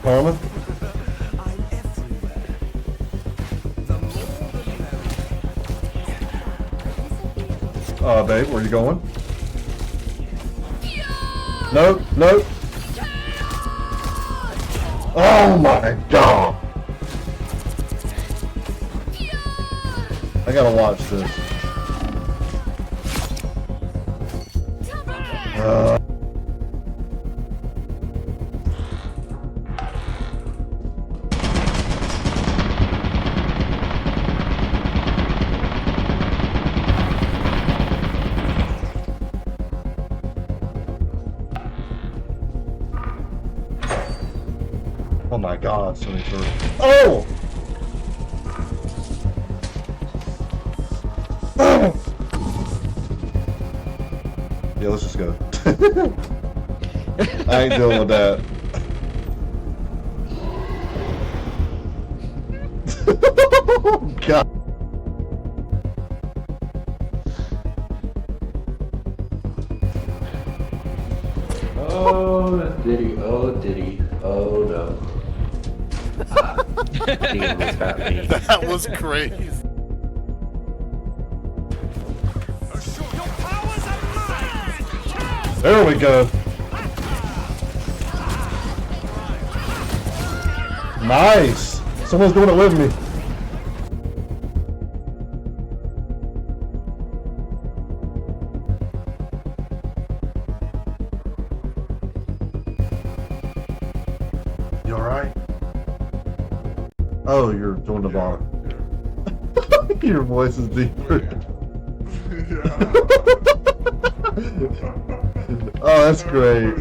Karma? Babe, where you going? Nope, nope. Oh my god! I gotta watch this. Oh my god, so many turtles. Oh! Yeah, let's just go. I ain't dealing with that. Oh god. Oh, diddy, oh, diddy, oh no. That was crazy. There we go. Nice. Someone's doing it with me. You alright? Oh, you're doing the bar. Your voice is deeper. Oh, that's great.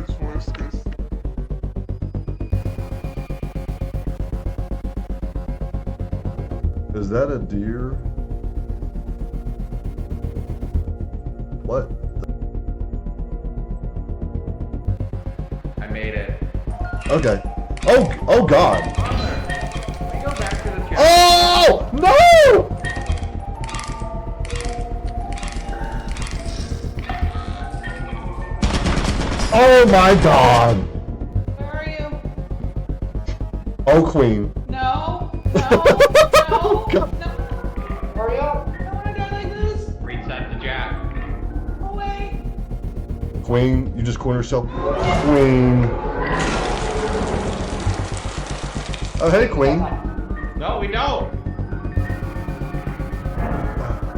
Is that a deer? What? I made it. Okay. Oh god. We go back to the channel. Oh no! Oh my god! Where are you? Oh queen. No. No. Oh, No. God. No. Hurry up. I don't want to die like this. Reset the jack. Away. Queen, you just cornered yourself. Queen. Oh hey queen. No, we don't.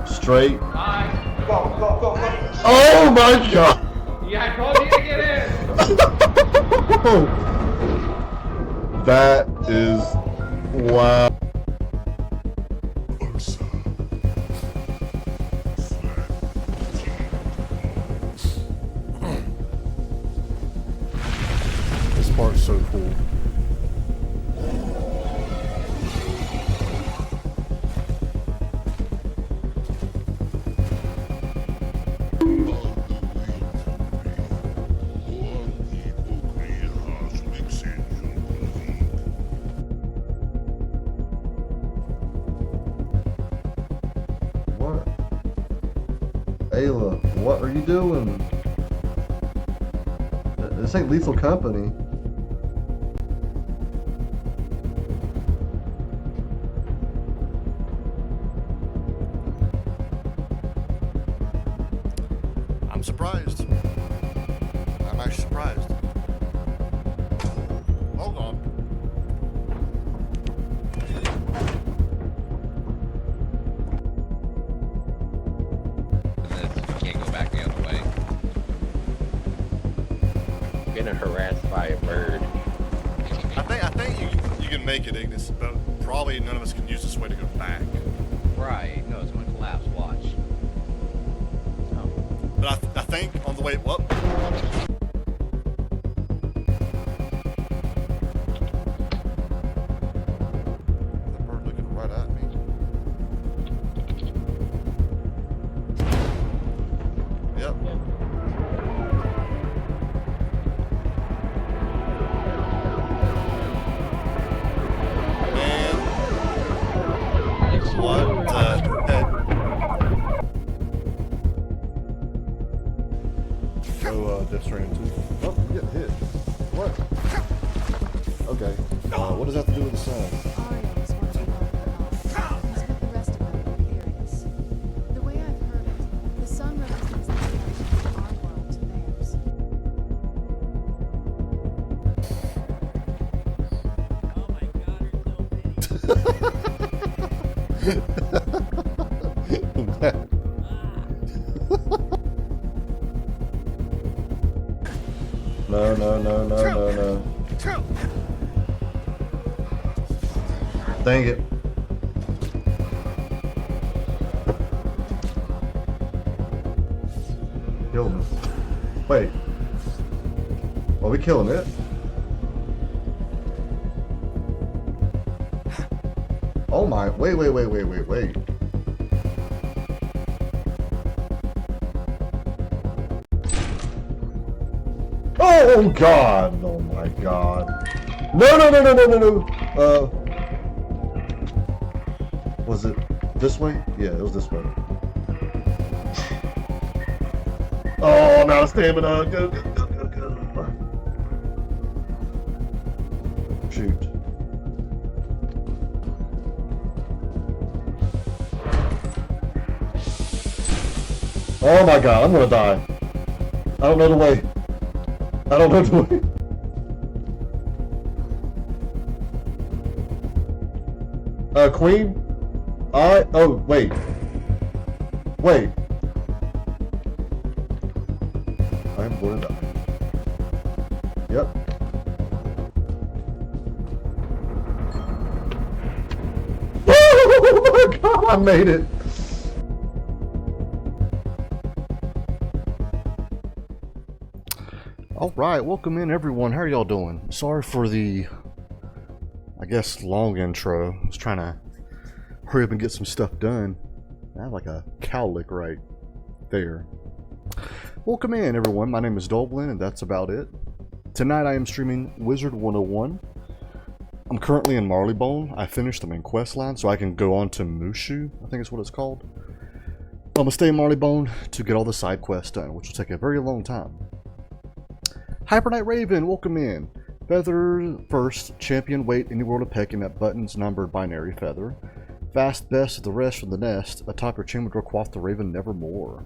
Straight. Bye. Go, go, go, go. Oh my god! Yeah, I told you to get in. That is wow. This part's so cool. What? Ayla, what are you doing? This ain't Lethal Company. I'm surprised. I'm actually surprised. Hold on. You can't go back the other way. Getting harassed by a bird. I think you can make it, Ignis, but probably none of us can use this way to go back. Right. No, it's going to collapse. Watch. Oh. But I think on the way up. The bird looking right at me. Yep. Man. What the heck? Death Stranding 2. Oh, I'm getting hit. What? Okay. does that have to do with the song? Aria was once a wealthy god. He spent the rest of her in Aries. The way I've heard it, the sun represents the connection of our world to theirs. No, no, no, no, no, no. Dang it. Kill him. Wait. Are we killing it? Oh my, wait. Oh god! Oh my god. No. Was it this way? Yeah, it was this way. Oh, now stamina. Go. Shoot. Oh my god, I'm gonna die. I don't know the way. I don't know the way. Queen? Oh, wait. Wait. I'm going to die. Yep. Oh my god, I made it. Alright, welcome in everyone. How are y'all doing? Sorry for the, I guess, long intro. I was trying to hurry up and get some stuff done. I have like a cowlick right there. Welcome in everyone. My name is Dullblend and that's about it. Tonight I am streaming Wizard 101. I'm currently in Marleybone. I finished the main quest line so I can go on to Mushu, I think is what it's called. I'm going to stay in Marleybone to get all the side quests done, which will take a very long time. Hyper Knight Raven, welcome in. Feather first, champion weight any world of pecking at buttons numbered binary feather. Fast best of the rest from the nest, atop your chamber door quaff the raven nevermore.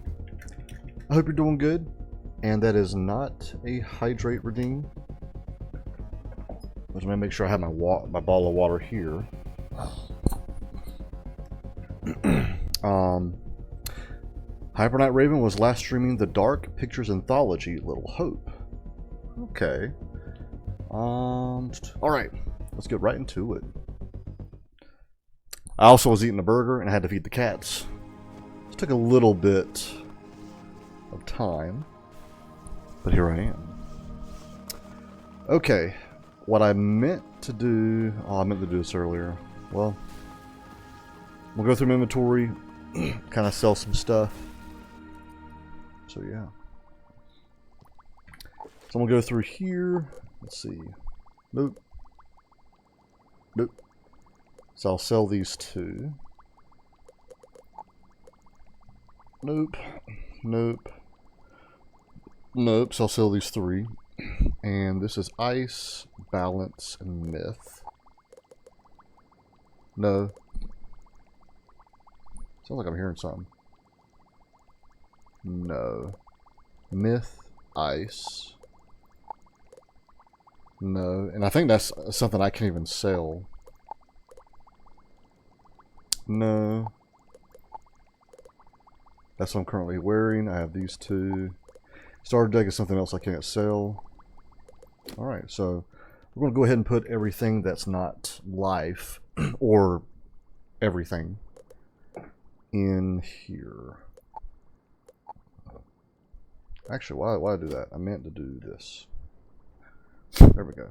I hope you're doing good, and that is not a hydrate redeem. I'm gonna make sure I have my bottle of water here. Hyper Knight Raven was last streaming the Dark Pictures Anthology Little Hope. Okay. Alright, let's get right into it. I also was eating a burger and I had to feed the cats. It took a little bit of time, but here I am. Okay, what I meant to do... Oh, I meant to do this earlier. Well, we'll go through my inventory, kind of sell some stuff. So yeah. So I'm going to go through here. Let's see. Nope. Nope. So I'll sell these two. Nope. Nope. Nope. So I'll sell these three. And this is Ice, Balance, and Myth. No. Sounds like I'm hearing something. No. Myth, Ice. No. And I think that's something I can't even sell. No. That's what I'm currently wearing. I have these two. Starter deck is something else I can't sell. Alright, so we're going to go ahead and put everything that's not life, or everything, in here. Actually, why do that? I meant to do this. There we go.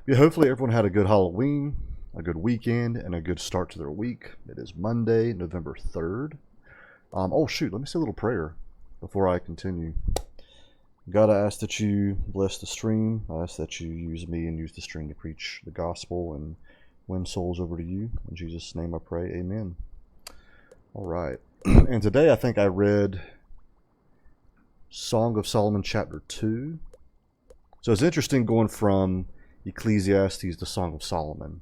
Yeah, hopefully everyone had a good Halloween, a good weekend, and a good start to their week. It is Monday, November 3rd. Oh shoot, let me say a little prayer before I continue. God, I ask that you bless the stream. I ask that you use me and use the stream to preach the gospel and win souls over to you. In Jesus' name I pray, amen. Alright, and today I think I read Song of Solomon chapter 2. So it's interesting going from Ecclesiastes, the Song of Solomon.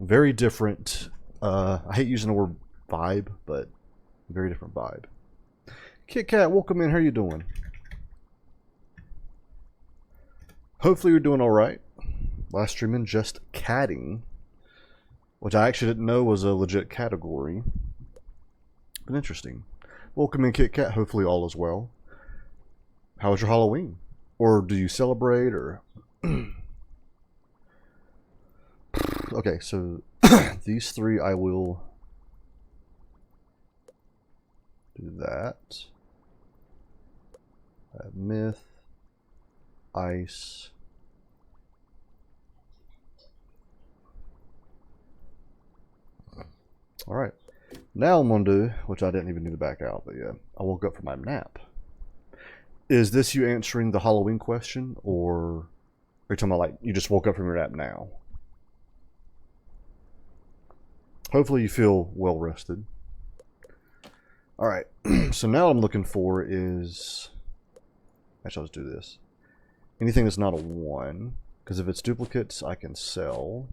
Very different. I hate using the word vibe, but very different vibe. Kit Kat, welcome in. How are you doing? Hopefully you're doing all right. Last streaming, just catting, which I actually didn't know was a legit category. But interesting. Welcome in, Kit Kat. Hopefully all is well. How was your Halloween? Or do you celebrate? Or okay, so these three I will do that. Myth, ice. All right. Now I'm going to do, which I didn't even need to back out, but yeah, I woke up from my nap. Is this you answering the Halloween question, or are you talking about like you just woke up from your nap now? Hopefully you feel well rested. All right, so now what I'm looking for is, actually let's do this. Anything that's not a 1, because if it's duplicates, I can sell.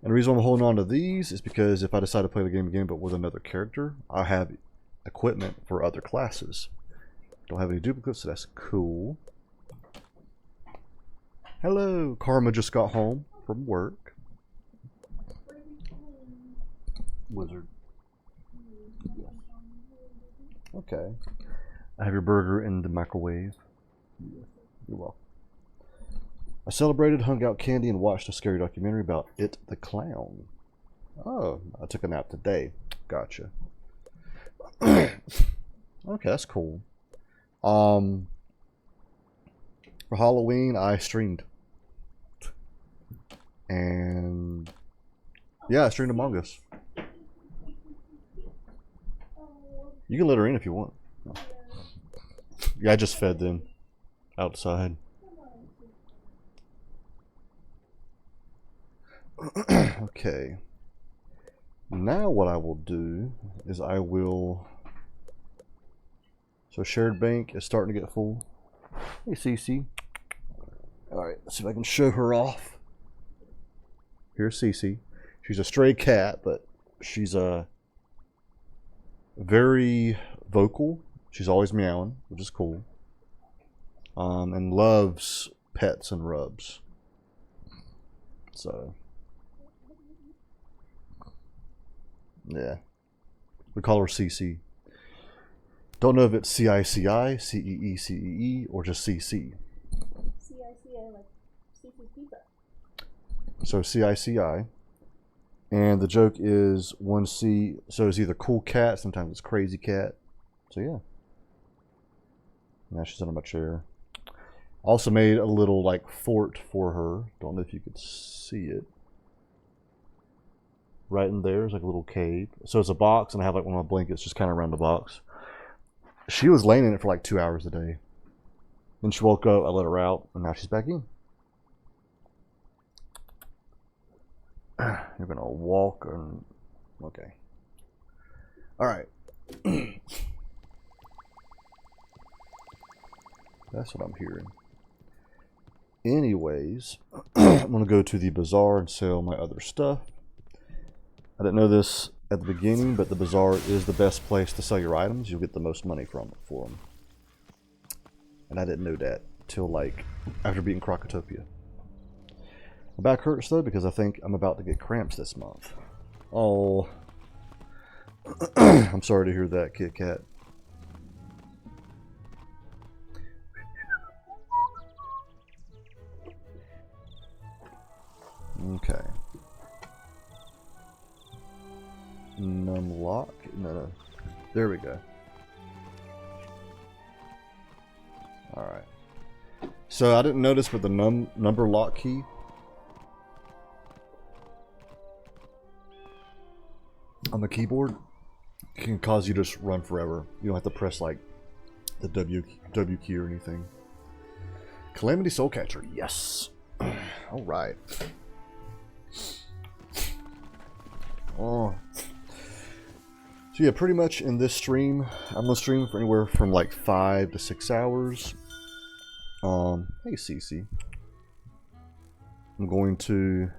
And the reason I'm holding on to these is because if I decide to play the game again but with another character, I have equipment for other classes. Don't have any duplicates, so that's cool. Hello, Karma just got home from work. Wizard. Okay. I have your burger in the microwave. You're welcome. I celebrated, hung out candy, and watched a scary documentary about It the Clown. Oh, I took a nap today. Gotcha. Okay, that's cool. For Halloween, I streamed. And yeah, I streamed Among Us. You can let her in if you want. Yeah, I just fed them outside. Okay. Now what I will do is I will... So shared bank is starting to get full. Hey, Cece. Alright, let's see if I can show her off. Here's Cece. She's a stray cat, but she's very vocal. She's always meowing, which is cool. And loves pets and rubs. So... yeah. We call her CC. Don't know if it's CICI, CEE, CEE, or just CC. CICI, like seafood pizza. So CICI. And the joke is 1C, so it's either cool cat, sometimes it's crazy cat. So yeah. Now she's under my chair. Also made a little like fort for her. Don't know if you could see it. Right in there is like a little cave. So it's a box, and I have like one of my blankets just kind of around the box. She was laying in it for like 2 hours a day. Then she woke up, I let her out, and now she's back in. You're gonna walk and... okay. Alright. That's what I'm hearing. Anyways, I'm gonna go to the bazaar and sell my other stuff. I didn't know this at the beginning, but the bazaar is the best place to sell your items. You'll get the most money for them. And I didn't know that till like after beating Crocotopia. My back hurts though because I think I'm about to get cramps this month. Oh, I'm sorry to hear that, Kit Kat. Okay. Numlock? No. There we go. Alright. So I didn't notice with the number lock key. On the keyboard, it can cause you to just run forever. You don't have to press like the W key or anything. Calamity Soulcatcher, yes. Alright. Oh. So yeah, pretty much in this stream, I'm going to stream for anywhere from like 5 to 6 hours. Hey Cece. I'm going to...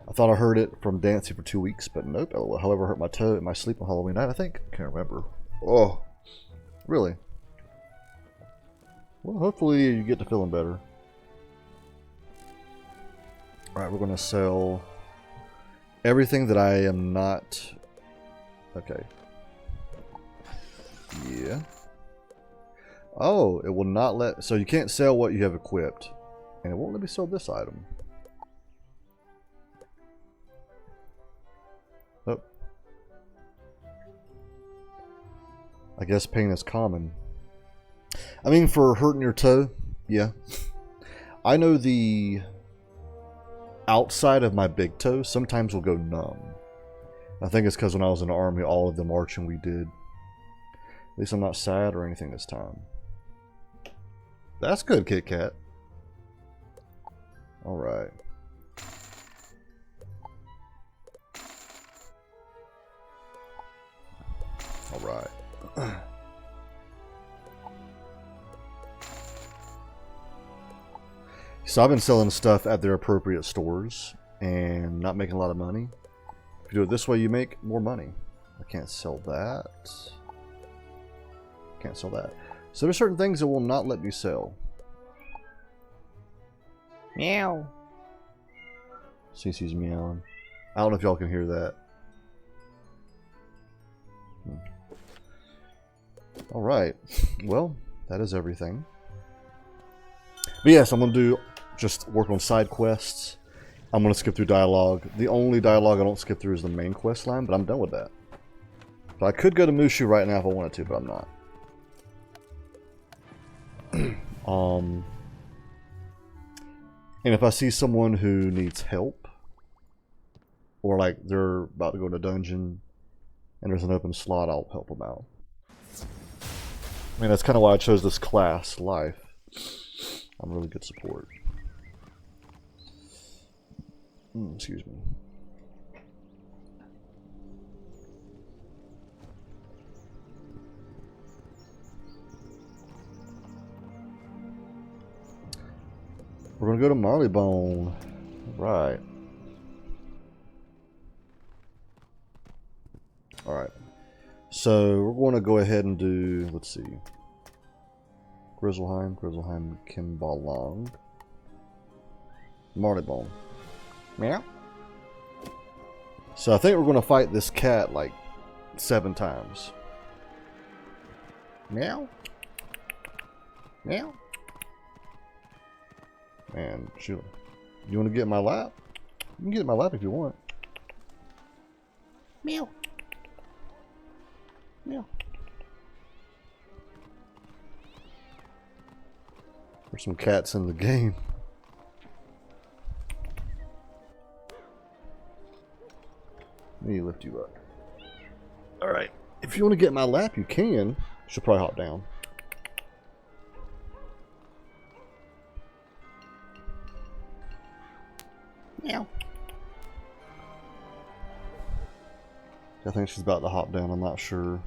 I thought I heard it from dancing for 2 weeks, but nope. However, I hurt my toe in my sleep on Halloween night, I think. Can't remember. Oh, really? Well, hopefully you get to feeling better. Alright, we're going to sell everything that I am not... Okay. Yeah. Oh, it will not let... So you can't sell what you have equipped. And it won't let me sell this item. Oh. I guess pain is common. I mean, for hurting your toe, yeah. I know the outside of my big toe sometimes will go numb. I think it's because when I was in the army, all of the marching we did. At least I'm not sad or anything this time. That's good, Kit Kat. Alright. Alright. So I've been selling stuff at their appropriate stores and not making a lot of money. If you do it this way, you make more money. I can't sell that. Can't sell that. So there's certain things that will not let me sell. Meow. Cece's meowing. I don't know if y'all can hear that. Alright. Well, that is everything. But yes, I'm going to do just work on side quests. I'm going to skip through dialogue. The only dialogue I don't skip through is the main quest line, but I'm done with that. So I could go to Mushu right now if I wanted to, but I'm not. And if I see someone who needs help, or like they're about to go to a dungeon and there's an open slot, I'll help them out. I mean, that's kind of why I chose this class, Life. I'm really good support. Excuse me. We're gonna go to Marley Bone. Right. Alright. So we're gonna go ahead and do, let's see. Grizzleheim, Kimbalong. Marley Bone. Meow. So I think we're gonna fight this cat like 7 times. Meow. Meow. And shoot, you want to get in my lap? You can get in my lap if you want. Meow. Meow. There's some cats in the game. Let me lift you up. Alright. If you want to get in my lap, you can. Should probably hop down. Meow. I think she's about to hop down. I'm not sure.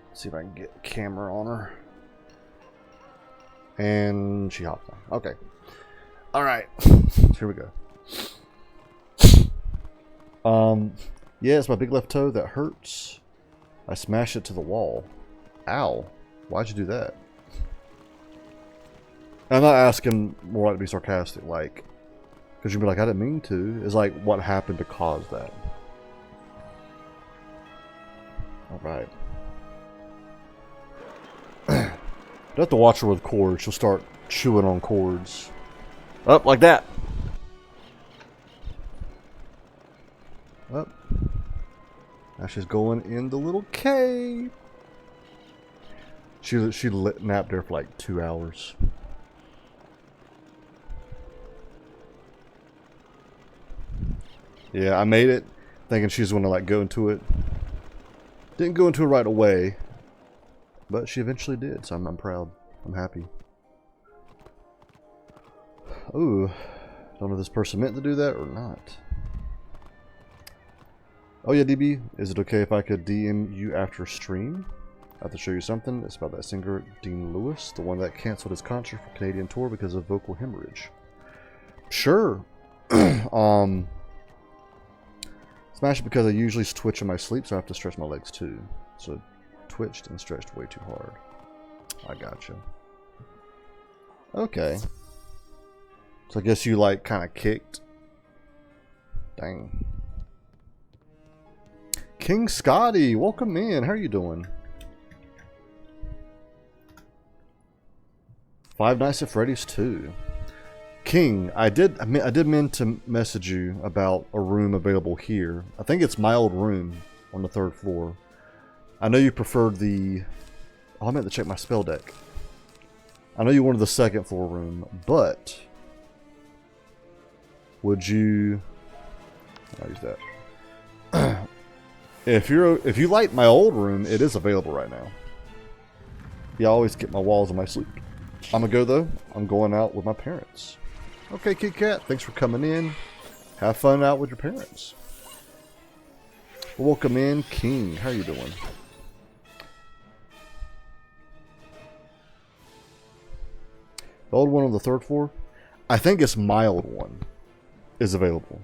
Let's see if I can get the camera on her. And she hopped down. Okay. Alright. Here we go. Yeah, it's my big left toe that hurts. I smashed it to the wall. Ow. Why'd you do that? I'm not asking more like to be sarcastic, like, because you'd be like, I didn't mean to. It's like, what happened to cause that? Alright. You have to watch her with cords. She'll start chewing on cords. Up like that. Up. Now she's going in the little cave. She napped there for like 2 hours. Yeah, I made it thinking she was going to like go into it. Didn't go into it right away, but she eventually did, so I'm proud. I'm happy. Ooh, don't know if this person meant to do that or not. Oh yeah, DB, is it okay if I could DM you after stream? I have to show you something. It's about that singer Dean Lewis, the one that canceled his concert for Canadian tour because of vocal hemorrhage. Sure. Smash it because I usually twitch in my sleep, so I have to stretch my legs too. So twitched and stretched way too hard. I gotcha. Okay. So I guess you like kind of kicked. Dang. King Scotty, welcome in. How are you doing? Five Nights at Freddy's 2. King, I did mean to message you about a room available here. I think it's my old room on the 3rd floor. I know you preferred the... Oh, I meant to check my spell deck. I know you wanted the 2nd floor room, but... Would you... I'll use that. If you like my old room, it is available right now. Yeah, I always get my walls in my sleep. I'm gonna go though. I'm going out with my parents. Okay, Kit Kat, thanks for coming in. Have fun out with your parents. Welcome in, King. How you doing? The old one on the 3rd floor? I think it's my old one is available.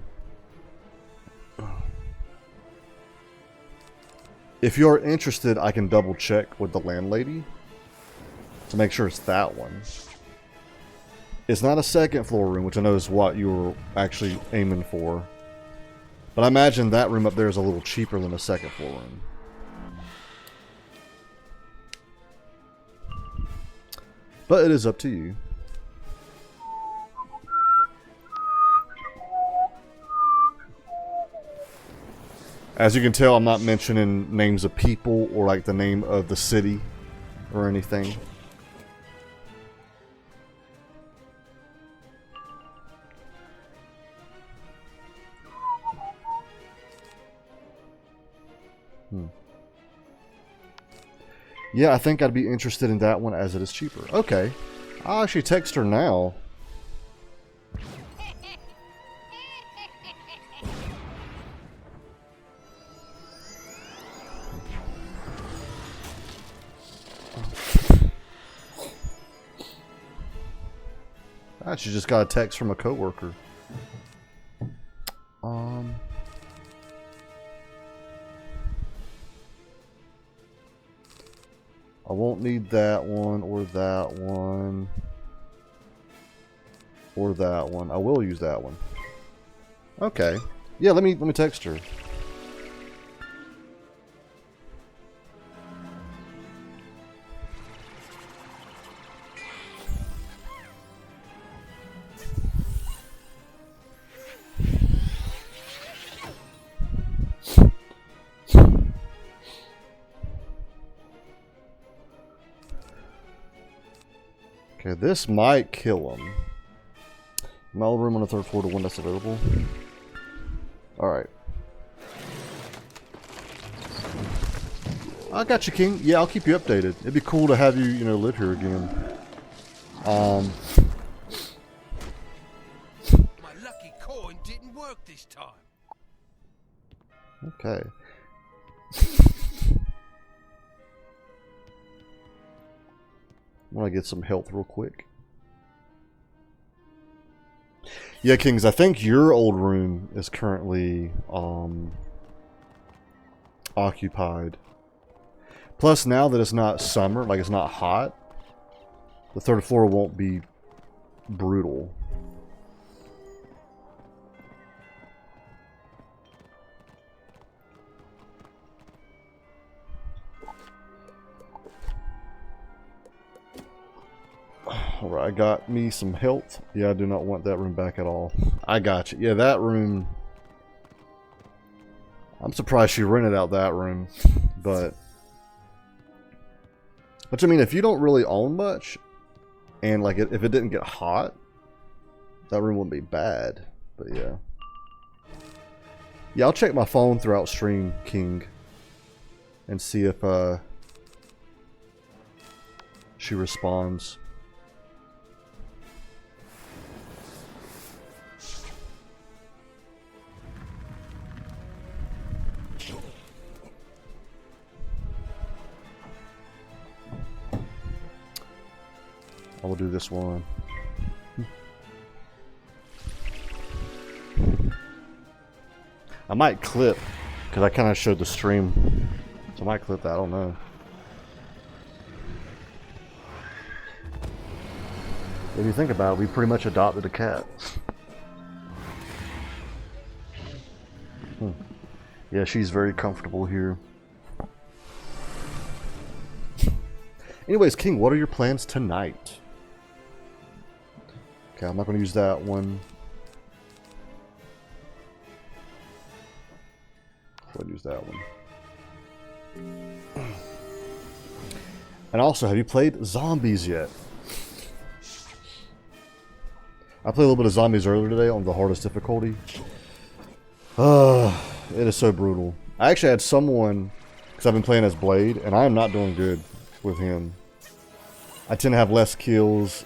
If you're interested, I can double check with the landlady to make sure it's that one. It's not a 2nd floor room, which I know is what you were actually aiming for. But I imagine that room up there is a little cheaper than a 2nd floor room. But it is up to you. As you can tell, I'm not mentioning names of people or like the name of the city or anything. Yeah, I think I'd be interested in that one as it is cheaper. Okay. I'll actually text her now. I actually just got a text from a coworker. I won't need that one or that one or that one. I will use that one. Okay. Yeah, let me text her. Okay, this might kill him. My old room on the 3rd floor, the one that's available. Alright. I got you, King. Yeah, I'll keep you updated. It'd be cool to have you, you know, live here again. My lucky coin didn't work this time. Okay. I want to get some health real quick. Yeah, Kings, I think your old room is currently occupied. Plus, now that it's not summer, like it's not hot, the 3rd floor won't be brutal. Alright, I got me some health. Yeah, I do not want that room back at all. I got you. Yeah, that room... I'm surprised she rented out that room. But I mean, if you don't really own much, and like if it didn't get hot, that room wouldn't be bad. But yeah. Yeah, I'll check my phone throughout stream, King. And see if she responds. I will do this one. I might clip, because I kind of showed the stream. So I might clip that, I don't know. If you think about it, we pretty much adopted a cat. Yeah, she's very comfortable here. Anyways, King, what are your plans tonight? Okay, I'm not going to use that one. I'll use that one. And also, have you played Zombies yet? I played a little bit of Zombies earlier today on the hardest difficulty. It is so brutal. I actually had someone, because I've been playing as Blade, and I am not doing good with him. I tend to have less kills,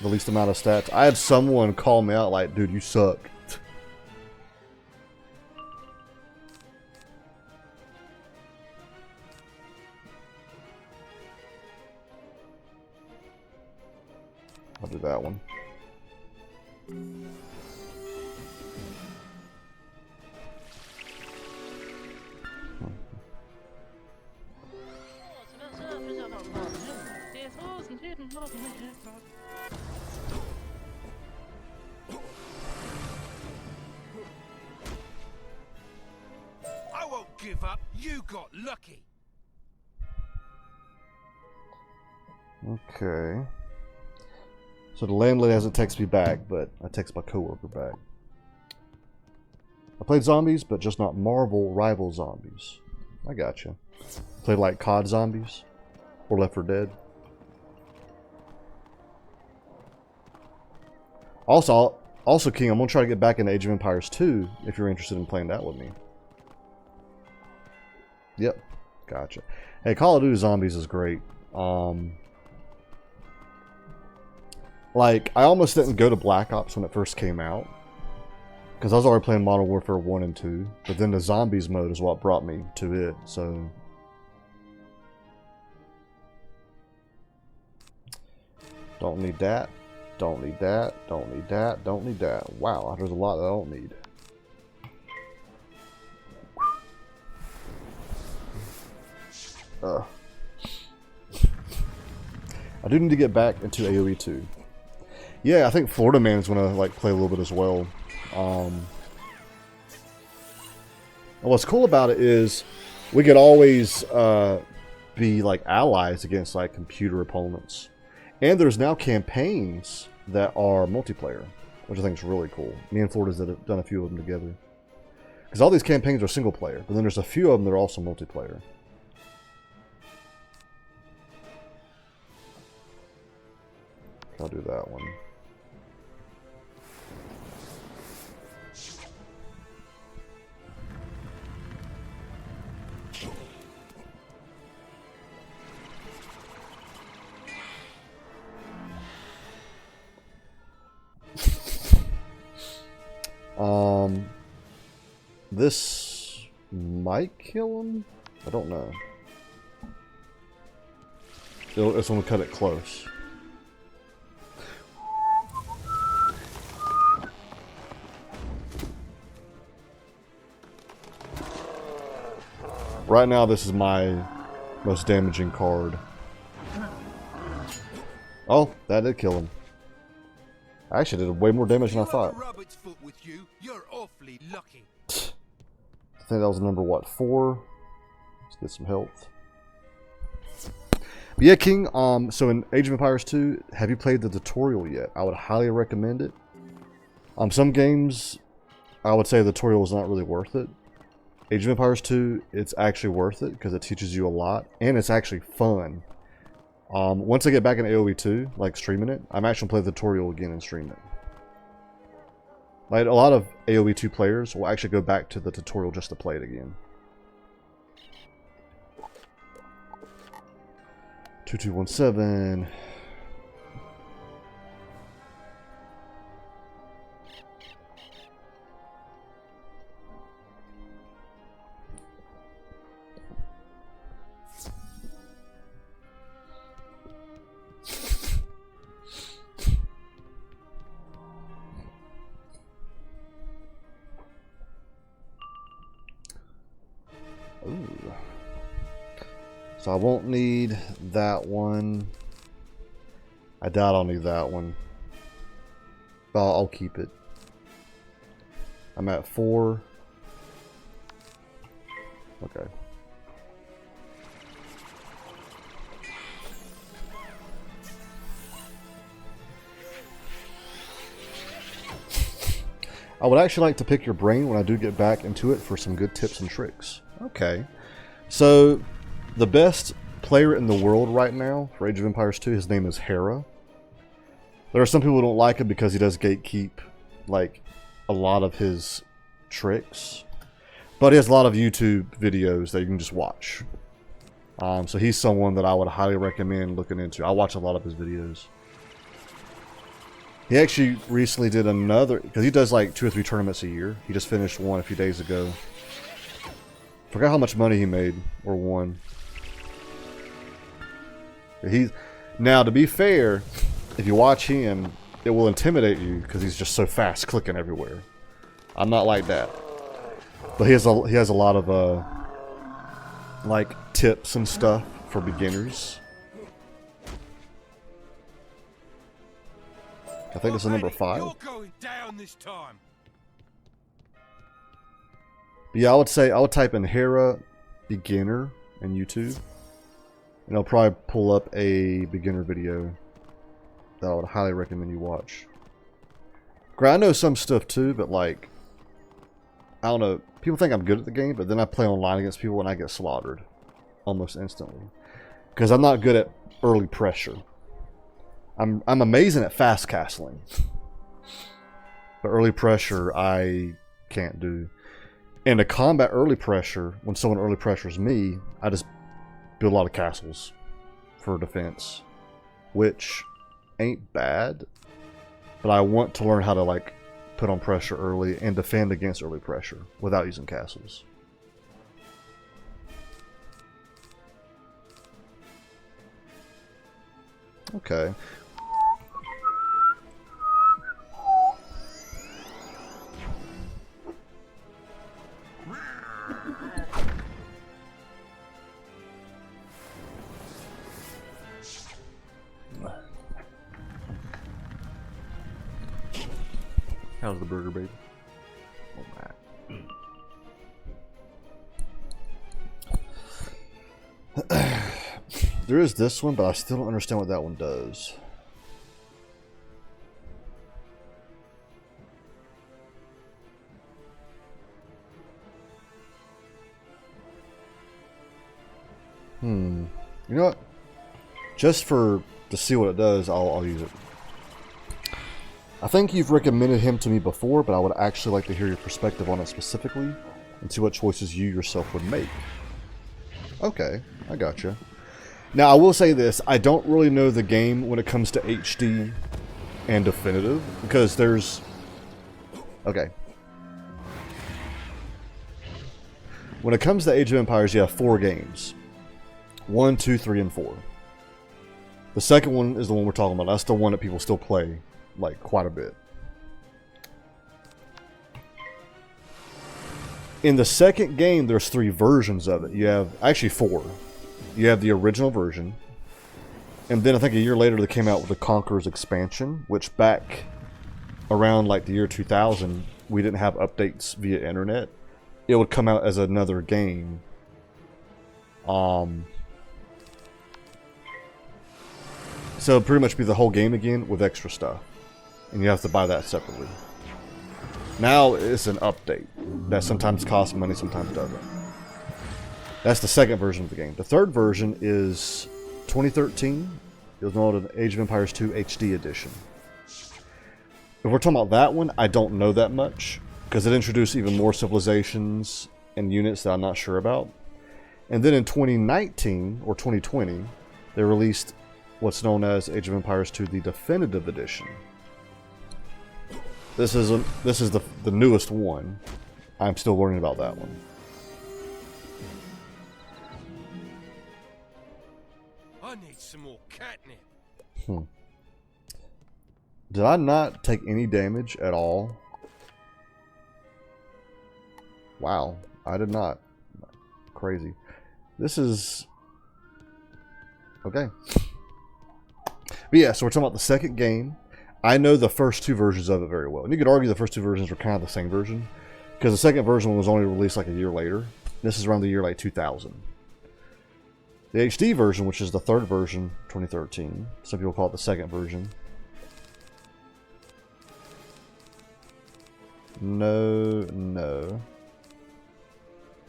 the least amount of stats. I had someone call me out like, dude, you suck. I'll do that one. I won't give up. You got lucky. Okay. So the landlady hasn't texted me back, but I text my coworker back. I played Zombies, but just not Marvel Rival Zombies. I gotcha. Played like COD Zombies or Left 4 Dead. Also, King, I'm gonna try to get back into Age of Empires 2 if you're interested in playing that with me. Yep, gotcha. Hey, Call of Duty Zombies is great. Like, I almost didn't go to Black Ops when it first came out, because I was already playing Modern Warfare 1 and 2, but then the Zombies mode is what brought me to it, so... Don't need that, don't need that, don't need that, don't need that. Wow, there's a lot that I don't need. I do need to get back into AoE 2. Yeah, I think Florida Man's gonna like play a little bit as well. And what's cool about it is we could always be like allies against like computer opponents. And there's now campaigns that are multiplayer, which I think is really cool. Me and Florida's done a few of them together. Because all these campaigns are single player, but then there's a few of them that are also multiplayer. I'll do that one. This might kill him? I don't know. It's gonna cut it close. Right now, this is my most damaging card. Oh, that did kill him. I actually did way more damage than I thought. Rabbit's foot with you. You're awfully lucky. I think that was number, what, 4? Let's get some health. But yeah, King, so in Age of Empires 2, have you played the tutorial yet? I would highly recommend it. Some games, I would say the tutorial is not really worth it. Age of Empires 2, it's actually worth it because it teaches you a lot, and it's actually fun. Once I get back in AoE 2, like streaming it, I'm actually going to play the tutorial again and stream it. Like, a lot of AoE 2 players will actually go back to the tutorial just to play it again. 2217. So I won't need that one. I doubt I'll need that one. But I'll keep it. I'm at 4. Okay. I would actually like to pick your brain when I do get back into it for some good tips and tricks. Okay. So, the best player in the world right now for Age of Empires 2, his name is Hera. There are some people who don't like him because he does gatekeep, like, a lot of his tricks. But he has a lot of YouTube videos that you can just watch. So he's someone that I would highly recommend looking into. I watch a lot of his videos. He actually recently did another, because he does like 2 or 3 tournaments a year. He just finished one a few days ago. Forgot how much money he made or won. Now, to be fair, if you watch him, it will intimidate you because he's just so fast clicking everywhere. I'm not like that, but he has a lot of like tips and stuff for beginners. I think this is number 5. You're going down this time. But yeah, I would type in Hera beginner in YouTube, and I'll probably pull up a beginner video that I would highly recommend you watch. I know some stuff too, but like, I don't know. People think I'm good at the game, but then I play online against people and I get slaughtered almost instantly because I'm not good at early pressure. I'm amazing at fast castling, but early pressure I can't do. And to combat early pressure, when someone early pressures me, I just build a lot of castles for defense, which ain't bad, but I want to learn how to like put on pressure early and defend against early pressure without using castles. Okay. How's the burger, baby? There is this one, but I still don't understand what that one does. You know what? Just to see what it does, I'll use it. I think you've recommended him to me before, but I would actually like to hear your perspective on it specifically and see what choices you yourself would make. Okay, I gotcha. Now, I will say this. I don't really know the game when it comes to HD and definitive, because there's... Okay. When it comes to Age of Empires, you have 4 games. 1, 2, 3, and 4. The second one is the one we're talking about. That's the one that people still play, like, quite a bit. In the second game, there's 3 versions of it. You have, actually 4. You have the original version, and then I think a year later they came out with the Conqueror's expansion, which back around like the year 2000, we didn't have updates via internet. It would come out as another game. So it'd pretty much be the whole game again with extra stuff, and you have to buy that separately. Now it's an update that sometimes costs money, sometimes doesn't. That's the second version of the game. The third version is 2013. It was known as Age of Empires 2 HD Edition. If we're talking about that one, I don't know that much, because it introduced even more civilizations and units that I'm not sure about. And then in 2019, or 2020, they released what's known as Age of Empires 2 the Definitive Edition. This is the newest one. I'm still learning about that one. I need some more catnip. Did I not take any damage at all? Wow, I did not. Crazy. This is Okay. But yeah, so we're talking about the second game. I know the first two versions of it very well. And you could argue the first two versions are kind of the same version. Because the second version was only released like a year later. This is around the year like 2000. The HD version, which is the third version, 2013. Some people call it the second version. No.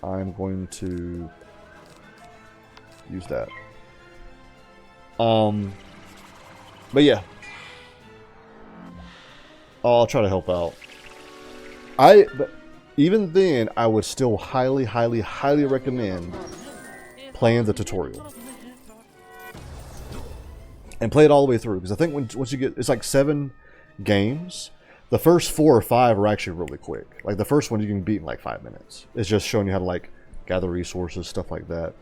I'm going to use that. But yeah. I'll try to help out. But even then, I would still highly recommend playing the tutorial. And play it all the way through. Because I think once you get, it's like 7 games. The first 4 or 5 are actually really quick. Like the first one you can beat in like 5 minutes. It's just showing you how to like gather resources, stuff like that.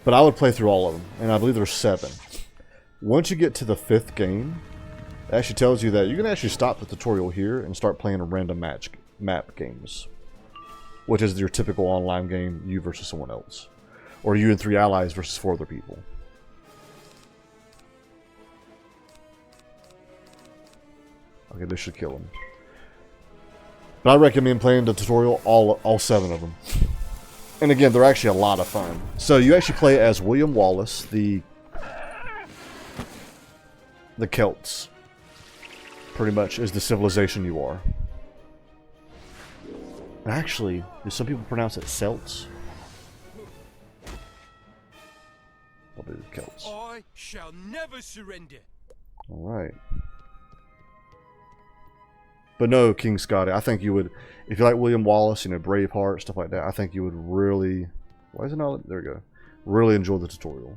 But I would play through all of them, and I believe there's 7. Once you get to the 5th game, it actually tells you that you can actually stop the tutorial here and start playing a random map games, which is your typical online game, you versus someone else, or you and 3 allies versus 4 other people. Okay, this should kill him. But I recommend playing the tutorial, all 7 of them. And again, they're actually a lot of fun. So you actually play as William Wallace, the Celts. Pretty much is the civilization you are. Actually, do some people pronounce it Celts? Probably the Celts. I shall never surrender. Alright. But no, King Scotty, I think you would, if you like William Wallace, you know, Braveheart, stuff like that, I think you would really, why is it not, there we go, really enjoy the tutorial.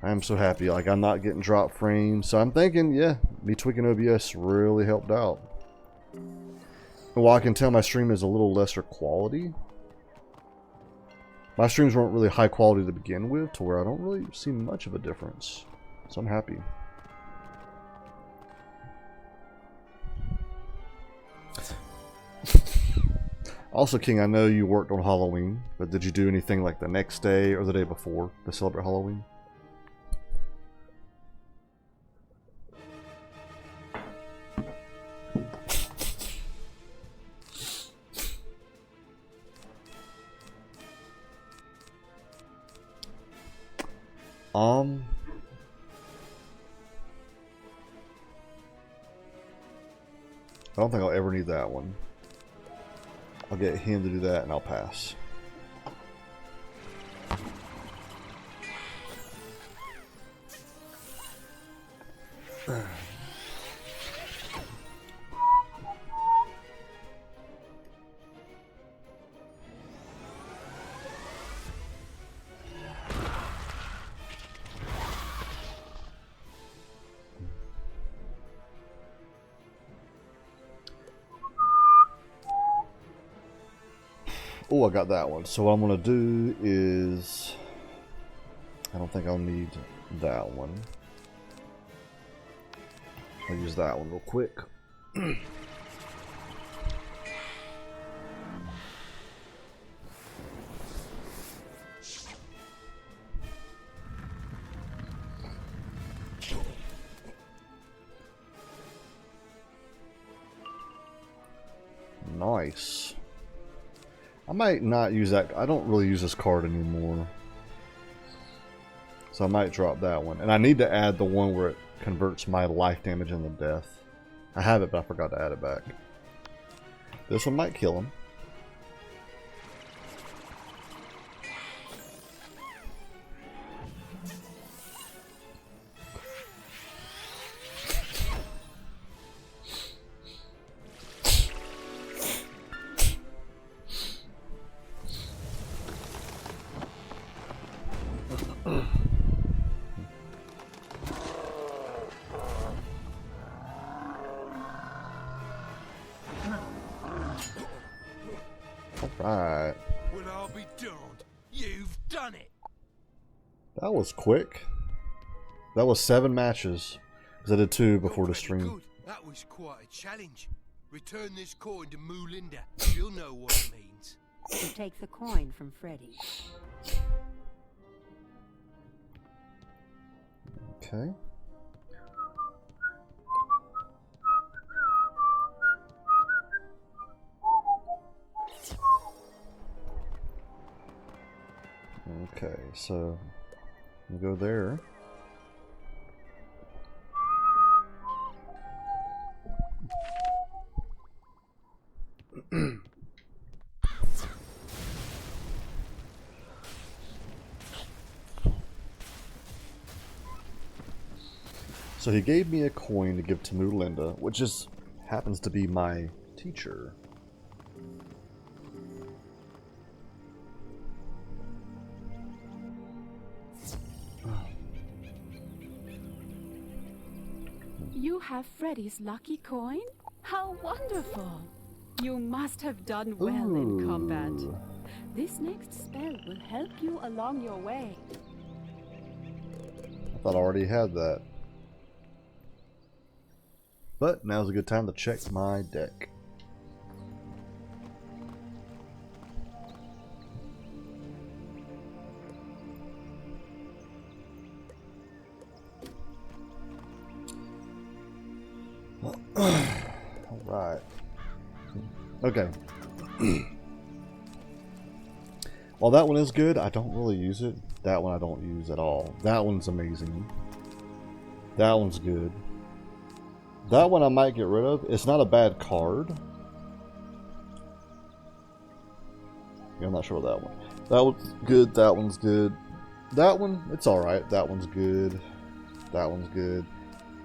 I'm so happy, like I'm not getting drop frames, so I'm thinking, yeah, me tweaking OBS really helped out. And while I can tell my stream is a little lesser quality, my streams weren't really high quality to begin with, to where I don't really see much of a difference. So I'm happy. Also, King, I know you worked on Halloween, but did you do anything like the next day or the day before to celebrate Halloween? I don't think I'll ever need that one. I'll get him to do that and I'll pass. Oh, I got that one. So what I'm going to do is... I don't think I'll need that one. I'll use that one real quick. Nice. I might not use that. I don't really use this card anymore. So I might drop that one. And I need to add the one where it converts my life damage into death. I have it, but I forgot to add it back. This one might kill him. Alright. Well, I'll be darned. You've done it. That was quick. That was 7 matches. 'Cause I did 2 You're before the pretty stream. good. That was quite a challenge. Return this coin to Moolinda. She'll know what it means. To take the coin from Freddy. Okay. Okay, so we'll go there. So he gave me a coin to give to Moolinda, which is happens to be my teacher. You have Freddy's lucky coin? How wonderful! You must have done well in combat. Ooh. This next spell will help you along your way. I thought I already had that. But now's a good time to check my deck. Alright. Okay. While that one is good, I don't really use it. That one I don't use at all. That one's amazing. That one's good. That one I might get rid of. It's not a bad card. Yeah, I'm not sure about that one. That one's good. That one's good. That one, it's alright. That one's good. That one's good.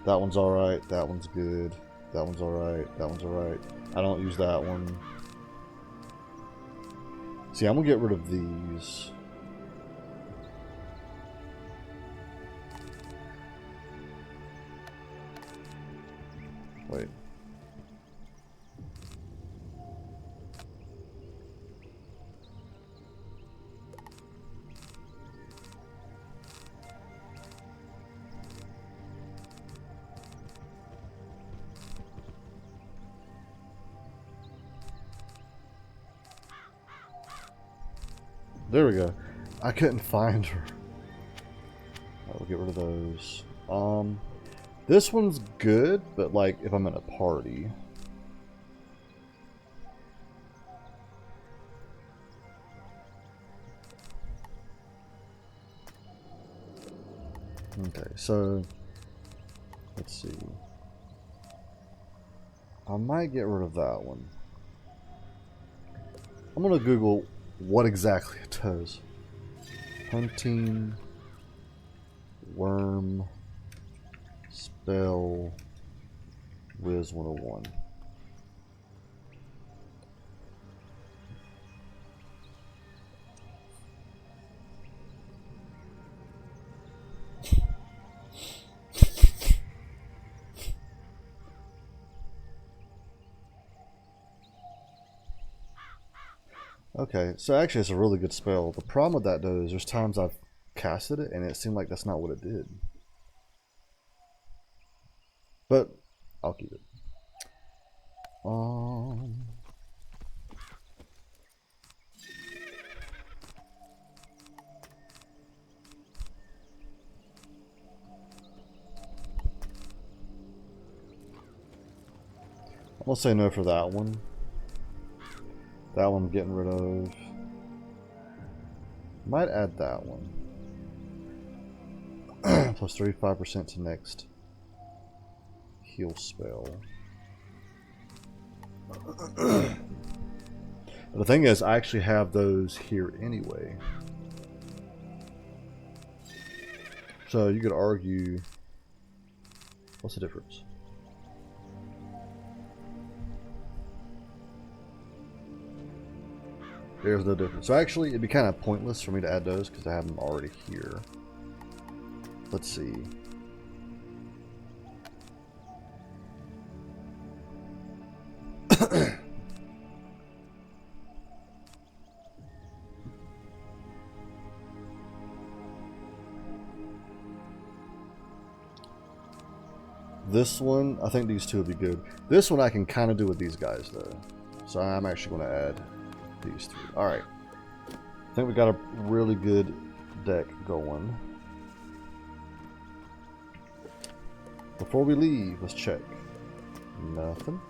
That one's alright. That one's good. That one's alright. That one's alright. I don't use that one. See, I'm gonna get rid of these. Wait. There we go. I couldn't find her. I'll get rid of those. This one's good, but like if I'm in a party. Okay, so let's see. I might get rid of that one. I'm gonna Google what exactly it does. Hunting worm spell Wiz 101. Okay, so actually it's a really good spell. The problem with that though is there's times I've casted it and it seemed like that's not what it did. But I'll keep it. I'm gonna say no for that one. That one I'm getting rid of. Might add that one. Plus 35% to next heal spell. But the thing is, I actually have those here anyway. So you could argue, what's the difference? There's no difference. So actually, it'd be kind of pointless for me to add those because I have them already here. Let's see. This one, I think these two will be good. This one I can kind of do with these guys, though. So I'm actually going to add these three. Alright. I think we got a really good deck going. Before we leave, let's check. Nothing.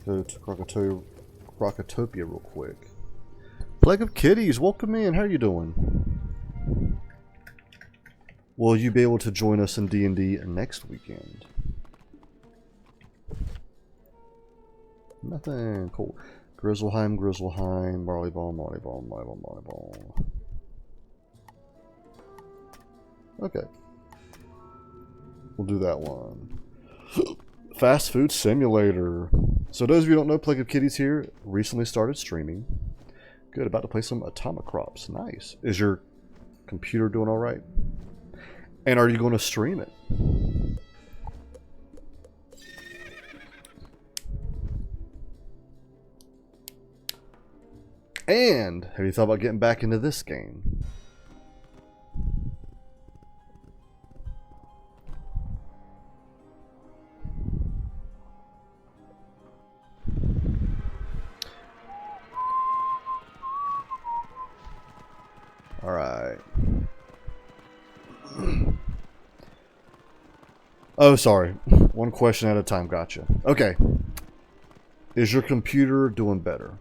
Go to Crocotopia real quick. Plague of Kitties, welcome in. How are you doing? Will you be able to join us in D&D next weekend? Nothing. Cool. Grizzleheim, Marley Ball. Okay. We'll do that one. Fast Food Simulator. So those of you who don't know, Plague of Kitties here recently started streaming. Good, about to play some Atomic Crops. Nice. Is your computer doing all right? And are you going to stream it? And have you thought about getting back into this game? Alright. Oh, sorry. One question at a time. Gotcha. Okay. Is your computer doing better?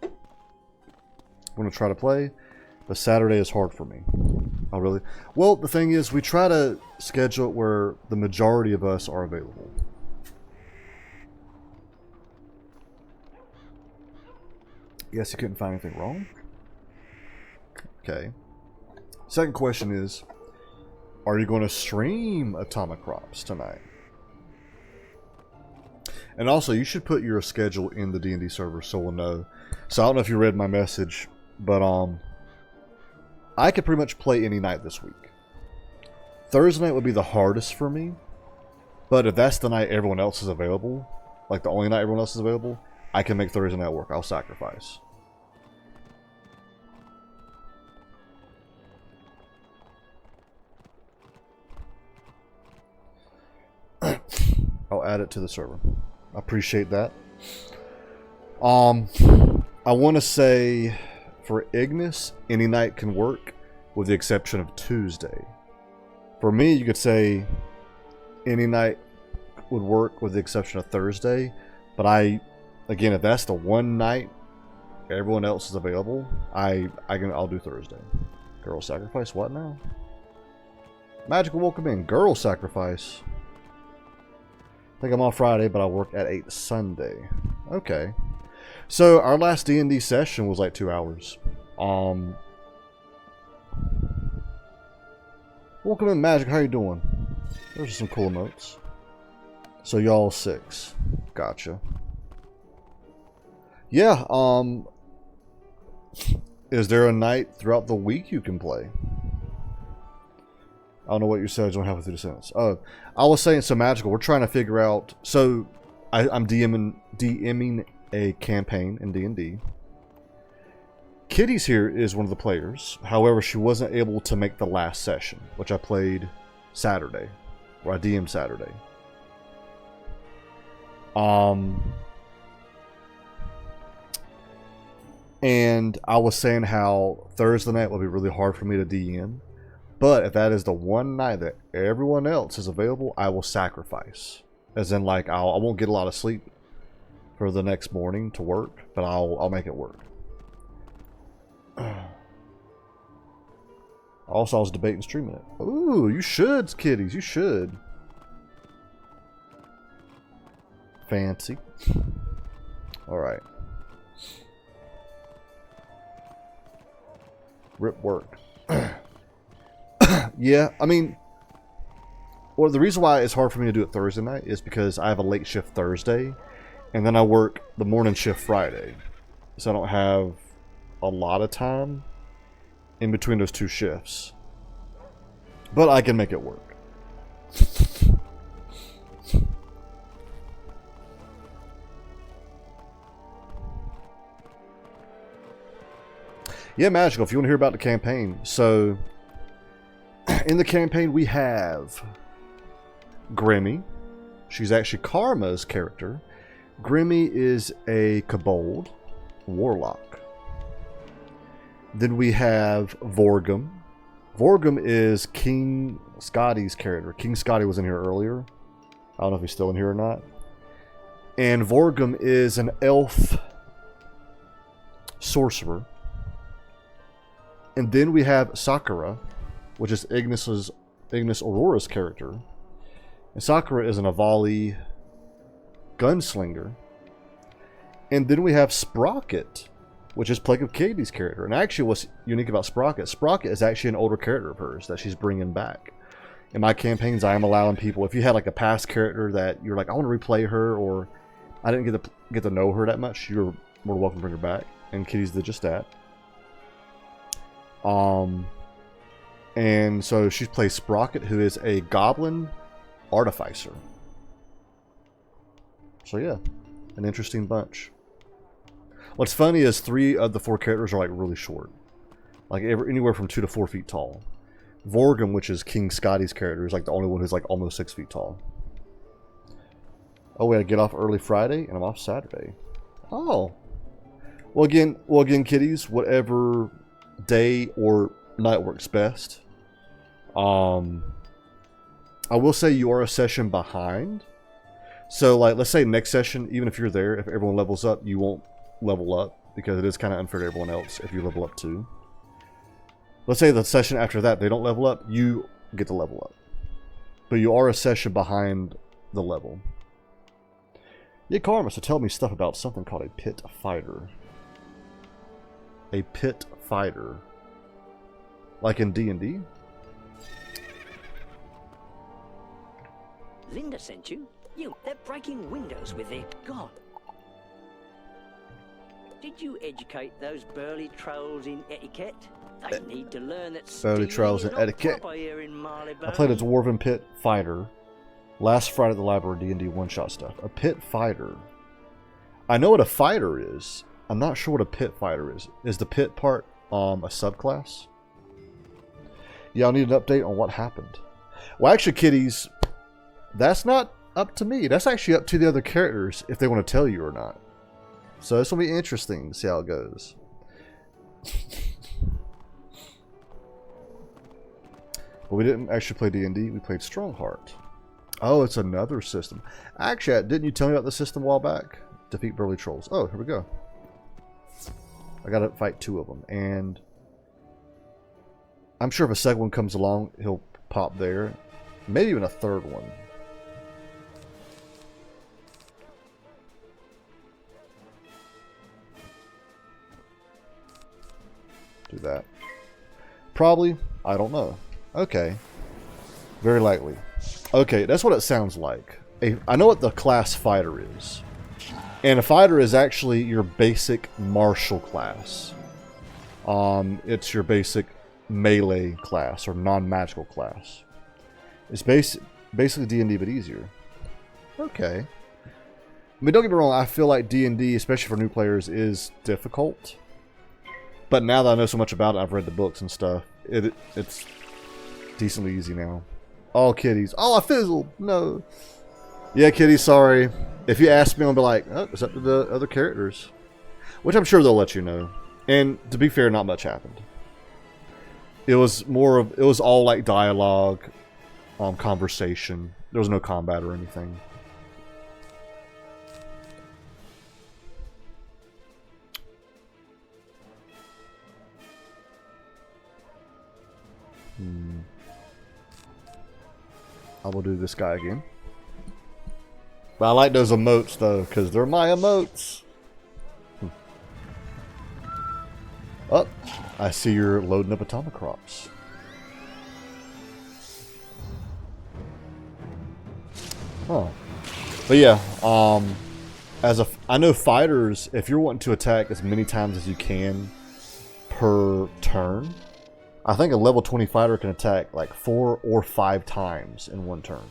I'm going to try to play, but Saturday is hard for me. Oh, really? Well, the thing is, we try to schedule it where the majority of us are available. Yes, you couldn't find anything wrong? Okay. Second question is, are you going to stream Atomic Crops tonight? And also, you should put your schedule in the D&D server so we'll know. So I don't know if you read my message, but I could pretty much play any night this week. Thursday night would be the hardest for me, but if that's the night everyone else is available, like the only night everyone else is available, I can make Thursday night work. I'll sacrifice. I'll add it to the server. I appreciate that. I want to say for Ignis, any night can work with the exception of Tuesday. For me, you could say any night would work with the exception of Thursday, but again, if that's the one night everyone else is available, I'll do Thursday. Girl sacrifice, what now? Magical welcome in. Girl sacrifice. I think I'm off Friday, but I work at 8 Sunday. Okay. So our last D&D session was like 2 hours. Welcome in, Magic. How you doing? Those are some cool emotes. So y'all 6. Gotcha. Yeah, is there a night throughout the week you can play? I don't know what you said. I don't have through the sentence. I was saying, so Magical, we're trying to figure out. So I'm DMing a campaign in D&D. Kitty's here is one of the players. However, she wasn't able to make the last session, which I played Saturday, or I DM'd Saturday. And I was saying how Thursday night will be really hard for me to DM. But if that is the one night that everyone else is available, I will sacrifice. As in, like, I won't get a lot of sleep for the next morning to work, but I'll make it work. Also, I was debating streaming it. Ooh, you should, kiddies. You should. Fancy. Alright. Rip work. Yeah, I mean, well, the reason why it's hard for me to do it Thursday night is because I have a late shift Thursday, and then I work the morning shift Friday. so I don't have a lot of time in between those 2 shifts. But I can make it work. Yeah, Magical, if you want to hear about the campaign. So, in the campaign we have Grimmy. She's actually Karma's character. Grimmy is a kobold warlock. Then we have Vorgum. Vorgum is King Scotty's character. King Scotty was in here earlier. I don't know if he's still in here or not. And Vorgum is an elf sorcerer. And then we have Sakura, which is Ignis Aurora's character. And Sakura is an Avali gunslinger. And then we have Sprocket, which is Plague of Katie's character. And actually what's unique about Sprocket, Sprocket is actually an older character of hers that she's bringing back. In my campaigns, I am allowing people, if you had like a past character that you're like, I want to replay her, or I didn't get to know her that much, you're more welcome to bring her back. And Kitty's did just that. And so she plays Sprocket, who is a goblin artificer. So yeah, an interesting bunch. What's funny is 3 of the 4 characters are like really short, like anywhere from 2 to 4 feet tall. Vorgum, which is King Scotty's character, is like the only one who's like almost 6 feet tall. Oh wait, I get off early Friday and I'm off Saturday. Oh, well again, kiddies, whatever day or night works best. I will say you are a session behind. So like, let's say next session, even if you're there, if everyone levels up, you won't level up because it is kind of unfair to everyone else if you level up too. Let's say the session after that, they don't level up, you get to level up. But you are a session behind the level. Yeah, Karma, so tell me stuff about something called a pit fighter. A pit fighter. Like in D&D? Linda sent you? They're breaking windows with their god. Did you educate those burly trolls in etiquette? They need to learn that burly trolls in etiquette. I played a dwarven pit fighter last Friday at the library, D&D one-shot stuff. A pit fighter. I know what a fighter is. I'm not sure what a pit fighter is. Is the pit part a subclass? Yeah, I'll need an update on what happened. Well, actually, kiddies, that's not up to me. That's actually up to the other characters if they want to tell you or not. So this will be interesting to see how it goes. But we didn't actually play D&D. We played Strongheart. Oh, it's another system. Actually, didn't you tell me about the system a while back? Defeat burly trolls. Oh, here we go. I gotta fight 2 of them. And I'm sure if a second one comes along, he'll pop there. Maybe even a third one. Do that. Probably. I don't know. Okay. Very likely. Okay, that's what it sounds like. I know what the class fighter is. And a fighter is actually your basic martial class. It's your basic melee class or non-magical class. It's basically D&D but easier. Okay. I mean, don't get me wrong, I feel like D&D, especially for new players, is difficult. But now that I know so much about it, I've read the books and stuff, it's decently easy now. Oh, kitties. Oh, I fizzled. No. Yeah, kitties, sorry. If you ask me, I'll be like, oh, it's up to the other characters. Which I'm sure they'll let you know. And to be fair, not much happened. It was all like dialogue, conversation. There was no combat or anything. I will do this guy again. But I like those emotes though, because they're my emotes. Oh, I see you're loading up atomic crops. Oh. But yeah, I know fighters, if you're wanting to attack as many times as you can per turn, I think a level 20 fighter can attack like 4 or 5 times in one turn,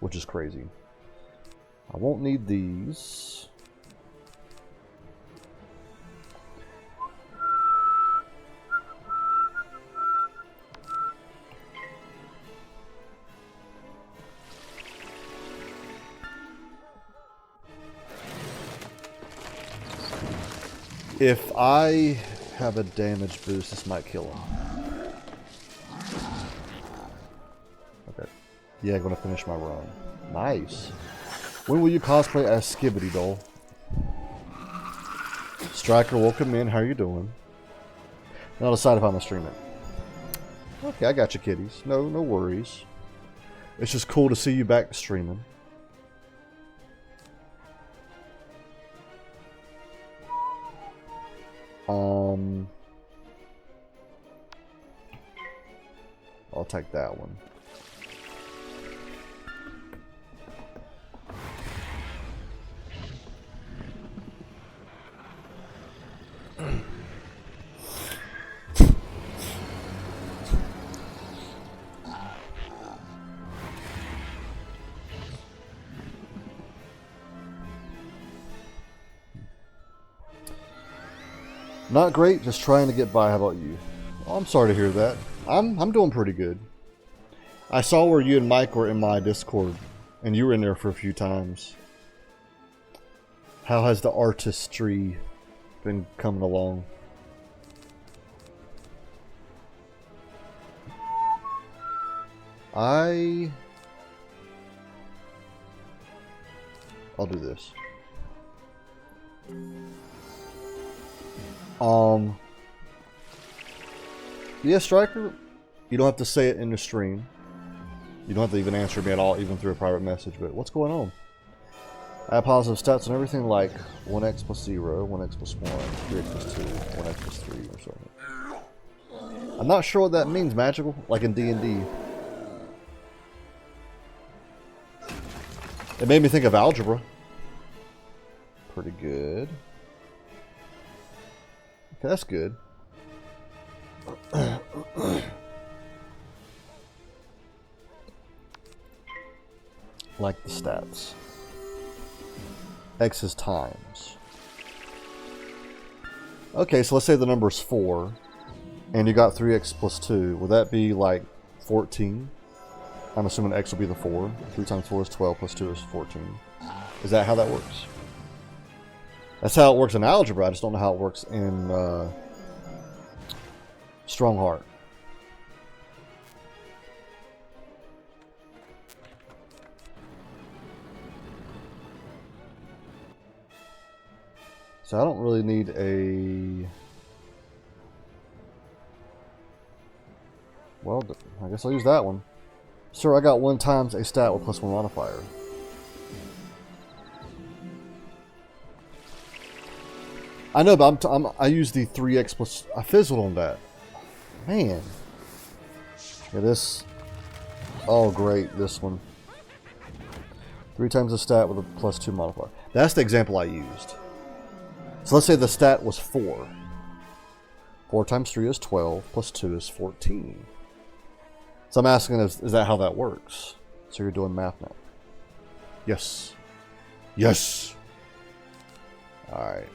which is crazy. I won't need these. If I have a damage boost, this might kill him. Okay. Yeah, I'm gonna finish my run. Nice. When will you cosplay as Skibbity Doll? Striker, welcome in. How are you doing? And I'll decide if I'm gonna stream it. Okay, I got you, kitties. No worries. It's just cool to see you back streaming. I'll take that one. Not great, just trying to get by. How about you? Oh, I'm sorry to hear that. I'm doing pretty good. I saw where you and Mike were in my Discord, and you were in there for a few times. How has the artistry been coming along? I'll do this. Yeah, Striker, you don't have to say it in the stream. You don't have to even answer me at all, even through a private message, but what's going on? I have positive stats and everything like 1x plus 0, 1x plus 1, 3x plus 2, 1x plus 3, or something. I'm not sure what that means, Magical, like in D&D. It made me think of algebra. Pretty good. Okay, that's good. Like the stats. X is times. Okay, so let's say the number is 4, and you got 3x plus 2. Would that be like 14? I'm assuming x will be the 4. 3 times 4 is 12, plus 2 is 14. Is that how that works? That's how it works in algebra. I just don't know how it works in Strongheart. So I don't really need a... Well, I guess I'll use that one. Sir, I got 1 times a stat with +1 modifier. I know, but I use the 3x plus... I fizzled on that. Man. Yeah, this... Oh, great. This one. 3 times a stat with a +2 modifier. That's the example I used. So let's say the stat was 4. 4 times 3 is 12, plus 2 is 14. So I'm asking, is that how that works? So you're doing math now. Yes. Yes! Alright.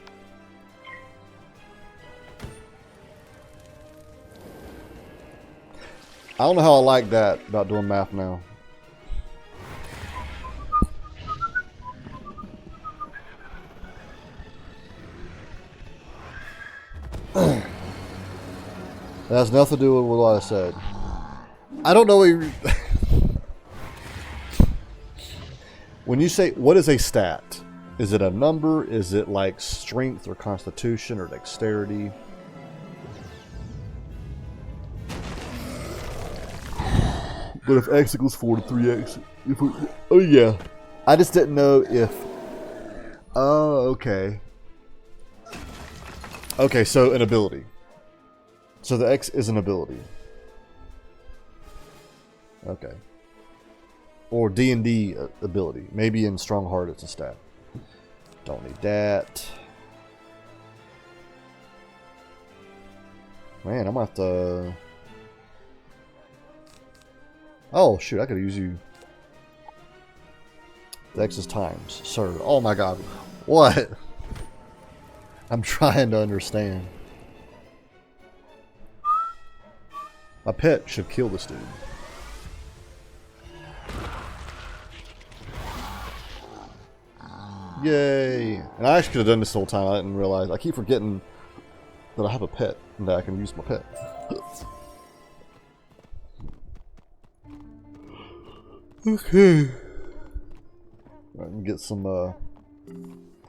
I don't know how I like that about doing math now. That has nothing to do with what I said. I don't know what you... When you say, what is a stat? Is it a number? Is it like strength or constitution or dexterity? But if x equals 4 to 3x... oh yeah. I just didn't know if... Oh, okay. Okay, so an ability. So the X is an ability. Okay. Or D&D ability. Maybe in Strongheart it's a stat. Don't need that. Man, I'm gonna have to... Oh, shoot, I could use you. The X's times, sir. Oh my god. What? I'm trying to understand. My pet should kill this dude. Yay! And I actually could have done this the whole time. I didn't realize. I keep forgetting that I have a pet and that I can use my pet. Okay. I can get some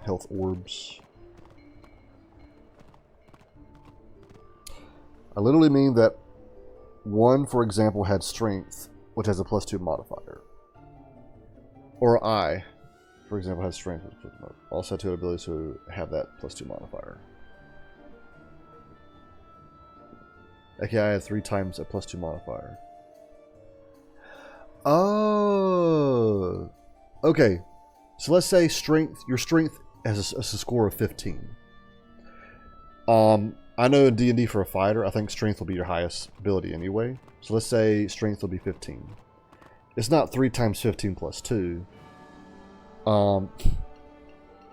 health orbs. I literally mean that one, for example, had strength, which has a +2 modifier. Or I, for example, had strength, which also had 2 abilities to have that +2 modifier. Okay, I had 3 times a +2 modifier. Oh, okay. So let's say strength. Your strength has a score of 15. I know in D&D for a fighter, I think strength will be your highest ability anyway. So let's say strength will be 15. It's not 3 times 15 plus 2.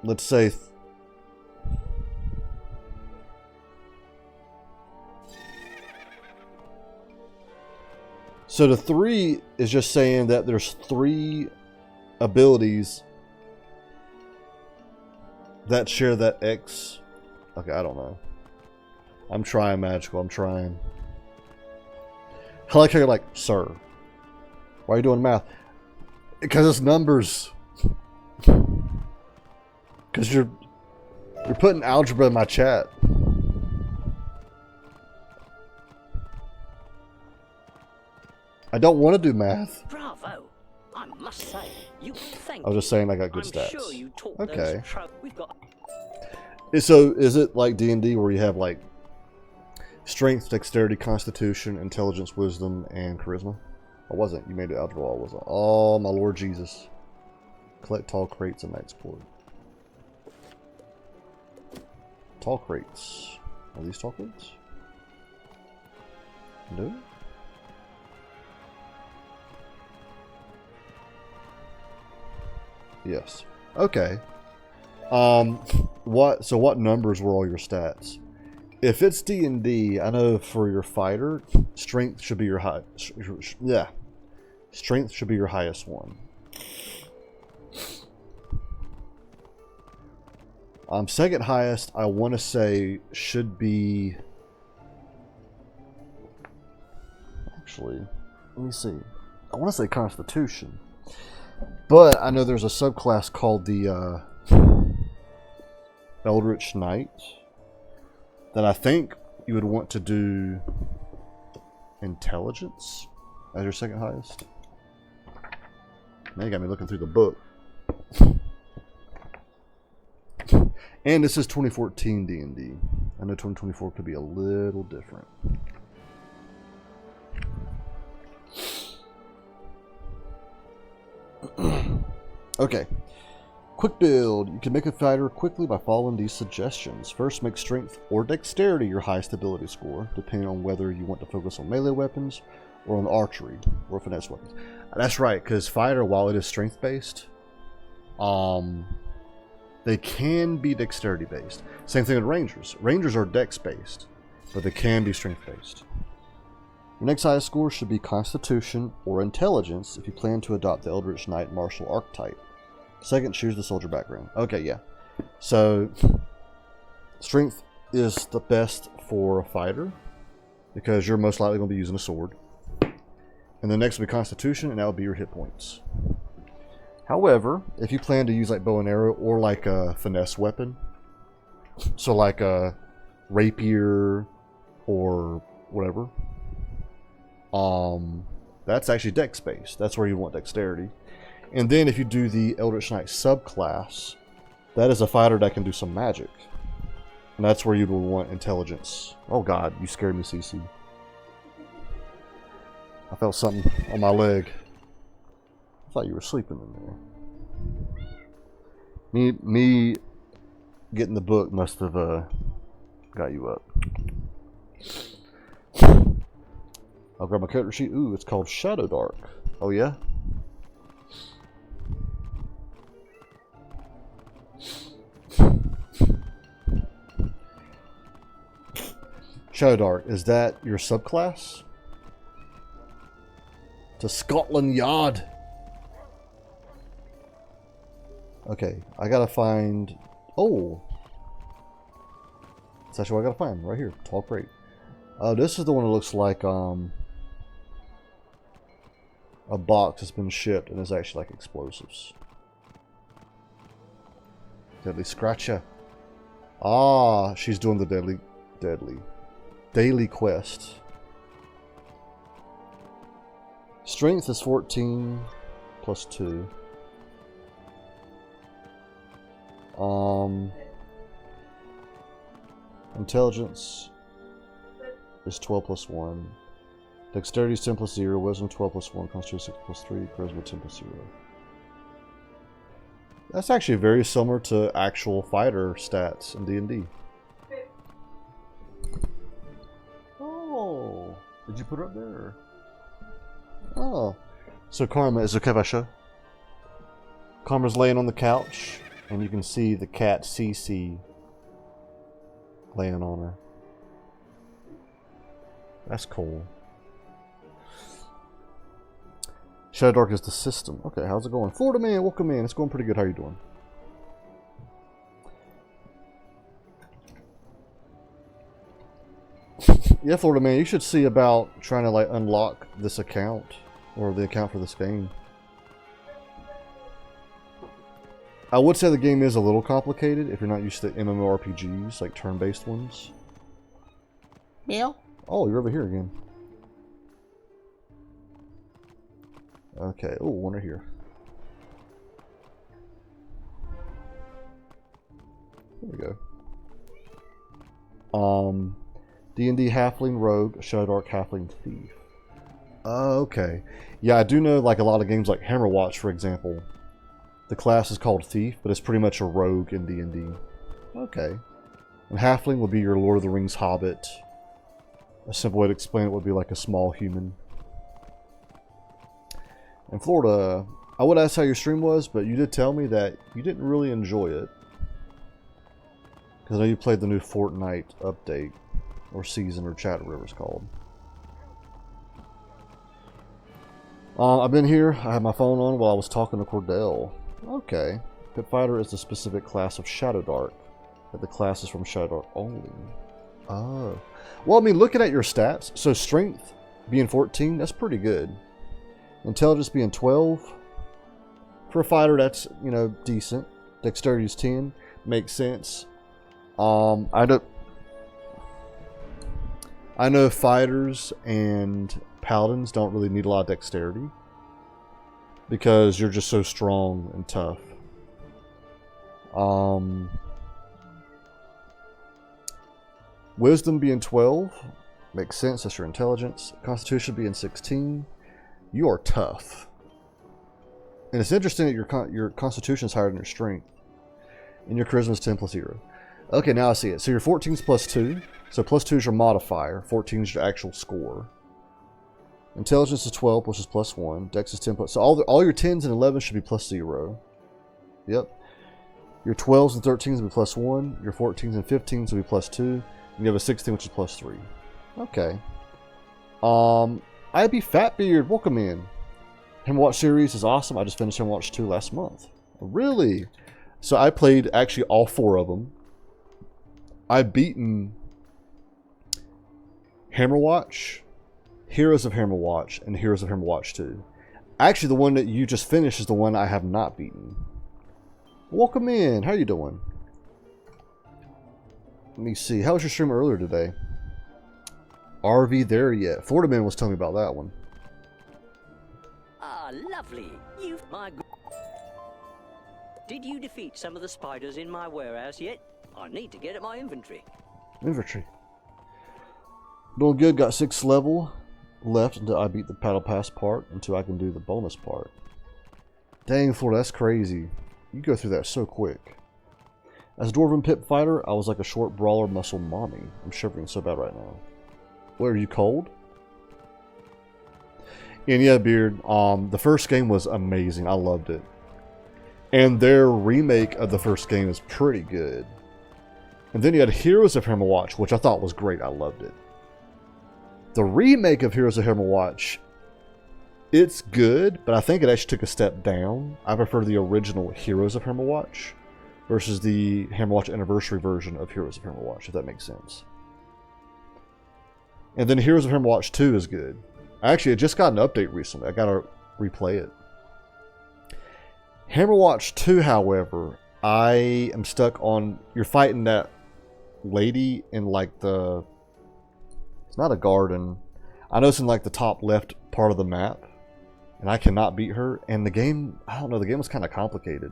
Let's say... So the 3 is just saying that there's 3 abilities that share that X. Okay, I don't know. I'm trying, Magical. I'm trying. I like how you're like, sir. Why are you doing math? Because it's numbers. Because you're putting algebra in my chat. I don't want to do math. Bravo! I must say, you think. I was just saying I got good I'm stats. Sure you taught Okay. We've got. So is it like D&D where you have like strength, dexterity, constitution, intelligence, wisdom, and charisma? Or wasn't? You made it algebra. Wasn't? Oh my Lord Jesus! Collect tall crates and export. Tall crates. Are these tall crates? No. Yes. Okay. What numbers were all your stats? If it's D&D, I know for your fighter, strength should be your strength should be your highest one. Second highest, I want to say should be. Actually, let me see. I want to say Constitution. But I know there's a subclass called the Eldritch Knight that I think you would want to do Intelligence as your second highest. Now you got me looking through the book. And this is 2014 D&D. I know 2024 could be a little different. Okay. Quick build. You can make a fighter quickly by following these suggestions. First, make strength or dexterity your highest ability score, depending on whether you want to focus on melee weapons or on archery or finesse weapons. That's right, because fighter, while it is strength based, they can be dexterity based. Same thing with rangers. Rangers are dex based, but they can be strength based. Your next highest score should be Constitution or Intelligence if you plan to adopt the Eldritch Knight martial archetype. Second, choose the soldier background. Okay, yeah. So, strength is the best for a fighter because you're most likely going to be using a sword. And the next will be Constitution, and that will be your hit points. However, if you plan to use like bow and arrow or like a finesse weapon, so like a rapier or whatever, that's actually dex based. That's where you want dexterity. And then if you do the Eldritch Knight subclass, that is a fighter that can do some magic. And that's where you will want intelligence. Oh god, you scared me, CC. I felt something on my leg. I thought you were sleeping in there. Me getting the book must have got you up. I'll grab my character sheet. Ooh, it's called Shadow Dark. Oh yeah? Shadow Dark, is that your subclass? To Scotland Yard. Okay, I gotta find... Oh! That's actually what I gotta find, right here. Tall crate. This is the one that looks like a box that's been shipped and is actually like explosives. Deadly Scratcher. Ah, she's doing the daily quest. Strength is 14 plus 2. Intelligence is 12 plus 1. Dexterity is 10 plus 0. Wisdom 12 plus 1. Constitution 6 plus 3. Charisma 10 plus 0. That's actually very similar to actual fighter stats in D&D. Oh, did you put it up there? Oh, so Karma, is it okay if I show? Karma's laying on the couch, and you can see the cat Cece laying on her. That's cool. Shadow Dark is the system. Okay, how's it going? Florida man, welcome in. It's going pretty good. How are you doing? Yeah, Florida man, you should see about trying to like unlock this account or the account for this game. I would say the game is a little complicated if you're not used to MMORPGs, like turn-based ones. Meow. Oh, you're over here again. Okay, oh, one right here. There we go. D&D Halfling Rogue, Shadow Dark Halfling Thief. Okay. Yeah, I do know like a lot of games like Hammerwatch, for example. The class is called Thief, but it's pretty much a rogue in D&D. Okay. And Halfling would be your Lord of the Rings Hobbit. A simple way to explain it would be like a small human. In Florida, I would ask how your stream was, but you did tell me that you didn't really enjoy it. Because I know you played the new Fortnite update, or season, or chat, or whatever it's called. I've been here, I had my phone on while I was talking to Cordell. Okay. Pit Fighter is the specific class of Shadow Dark, but the class is from Shadow Dark only. Oh. Well, I mean, looking at your stats, so strength being 14, that's pretty good. Intelligence being 12. For a fighter, that's, you know, decent. Dexterity is 10. Makes sense. I know fighters and paladins don't really need a lot of dexterity because you're just so strong and tough. Wisdom being 12 makes sense. That's your intelligence. Constitution being 16. You are tough. And it's interesting that your constitution is higher than your strength. And your charisma is 10 plus 0. Okay, now I see it. So your 14 is plus 2. So plus 2 is your modifier. 14 is your actual score. Intelligence is 12, which is plus 1. Dex is 10 plus... So all your 10s and 11s should be plus 0. Yep. Your 12s and 13s will be plus 1. Your 14s and 15s will be plus 2. And you have a 16, which is plus 3. Okay. IB Fatbeard, welcome in. Hammerwatch series is awesome. I just finished Hammerwatch 2 last month. Really? So I played actually all 4 of them. I've beaten Hammerwatch, Heroes of Hammerwatch, and Heroes of Hammerwatch 2. Actually, the one that you just finished is the one I have not beaten. Welcome in. How are you doing? Let me see. How was your stream earlier today? RV there yet? Florida Man was telling me about that one. Ah, lovely. You've my... Did you defeat some of the spiders in my warehouse yet? I need to get at my inventory. Inventory. Doing good. Got 6th level left until I beat the Battle Pass part, until I can do the bonus part. Dang, Florida, that's crazy. You go through that so quick. As a Dwarven pit fighter, I was like a short brawler muscle mommy. I'm shivering so bad right now. What, are you cold? And yeah, Beard, the first game was amazing. I loved it. And their remake of the first game is pretty good. And then you had Heroes of Hammerwatch, which I thought was great. I loved it. The remake of Heroes of Hammerwatch, it's good, but I think it actually took a step down. I prefer the original Heroes of Hammerwatch versus the Hammerwatch Anniversary version of Heroes of Hammerwatch, if that makes sense. And then Heroes of Hammerwatch 2 is good. Actually, it just got an update recently. I gotta replay it. Hammerwatch 2, however, I am stuck on... You're fighting that lady in like the... It's not a garden. I know it's in like the top left part of the map. And I cannot beat her. And the game... I don't know, the game was kind of complicated.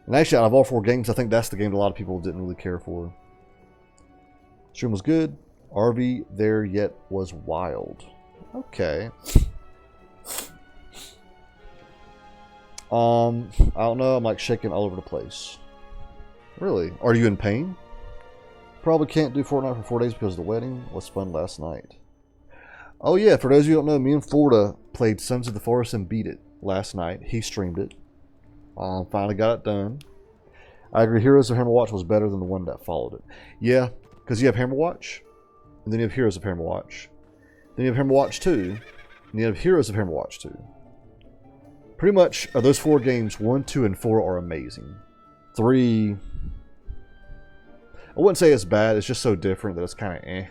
And actually, out of all 4 games, I think that's the game that a lot of people didn't really care for. Stream was good. RV there yet was wild. Okay. I don't know. I'm like shaking all over the place. Really? Are you in pain? Probably can't do Fortnite for 4 days because of the wedding. Was fun last night. Oh yeah, for those of you who don't know, me and Florida played Sons of the Forest and beat it last night. He streamed it. Finally got it done. I agree, Heroes of Hammerwatch was better than the one that followed it. Yeah, because you have Hammerwatch, and then you have Heroes of Hammerwatch. Then you have Hammerwatch 2, and you have Heroes of Hammerwatch 2. Pretty much, of those 4 games, 1, 2, and 4 are amazing. 3... I wouldn't say it's bad, it's just so different that it's kind of eh.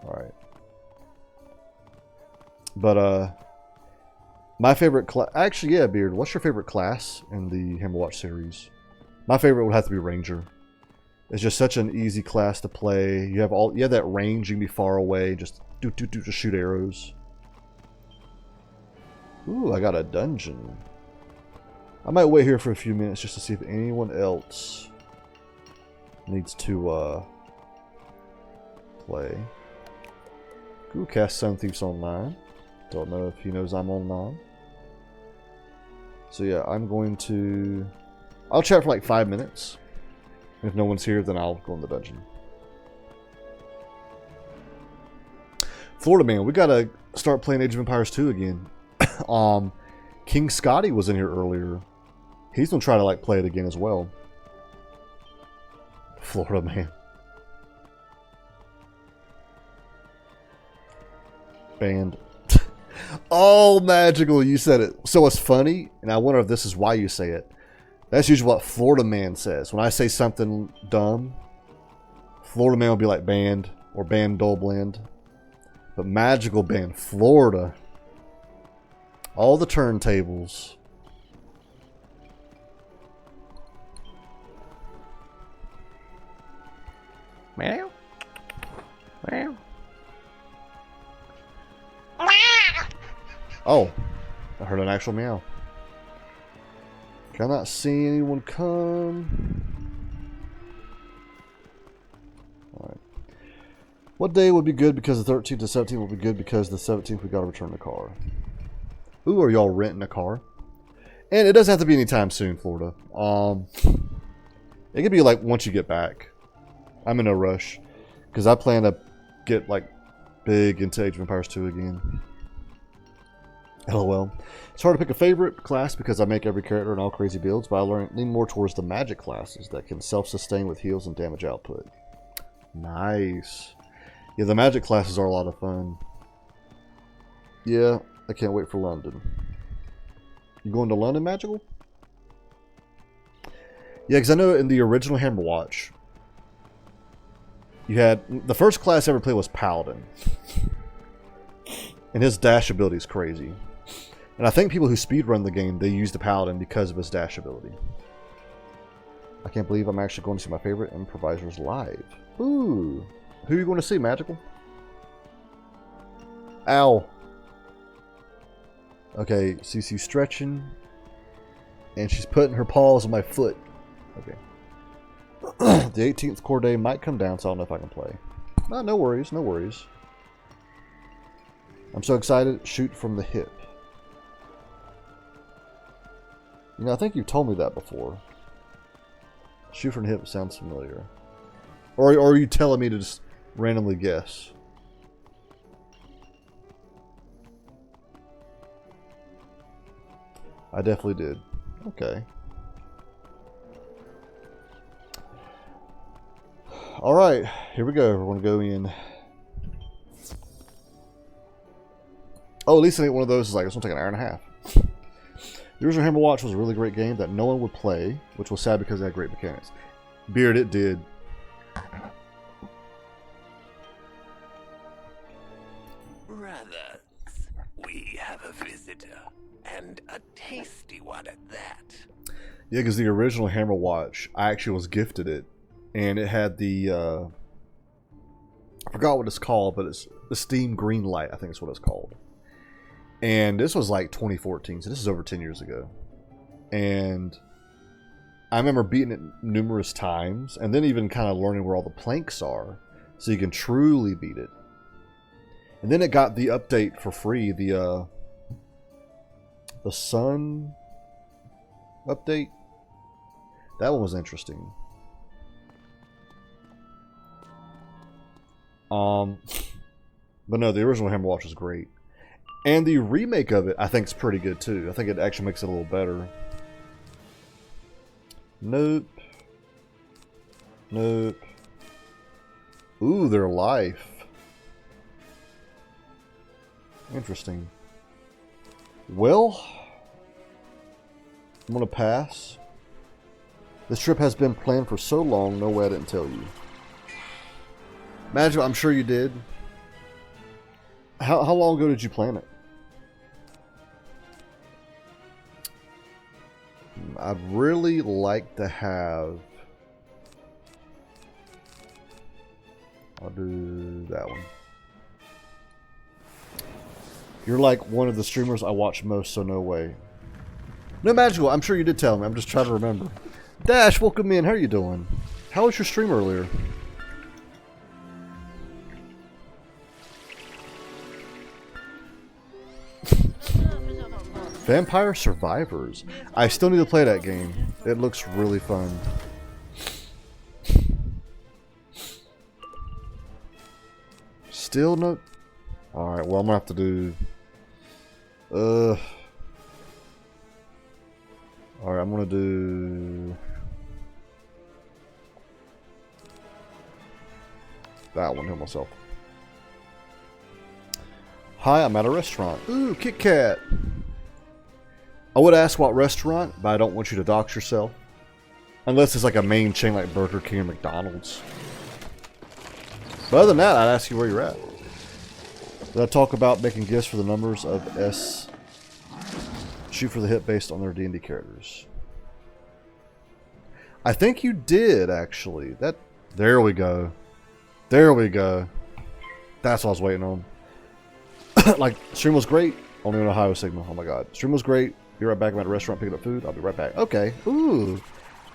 Alright. But, my favorite class... Actually, yeah, Beard, what's your favorite class in the Hammerwatch series? My favorite would have to be Ranger. It's just such an easy class to play. You have that range, you can be far away, just just shoot arrows. Ooh, I got a dungeon. I might wait here for a few minutes just to see if anyone else needs to play. Ooh, cast Sun Thieves online. Don't know if he knows I'm online. So yeah, I'm going to... I'll chat for like 5 minutes. If no one's here, then I'll go in the dungeon. Florida man, we gotta start playing Age of Empires 2 again. King Scotty was in here earlier. He's gonna try to like play it again as well. Florida man. Banned. Oh, magical, you said it. So it's funny, and I wonder if this is why you say it. That's usually what Florida man says. When I say something dumb, Florida man will be like banned or banned Dullblend. But magical banned Florida. All the turntables. Meow. Meow. Oh, I heard an actual meow. Cannot see anyone come. Alright. What day would be good because the 13th to 17th will be good because the 17th we gotta return the car. Ooh, are y'all renting a car? And it doesn't have to be anytime soon, Florida. It could be like once you get back. I'm in no rush. Because I plan to get like big into Age of Empires 2 again. LOL. It's hard to pick a favorite class because I make every character in all crazy builds, but I lean more towards the magic classes that can self-sustain with heals and damage output. Nice. Yeah, the magic classes are a lot of fun. Yeah, I can't wait for London. You going to London, Magical? Yeah, because I know in the original Hammerwatch, you had... The first class I ever played was Paladin. And his dash ability is crazy. And I think people who speedrun the game, they use the Paladin because of his dash ability. I can't believe I'm actually going to see my favorite improvisers live. Ooh. Who are you going to see, Magical? Ow. Okay, CC stretching. And she's putting her paws on my foot. Okay. The 18th core day might come down, so I don't know if I can play. No worries, no worries. I'm so excited. Shoot from the hip. You know, I think you've told me that before. Shoot from the hip sounds familiar. Or are you telling me to just randomly guess? I definitely did. Okay. Alright, here we go. We're going to go in. Oh, at least I think one of those is like, it's going to take an hour and a half. The original Hammer Watch was a really great game that no one would play, which was sad because it had great mechanics. Beard, it did. Brothers, we have a visitor, and a tasty one at that. Yeah, because the original Hammer Watch, I actually was gifted it, and it had the, I forgot what it's called, but it's the Steam Green Light, I think is what it's called. And this was like 2014, so this is over 10 years ago. And I remember beating it numerous times, and then even kind of learning where all the planks are, so you can truly beat it. And then it got the update for free, the Sun update. That one was interesting. But no, the original Hammer Watch was great. And the remake of it, I think, is pretty good too. I think it actually makes it a little better. Nope. Nope. Ooh, their life. Interesting. Well, I'm gonna pass. This trip has been planned for so long, no way I didn't tell you. Magic, I'm sure you did. How long ago did you plan it? I'd really like to have... I'll do that one. You're like one of the streamers I watch most, so no way. No, Magical, I'm sure you did tell me. I'm just trying to remember. Dash, welcome in. How are you doing? How was your stream earlier? Vampire Survivors. I still need to play that game. It looks really fun. Still no... Alright, well I'm gonna have to do... Alright, I'm gonna do... that one, help myself. Hi, I'm at a restaurant. Ooh, Kit Kat! I would ask what restaurant, but I don't want you to dox yourself. Unless it's like a main chain like Burger King or McDonald's. But other than that, I'd ask you where you're at. Did I talk about making gifts for the numbers of S shoot for the hip based on their D&D characters? I think you did, actually. There we go. There we go. That's what I was waiting on. Like, stream was great. Only on Ohio signal. Oh my god. Stream was great. Be right back. I'm at a restaurant picking up food. I'll be right back. Okay. Ooh.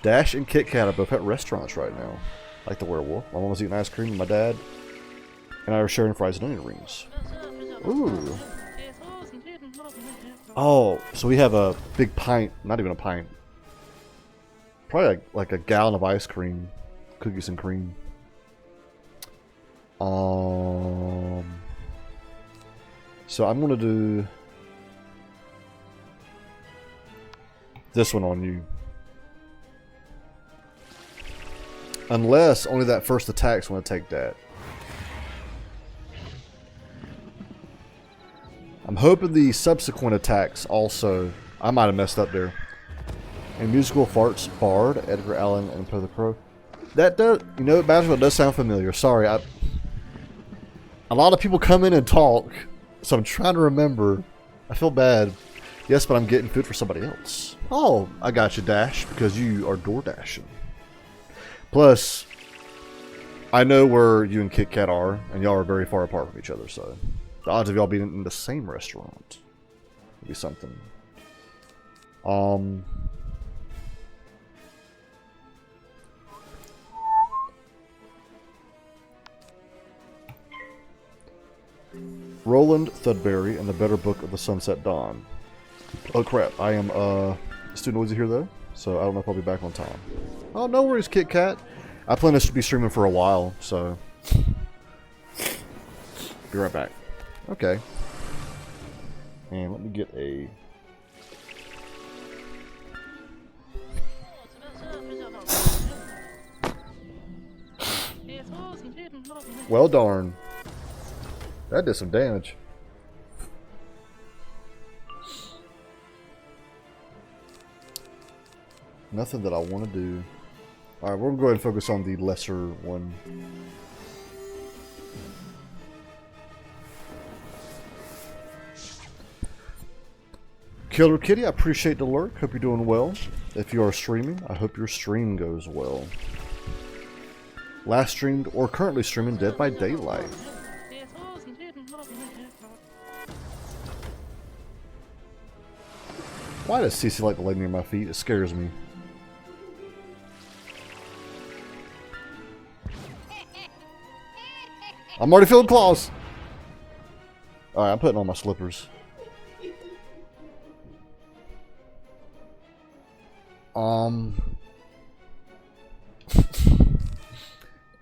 Dash and Kit Kat are both at restaurants right now. Like the werewolf. My mom was eating ice cream and my dad and I were sharing fries and onion rings. Ooh. Oh, so we have a big pint. Not even a pint. Probably like a gallon of ice cream. Cookies and cream. So I'm gonna do this one on you. Unless only that first attack's gonna take that. I'm hoping the subsequent attacks also... I might have messed up there. And musical farts, Bard, Edgar Allan, and Poe the Crow. That does... You know, Bashful does sound familiar. Sorry, a lot of people come in and talk, so I'm trying to remember. I feel bad. Yes, but I'm getting food for somebody else. Oh, I got you, Dash, because you are door dashing. Plus, I know where you and Kit Kat are, and y'all are very far apart from each other, so the odds of y'all being in the same restaurant would be something. Roland Thudberry and the Better Book of the Sunset Dawn. Oh crap, I am It's too noisy here though, so I don't know if I'll be back on time. Oh, no worries, Kit Kat. I plan this to be streaming for a while, so be right back. Okay. And let me get a... Well darn. That did some damage. Nothing that I want to do. Alright, we're going to go ahead and focus on the lesser one. Killer Kitty, I appreciate the lurk. Hope you're doing well. If you are streaming, I hope your stream goes well. Last streamed or currently streaming Dead by Daylight. Why does Cece like to lay near my feet? It scares me. I'm already feeling claws. Alright, I'm putting on my slippers.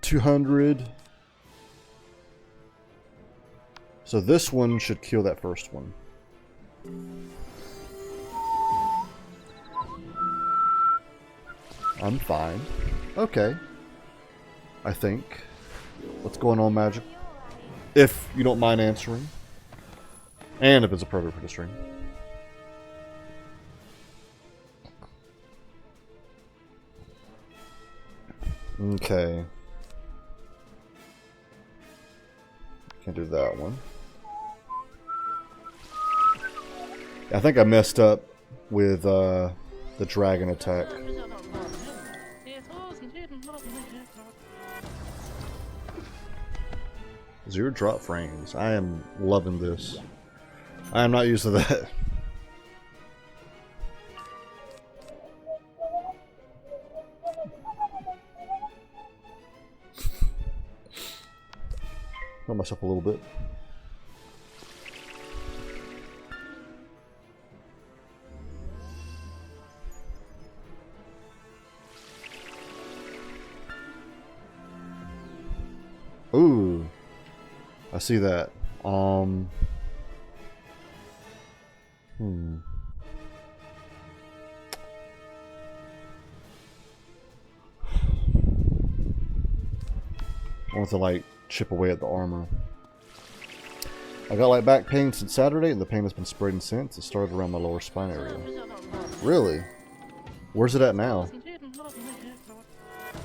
200. So this one should kill that first one. I'm fine. Okay. I think. What's going on, Magic? If you don't mind answering. And if it's appropriate for the stream. Okay. Can't do that one. I think I messed up with the dragon attack. Zero drop frames. I am loving this. I am not used to that. Got myself a little bit. Ooh, I see that. I want to like chip away at the armor. I got like back pain since Saturday, and the pain has been spreading since. It started around my lower spine area. Really? Where's it at now?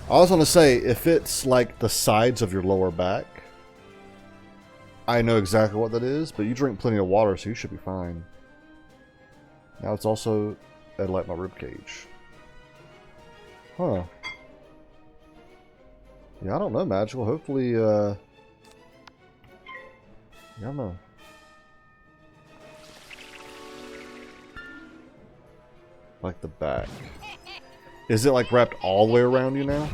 I was going to say, if it's like the sides of your lower back, I know exactly what that is, but you drink plenty of water, so you should be fine. Now it's also at like my rib cage. Huh. Yeah, I don't know, Magical. Hopefully, yeah, I don't know. Like the back. Is it like wrapped all the way around you now?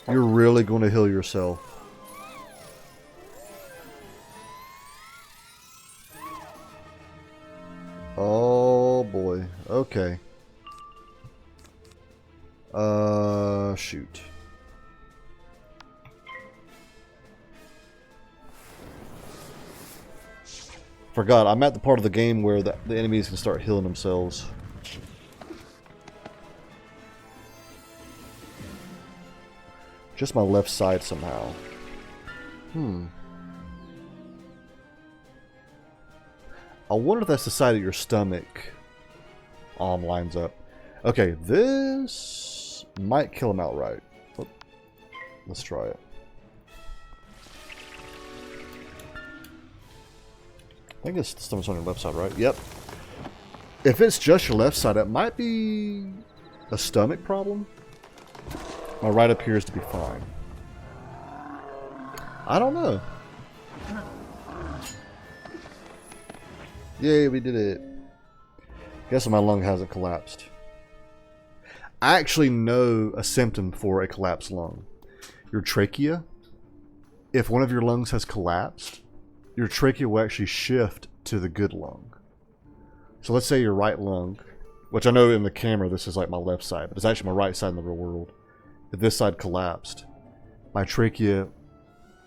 You're really going to heal yourself. Oh boy. Okay. Shoot. Forgot, I'm at the part of the game where the enemies can start healing themselves. Just my left side somehow. I wonder if that's the side of your stomach lines up. Okay, this might kill him outright. Oop. Let's try it. I think it's the stomach's on your left side, right? Yep. If it's just your left side, it might be a stomach problem. My right appears to be fine. I don't know. Yay, we did it. Guess my lung hasn't collapsed. I actually know a symptom for a collapsed lung. Your trachea. If one of your lungs has collapsed, your trachea will actually shift to the good lung. So let's say your right lung, which I know in the camera this is like my left side, but it's actually my right side in the real world. If this side collapsed, my trachea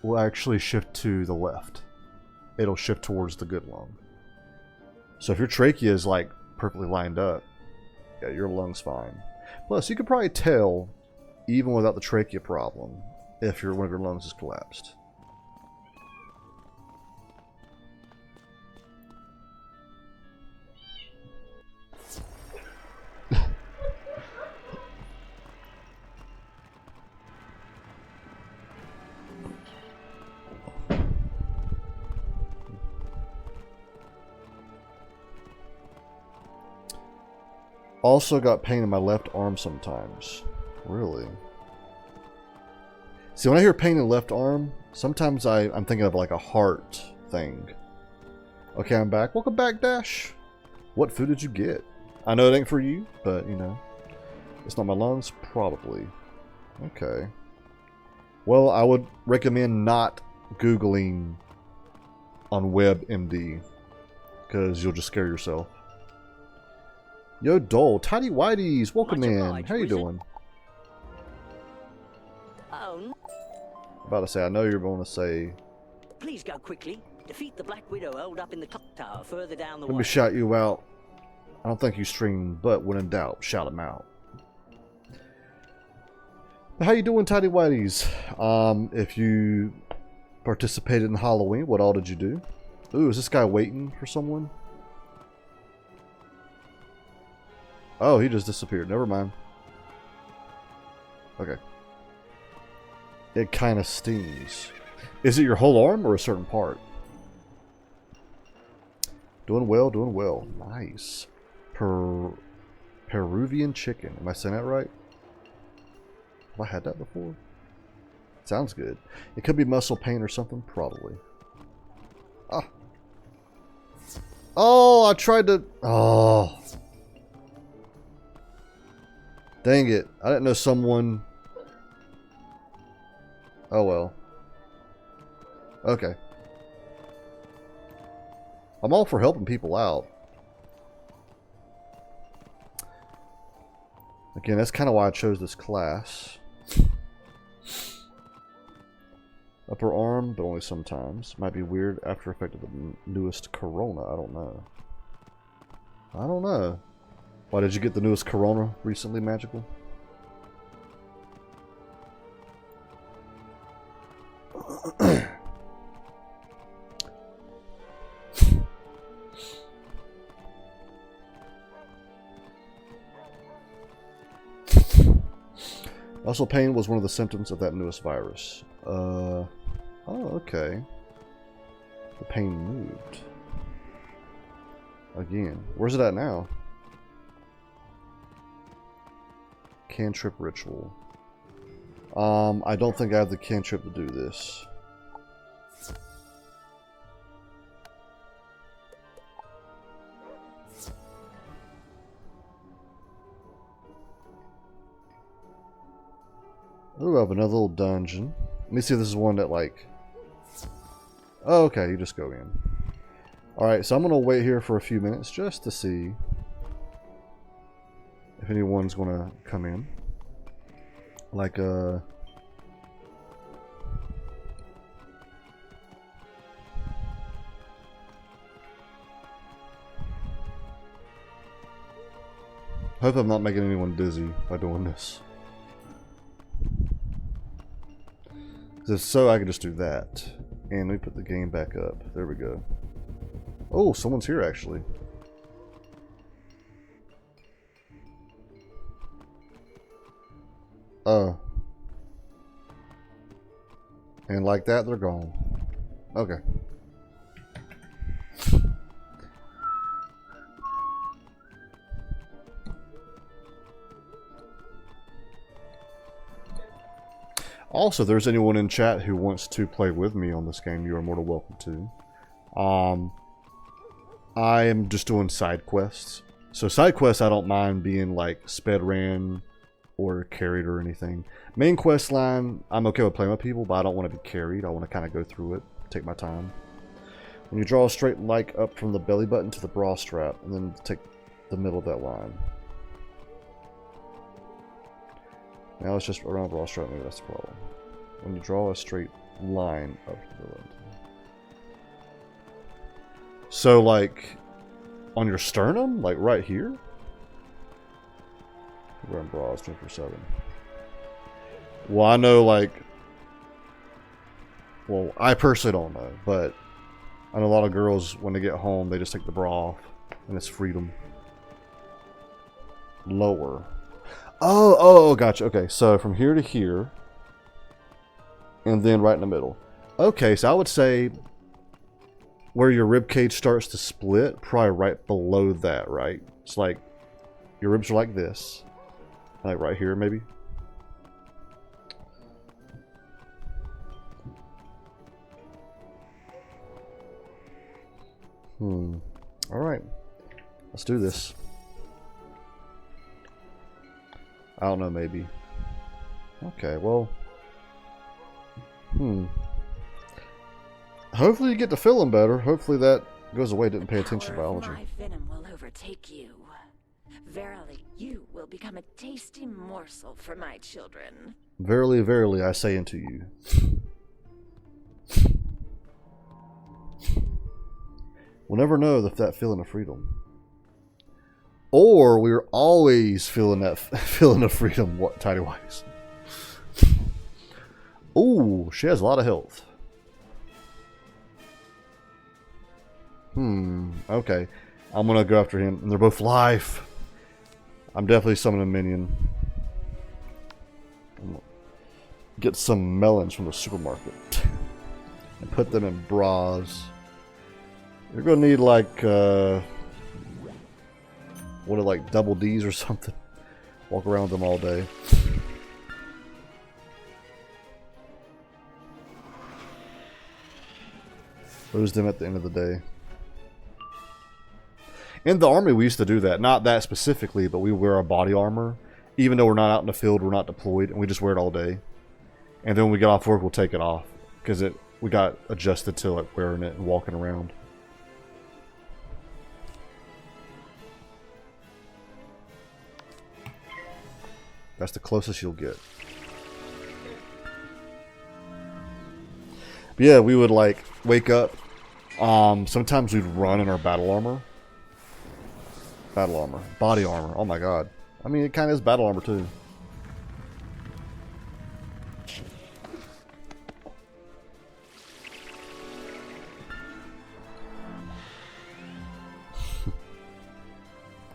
will actually shift to the left. It'll shift towards the good lung. So if your trachea is like perfectly lined up, yeah, your lung's fine. Plus, you could probably tell, even without the trachea problem, if one of your lungs is collapsed. Also got pain in my left arm sometimes. Really? See, when I hear pain in the left arm, sometimes I'm thinking of like a heart thing. Okay, I'm back. Welcome back, Dash. What food did you get? I know it ain't for you, but, you know. It's not my lungs? Probably. Okay. Well, I would recommend not Googling on WebMD, because you'll just scare yourself. Yo, Dole, Tidy Whiteys, welcome in. How you doing? Oh, About to say, I know you're going to say. please go quickly. Defeat the Black Widow holed up in the clock tower further down the Let way. me shout you out. I don't think you stream, but when in doubt, shout them out. But how you doing, Tidy Whiteys? If you participated in Halloween, what all did you do? Ooh, is this guy waiting for someone? Oh, he just disappeared. Never mind. Okay. It kind of stings. Is it your whole arm or a certain part? Doing well, doing well. Nice. Peruvian chicken. Am I saying that right? Have I had that before? Sounds good. It could be muscle pain or something. Probably. Ah. Oh, I tried to... Oh. Dang it. I didn't know someone... Oh well. Okay. I'm all for helping people out. Again, that's kind of why I chose this class. Upper arm, but only sometimes. Might be weird after effect of the newest Corona. I don't know. I don't know. Why, did you get the newest Corona recently, Magical? Also, pain was one of the symptoms of that newest virus. Oh, okay. The pain moved. Again. Where's it at now? Cantrip ritual. I don't think I have the cantrip to do this. Ooh, I have another little dungeon. Let me see if this is one that, like... Oh, okay, you just go in. Alright, so I'm going to wait here for a few minutes just to see if anyone's going to come in. Like, hope I'm not making anyone dizzy by doing this. If so, I can just do that. And let me put the game back up. There we go. Oh, someone's here actually. And like that, they're gone. Okay. Also, if there's anyone in chat who wants to play with me on this game, you are more than welcome to. I am just doing side quests. So side quests, I don't mind being like sped ran or carried or anything. Main quest line, I'm okay with playing with people, but I don't want to be carried. I want to kind of go through it, take my time. And you draw a straight line up from the belly button to the bra strap, and then take the middle of that line. Now it's just around the bra strap, maybe that's the problem. When you draw a straight line up to the belly button. So, like, on your sternum? Like, right here? Wearing bras 24/7. Well, I know, like... Well, I personally don't know, but... I know a lot of girls, when they get home, they just take the bra off. And it's freedom. Lower. Oh, gotcha. Okay, so from here to here. And then right in the middle. Okay, so I would say... where your rib cage starts to split, probably right below that, right? It's like your ribs are like this, like right here, maybe. All right, let's do this. I don't know, maybe. Okay, well. Hopefully you get to feeling better. Hopefully that goes away. Didn't pay attention to biology. My venom will overtake you. Verily, you will become a tasty morsel for my children. Verily, verily, I say unto you. We'll never know that feeling of freedom. Or we're always feeling that feeling of freedom, tidy-wise. Ooh, she has a lot of health. Okay. I'm gonna go after him. And they're both live. I'm definitely summoning a minion. Get some melons from the supermarket. And put them in bras. You're gonna need like what are like double D's or something. Walk around with them all day. Lose them at the end of the day. In the army, we used to do that. Not that specifically, but we wear our body armor. Even though we're not out in the field, we're not deployed, and we just wear it all day. And then when we get off work, we'll take it off. Because we got adjusted to like wearing it and walking around. That's the closest you'll get. But yeah, we would like wake up. Sometimes we'd run in our battle armor. Body armor. Oh my god. I mean, it kind of is battle armor too.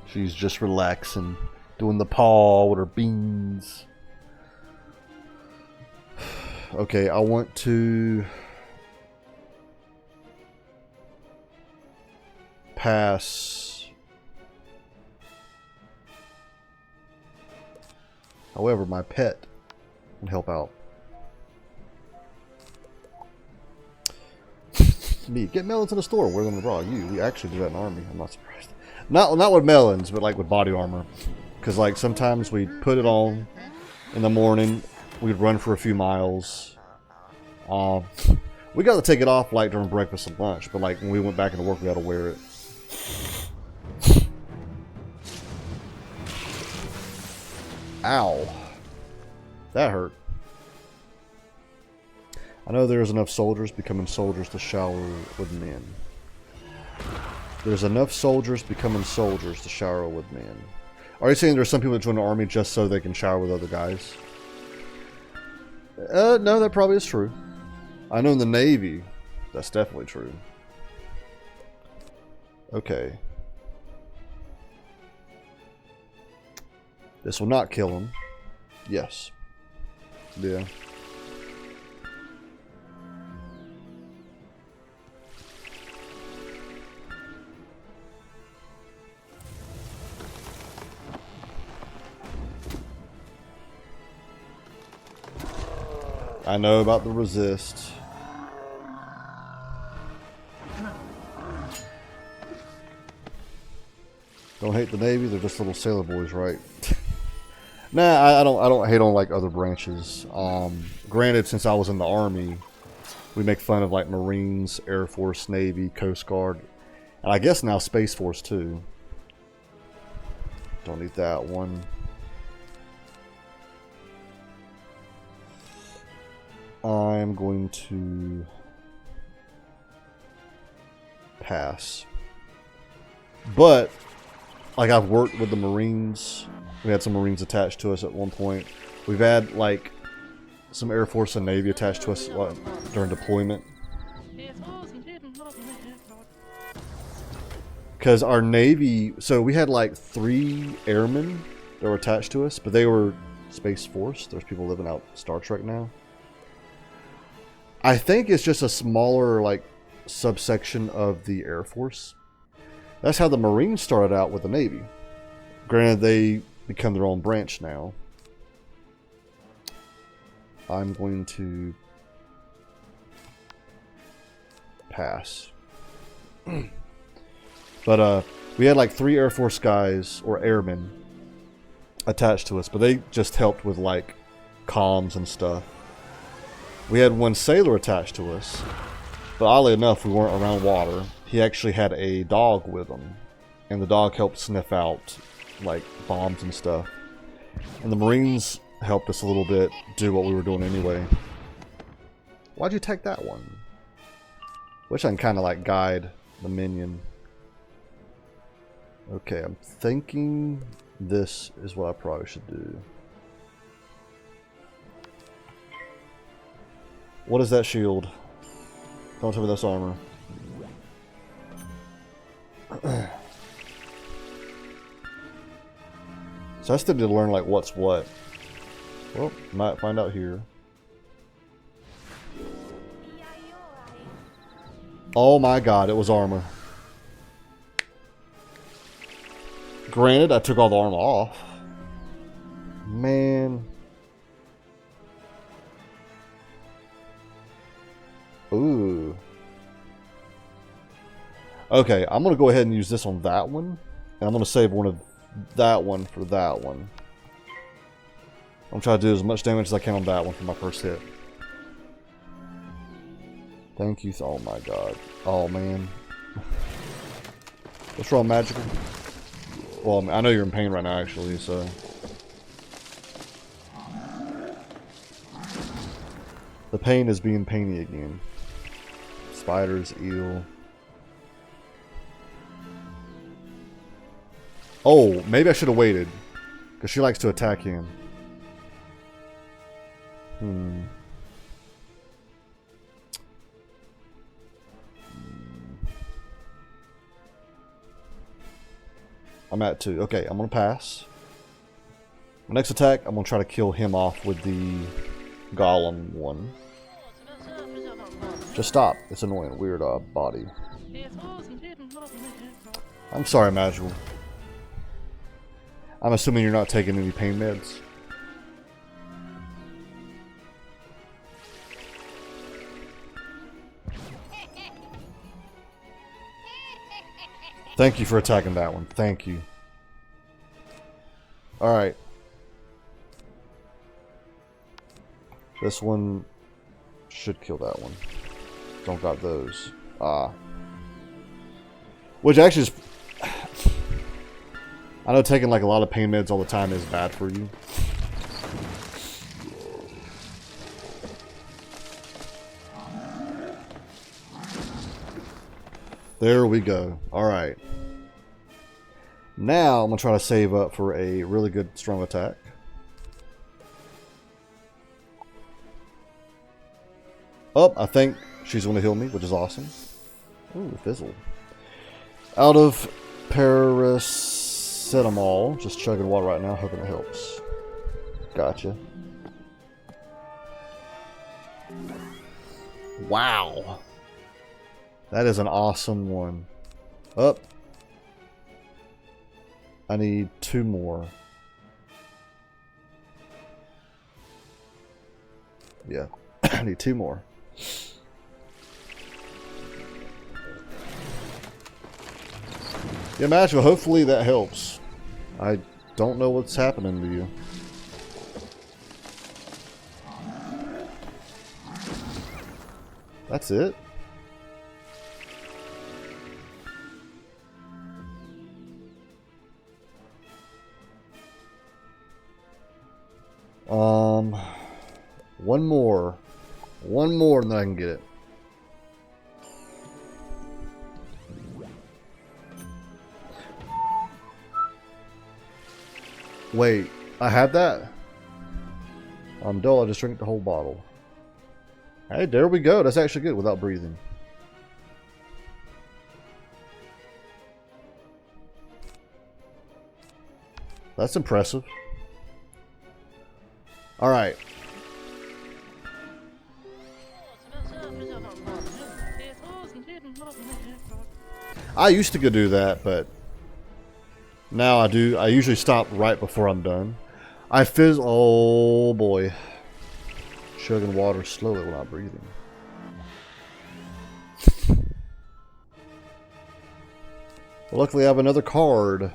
She's just relaxing, doing the paw with her beans. Okay, I want to pass. However, my pet can help out. Me, get melons in the store. Wear them in the bra. We actually do that in the army. I'm not surprised. Not with melons, but like with body armor. Because like sometimes we'd put it on in the morning. We'd run for a few miles. We got to take it off like during breakfast and lunch. But like when we went back into work, we had to wear it. Ow. That hurt. I know there's enough soldiers becoming soldiers to shower with men. There's enough soldiers becoming soldiers to shower with men. Are you saying there's some people that join the army just so they can shower with other guys? No, that probably is true. I know in the Navy, that's definitely true. Okay. This will not kill him. Yes. Yeah. I know about the resist. Don't hate the Navy, they're just little sailor boys, right? Nah, I don't hate on like other branches. Granted, since I was in the Army, we make fun of like Marines, Air Force, Navy, Coast Guard, and I guess now Space Force too. Don't need that one. I'm going to pass. But, like, I've worked with the Marines. We had some Marines attached to us at one point. We've had, like, some Air Force and Navy attached to us during deployment. Because our Navy... So, we had, like, 3 airmen that were attached to us, but they were Space Force. There's people living out Star Trek now. I think it's just a smaller, like, subsection of the Air Force. That's how the Marines started out with the Navy. Granted, they become their own branch now. I'm going to pass. But we had like 3 Air Force guys or airmen attached to us, but they just helped with like comms and stuff. We had 1 sailor attached to us, but oddly enough, we weren't around water. He actually had a dog with him, and the dog helped sniff out like bombs and stuff. And the Marines helped us a little bit do what we were doing anyway. Why'd you take that one? Wish I can kind of like guide the minion. Okay, I'm thinking this is what I probably should do. What is that shield? Don't tell me that's armor. So I still need to learn like what's what. Well, might find out here. Oh my god, it was armor. Granted, I took all the armor off. Man. Ooh. Okay, I'm going to go ahead and use this on that one. And I'm going to save one of that one for that one. I'm trying to do as much damage as I can on that one for my first hit. Thank you. Oh my god. Oh man. What's wrong, Magical? Well, I know you're in pain right now, actually, so... The pain is being painy again. Spiders, eel. Oh, maybe I should have waited. Because she likes to attack him. I'm at 2. Okay, I'm going to pass. My next attack, I'm going to try to kill him off with the golem one. Just stop. It's annoying. Weird body. I'm sorry, Magical. I'm assuming you're not taking any pain meds. Thank you for attacking that one. Thank you. Alright. This one should kill that one. Don't got those. Which actually is... I know taking like a lot of pain meds all the time is bad for you. There we go. Alright. Now I'm going to try to save up for a really good strong attack. Oh, I think she's going to heal me, which is awesome. Ooh, fizzle. Out of paracetamol. Just chugging water right now, hoping it helps. Gotcha. Wow. That is an awesome one. Up. I need 2 more. Yeah, I need 2 more. Yeah, Magical, hopefully that helps. I don't know what's happening to you. That's it? One more. One more and then I can get it. Wait, I had that? I'm dull, I just drank the whole bottle. Hey, there we go. That's actually good without breathing. That's impressive. Alright. I used to go do that, but now I do. I usually stop right before I'm done. I fizz. Oh boy. Chugging water slowly while not breathing. Well, luckily I have another card.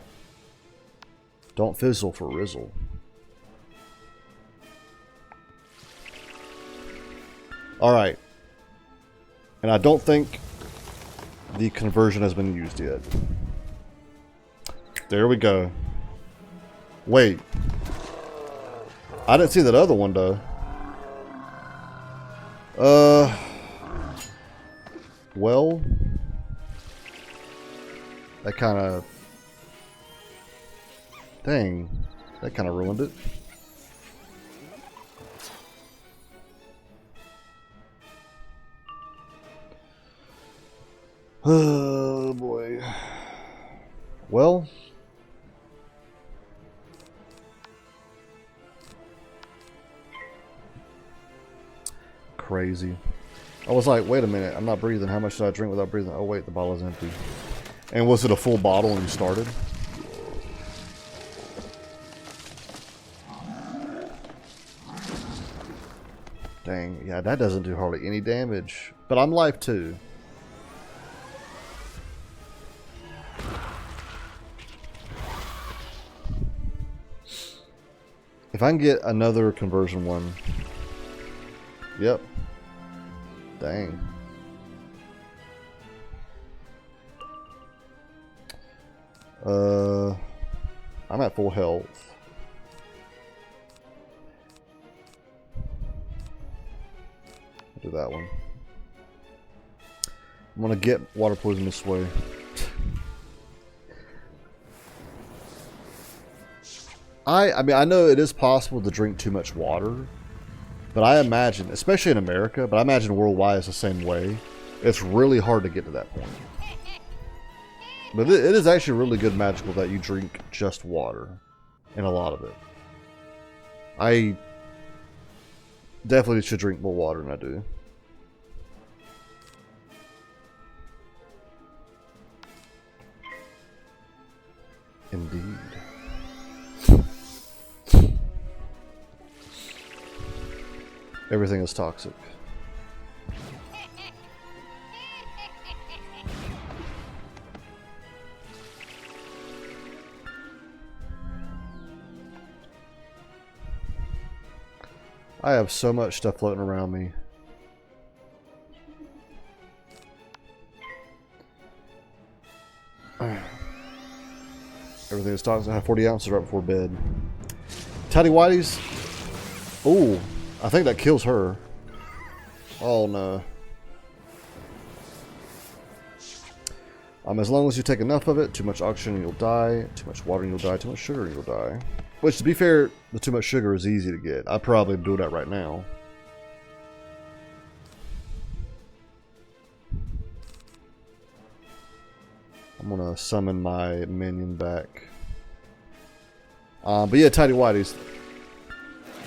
Don't fizzle for Rizzle. Alright. And I don't think the conversion has been used yet. There we go. Wait. I didn't see that other one though. Well, that kind of, dang, that kind of ruined it. Oh boy. Well, crazy. I was like, wait a minute, I'm not breathing. How much did I drink without breathing? Oh wait, the bottle is empty. And was it a full bottle when you started? Dang, yeah, that doesn't do hardly any damage. But I'm life too. If I can get another conversion one. Yep. Dang. I'm at full health. I'll do that one. I'm gonna get water poison this way. I mean, I know it is possible to drink too much water, but I imagine, especially in America, but I imagine worldwide it's the same way. It's really hard to get to that point. But it is actually really good magical that you drink just water, and a lot of it. I definitely should drink more water than I do. Indeed. Everything is toxic. I have so much stuff floating around me. Everything is toxic. I have 40 ounces right before bed. Tidy Whities. Ooh, I think that kills her. Oh no. As long as you take enough of it, too much oxygen and you'll die, too much water and you'll die, too much sugar and you'll die. Which, to be fair, the too much sugar is easy to get. I'd probably do that right now. I'm gonna summon my minion back. But yeah, Tidy Whities.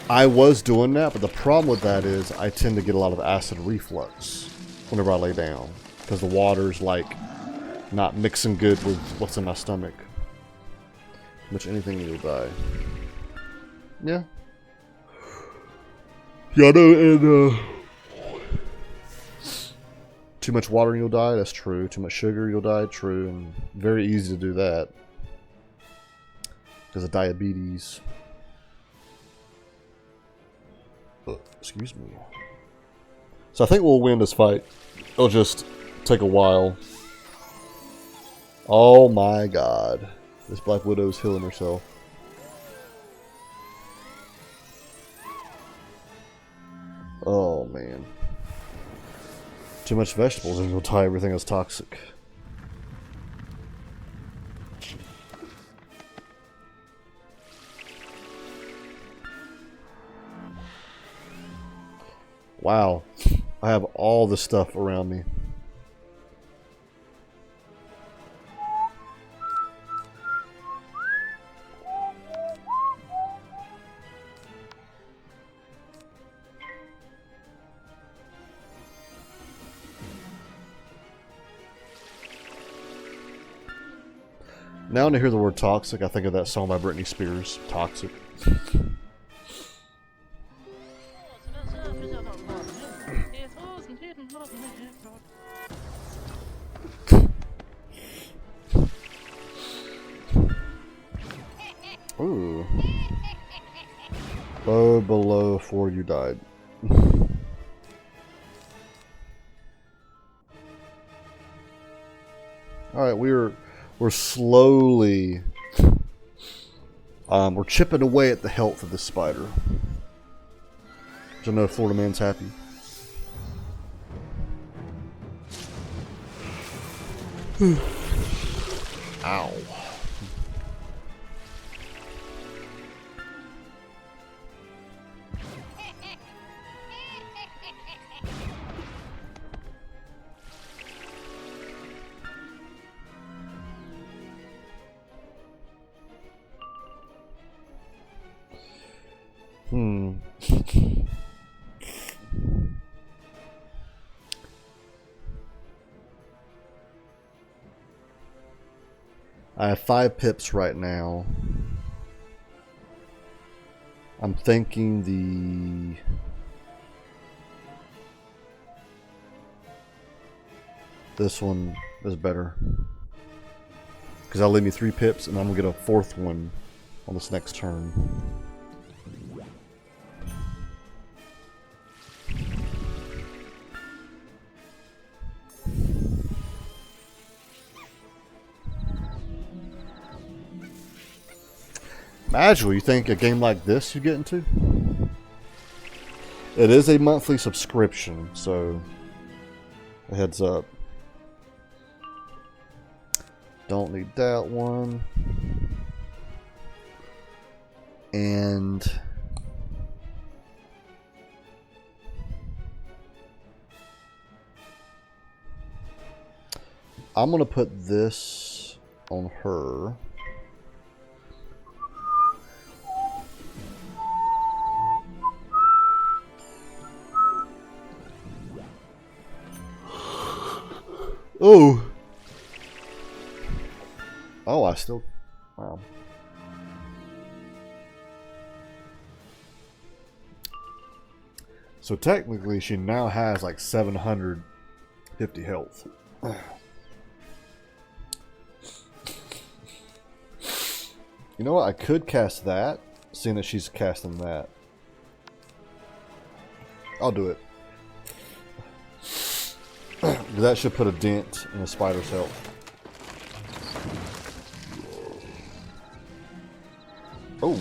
I was doing that, but the problem with that is I tend to get a lot of acid reflux whenever I lay down. Because the water's like not mixing good with what's in my stomach. Which anything you'll die. Yeah. Yeah, I know, and too much water and you'll die, that's true. Too much sugar, you'll die, true. And very easy to do that. Because of diabetes. Excuse me. So I think we'll win this fight. It'll just take a while. Oh my god. This Black Widow's healing herself. Oh man. Too much vegetables and you'll tie everything as toxic. Wow. I have all the stuff around me. Now when I hear the word toxic, I think of that song by Britney Spears, Toxic. Ooh. Low below before you died. Alright, we're slowly we're chipping away at the health of this spider. So no Florida man's happy. Ow. I have 5 pips right now. I'm thinking this one is better. Because that'll leave me 3 pips and I'm gonna get a 4th one on this next turn. Imagine, you think a game like this you get into? It is a monthly subscription, so a heads up. Don't need that one. And I'm gonna put this on her. Oh. Oh, I still... Wow. So technically she now has like 750 health. You know what? I could cast that, seeing that she's casting that. I'll do it. That should put a dent in the spider's health. Oh.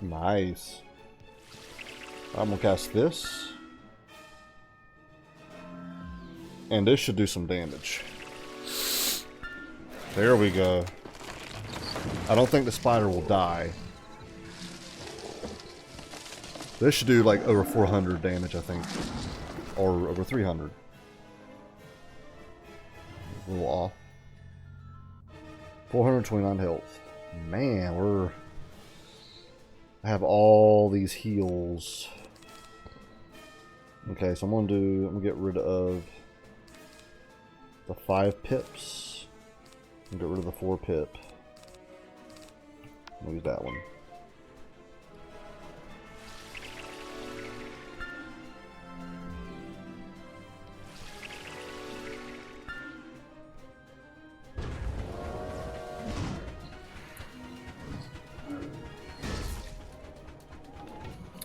Nice. I'm gonna cast this. And this should do some damage. There we go. I don't think the spider will die. This should do like over 400 damage, I think. Or over 300. A little off. 429 health. Man, I have all these heals. Okay, so I'm gonna get rid of the 5 pips. And get rid of the 4 pip. I'll use that one.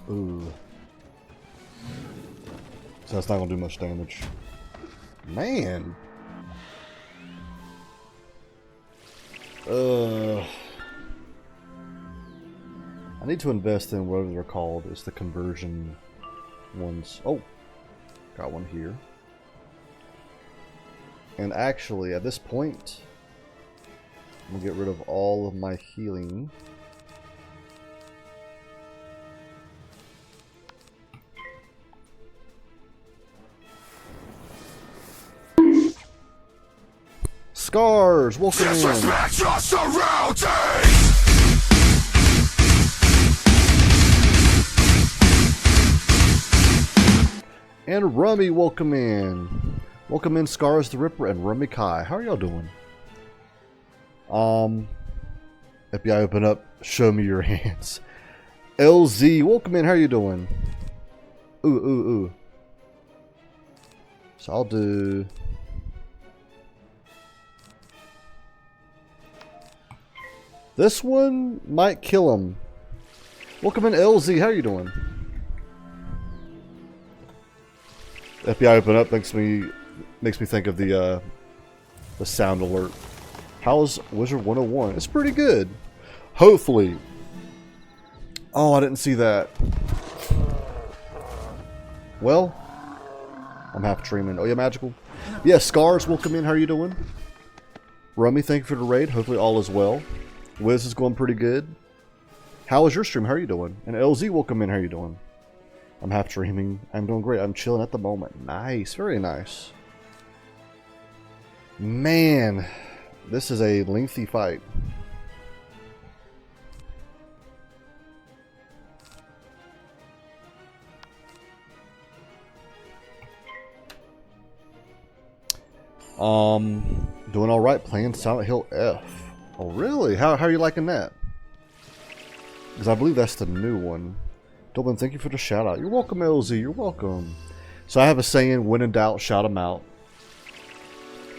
Ooh. So that's not gonna do much damage. Man. I need to invest in whatever they're called. It's the conversion ones. Oh, got one here. And actually, at this point, I'm gonna get rid of all of my healing. Scars, welcome in. And Rummy, welcome in. Welcome in, Scars the Ripper and Rummy Kai. How are y'all doing? FBI, open up. Show me your hands. LZ, welcome in. How are you doing? Ooh. So I'll do. This one might kill him. Welcome in, LZ. How are you doing? FBI open up makes me think of the sound alert. How's Wizard 101? It's pretty good. Hopefully. Oh, I didn't see that. Well, I'm half dreaming. Oh yeah, magical. Yeah, Scars, welcome in. How are you doing? Rummy, thank you for the raid. Hopefully all is well. Wiz is going pretty good. How was your stream? How are you doing? And LZ, welcome in. How are you doing? I'm half dreaming. I'm doing great. I'm chilling at the moment. Nice. Very nice. Man, this is a lengthy fight. Doing all right. Playing Silent Hill F. Oh, really? How are you liking that? Because I believe that's the new one. Dullblend, thank you for the shout out. You're welcome, LZ. You're welcome. So I have a saying, when in doubt, shout them out.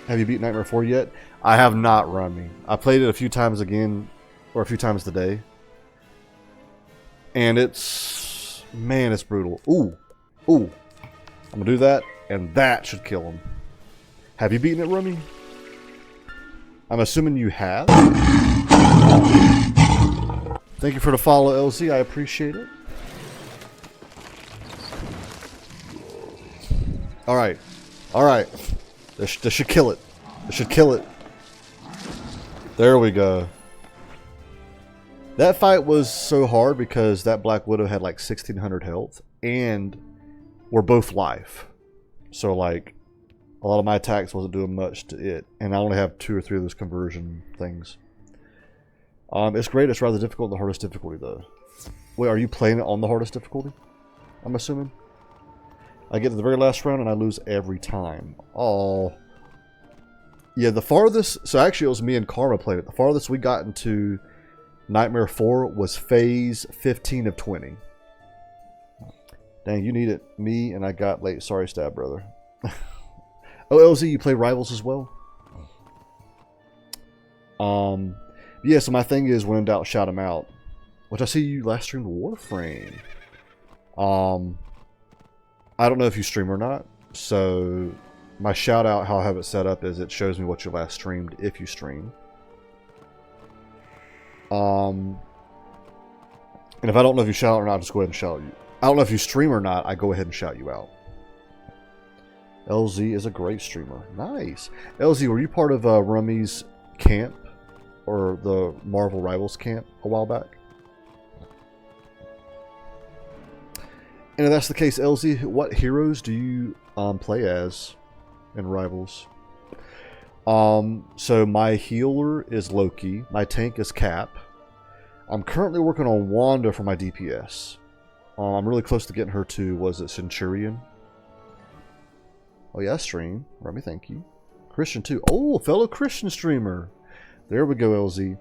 Have you beat Nightmare 4 yet? I have not, Rummy. I played it a few times again, or a few times today. And it's... man, it's brutal. Ooh. I'm going to do that, and that should kill him. Have you beaten it, Rummy? I'm assuming you have. Thank you for the follow, LZ. I appreciate it. Alright. This should kill it. This should kill it. There we go. That fight was so hard because that Black Widow had like 1600 health. And we're both life. So like, a lot of my attacks wasn't doing much to it. And I only have 2 or 3 of those conversion things. It's great. It's rather difficult, the hardest difficulty though. Wait, are you playing it on the hardest difficulty? I'm assuming. I get to the very last round and I lose every time. Oh. Yeah, the farthest... so actually it was me and Karma played it. The farthest we got into Nightmare 4 was phase 15 of 20. Dang, you needed me and I got late. Sorry, Stab Brother. Oh, LZ, you play Rivals as well? Yeah, so my thing is, when in doubt, shout them out. Which I see you last streamed Warframe. I don't know if you stream or not. So, my shout out, how I have it set up, is it shows me what you last streamed if you stream. And if I don't know if you shout out or not, I'll just go ahead and shout you. I don't know if you stream or not, I go ahead and shout you out. LZ is a great streamer. Nice. LZ, were you part of Rummy's camp? Or the Marvel Rivals camp a while back? And if that's the case, LZ, what heroes do you play as in Rivals? So my healer is Loki. My tank is Cap. I'm currently working on Wanda for my DPS. I'm really close to getting her to, was it Centurion? Oh yeah, stream. Rummy, thank you. Christian too. Oh, fellow Christian streamer. There we go, LZ.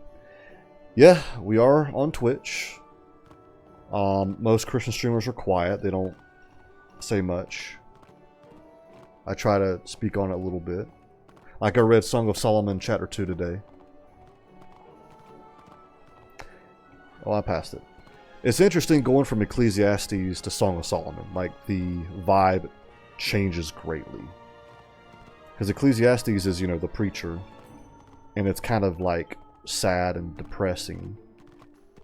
Yeah, we are on Twitch. Most Christian streamers are quiet. They don't say much. I try to speak on it a little bit. Like I read Song of Solomon Chapter 2 today. Oh, I passed it. It's interesting going from Ecclesiastes to Song of Solomon. Like, the vibe changes greatly. Because Ecclesiastes is, you know, the preacher. And it's kind of, like, sad and depressing.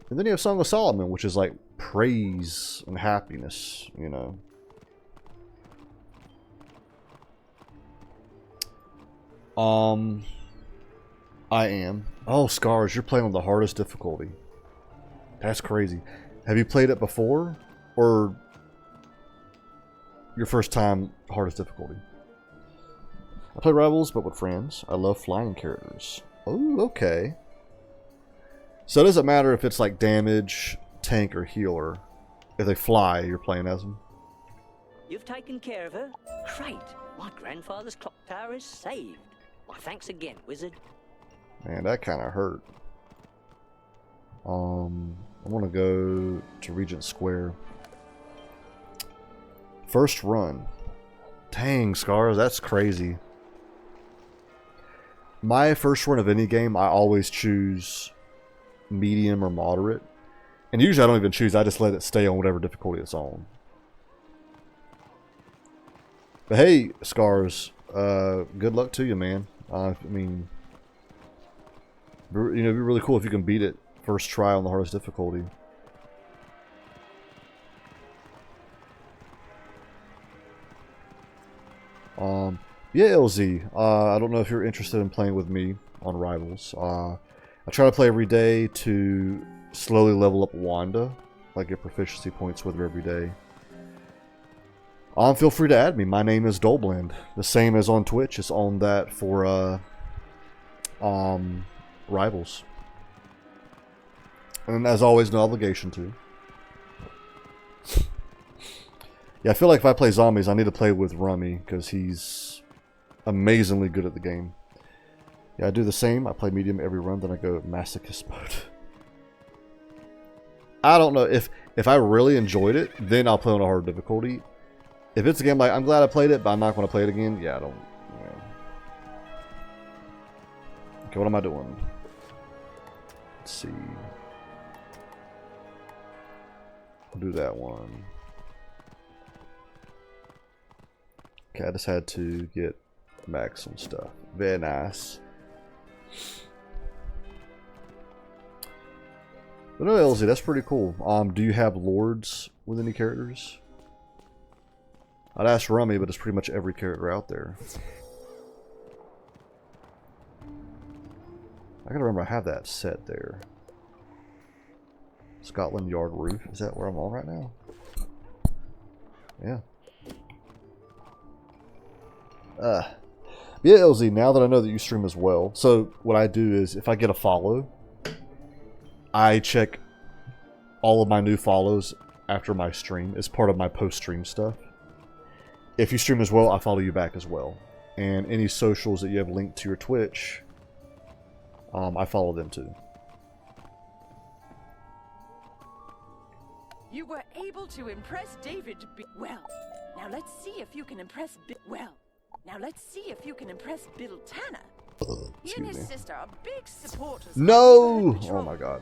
And then you have Song of Solomon, which is, like, praise and happiness, you know. I am. Oh, Scars, you're playing on the hardest difficulty. That's crazy. Have you played it before? Or your first time hardest difficulty? I play Rivals, but with friends. I love flying characters. Oh, okay. So it doesn't matter if it's like damage, tank, or healer. If they fly, you're playing as them. You've taken care of her? Great. My grandfather's clock tower is saved. Why, thanks again, wizard. Man, that kind of hurt. I want to go to Regent Square. First run. Dang, Scars, that's crazy. My first run of any game, I always choose medium or moderate. And usually I don't even choose, I just let it stay on whatever difficulty it's on. But hey, Scars, good luck to you, man. I mean, you know, it'd be really cool if you can beat it first try on the hardest difficulty. Yeah, LZ, I don't know if you're interested in playing with me on Rivals. I try to play every day to slowly level up Wanda, like get proficiency points with her every day. Feel free to add me. My name is Dullblend. The same as on Twitch. It's on that for Rivals. And as always, no obligation to. Yeah, I feel like if I play zombies, I need to play with Rummy because he's amazingly good at the game. Yeah, I do the same. I play medium every run, then I go masochist mode. I don't know. If I really enjoyed it, then I'll play on a hard difficulty. If it's a game like, I'm glad I played it, but I'm not going to play it again, yeah, I don't. Yeah. Okay, what am I doing? Let's see. I'll do that one. Okay, I just had to get maximum stuff. Very nice. But no, LZ, that's pretty cool. Do you have lords with any characters? I'd ask Rummy, but it's pretty much every character out there. I gotta remember I have that set there. Scotland Yard Roof. Is that where I'm on right now? Yeah. Yeah, LZ, now that I know that you stream as well. So what I do is if I get a follow, I check all of my new follows after my stream as part of my post-stream stuff. If you stream as well, I follow you back as well. And any socials that you have linked to your Twitch, I follow them too. You were able to impress David well. Now let's see if you can impress Now let's see if you can impress Bill Tanner. He and his sister are big supporters. No! Oh my god.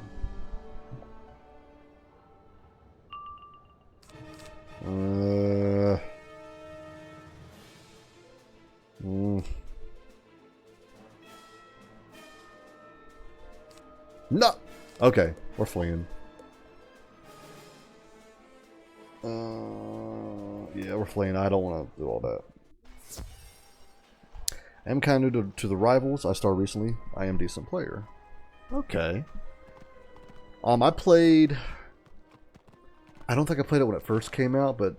No! Okay, we're fleeing. Yeah, we're fleeing. I don't want to do all that. I am kind of new to the Rivals. I started recently. I am a decent player. Okay. I played... I don't think I played it when it first came out, but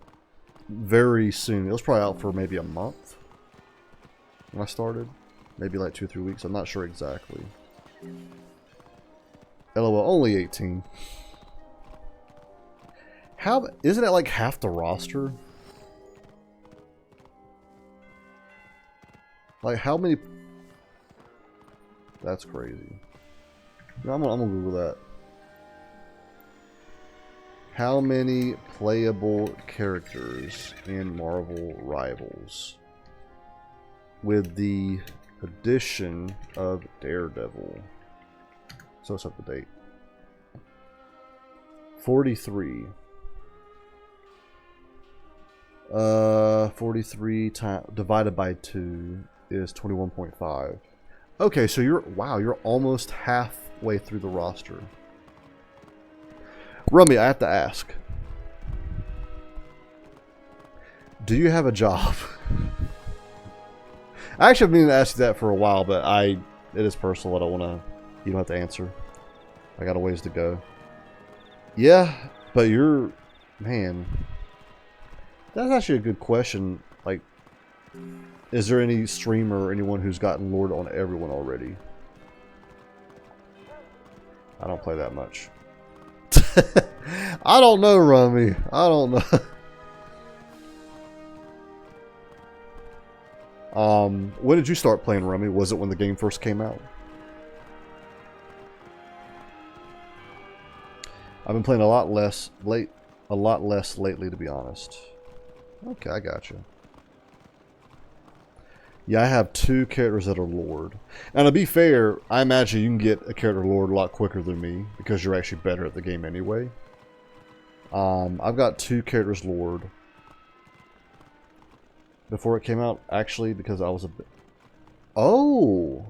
very soon. It was probably out for maybe a month when I started. Maybe like 2 or 3 weeks. I'm not sure exactly. LOL, only 18. How... Isn't it like half the roster? Like, how many... That's crazy. No, I'm gonna Google that. How many playable characters in Marvel Rivals with the addition of Daredevil? So it's up to date. 43. 43 divided by 2 is 21.5. Okay, so you're almost halfway through the roster. Rummy, I have to ask. Do you have a job? I actually have been to ask you that for a while, but it is personal. I don't want to. You don't have to answer. I got a ways to go. Yeah, but man. That's actually a good question. Like, is there any streamer or anyone who's gotten Lord on everyone already? I don't play that much. I don't know, Rummy. I don't know. When did you start playing Rummy? Was it when the game first came out? I've been playing a lot less lately, to be honest. Okay, I gotcha. Yeah, I have 2 characters that are Lord. And to be fair, I imagine you can get a character Lord a lot quicker than me because you're actually better at the game anyway. I've got 2 characters Lord before it came out, actually, because I was a bit... Oh!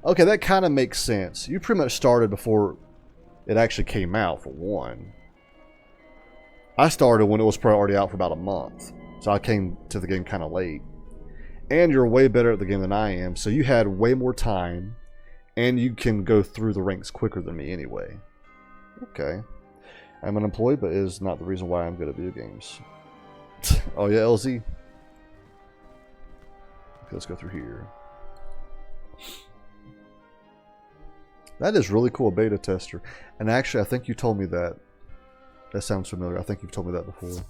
Okay, that kind of makes sense. You pretty much started before it actually came out, for one. I started when it was probably already out for about a month. So I came to the game kind of late. And you're way better at the game than I am, so you had way more time. And you can go through the ranks quicker than me anyway. Okay. I'm unemployed, but it is not the reason why I'm good at video games. Oh yeah, LZ. Okay, let's go through here. That is really cool, beta tester. And actually, I think you told me that. That sounds familiar. I think you've told me that before.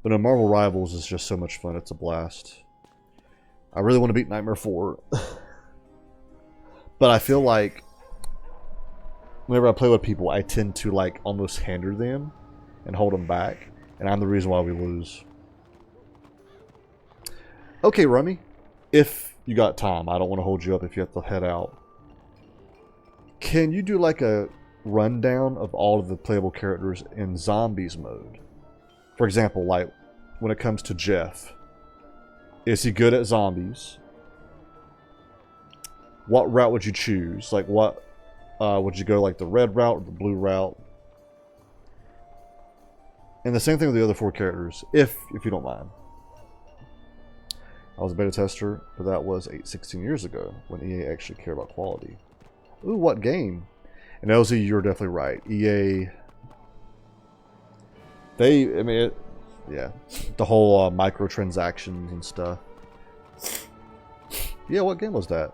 But no, Marvel Rivals is just so much fun. It's a blast. I really want to beat Nightmare 4. But I feel like whenever I play with people, I tend to like almost hinder them and hold them back. And I'm the reason why we lose. Okay, Rummy. If you got time, I don't want to hold you up if you have to head out. Can you do like a rundown of all of the playable characters in zombies mode? For example, like when it comes to Jeff, is he good at zombies? What route would you choose? Like what would you go, like the red route or the blue route? And the same thing with the other 4 characters, if you don't mind. I was a beta tester, but that was 16 years ago when EA actually cared about quality. Ooh, what game? And LZ, you're definitely right. EA, yeah, the whole microtransactions and stuff. Yeah, what game was that?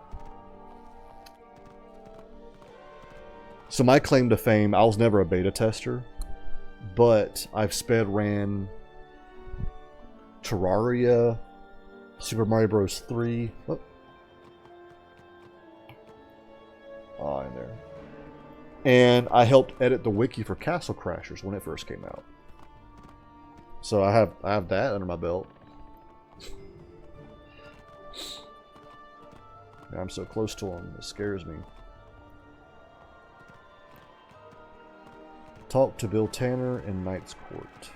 So my claim to fame, I was never a beta tester, but I've sped ran Terraria, Super Mario Bros. 3. Oh, in there. And I helped edit the wiki for Castle Crashers when it first came out. So I have that under my belt. I'm so close to him, it scares me. Talk to Bill Tanner in Knight's Court.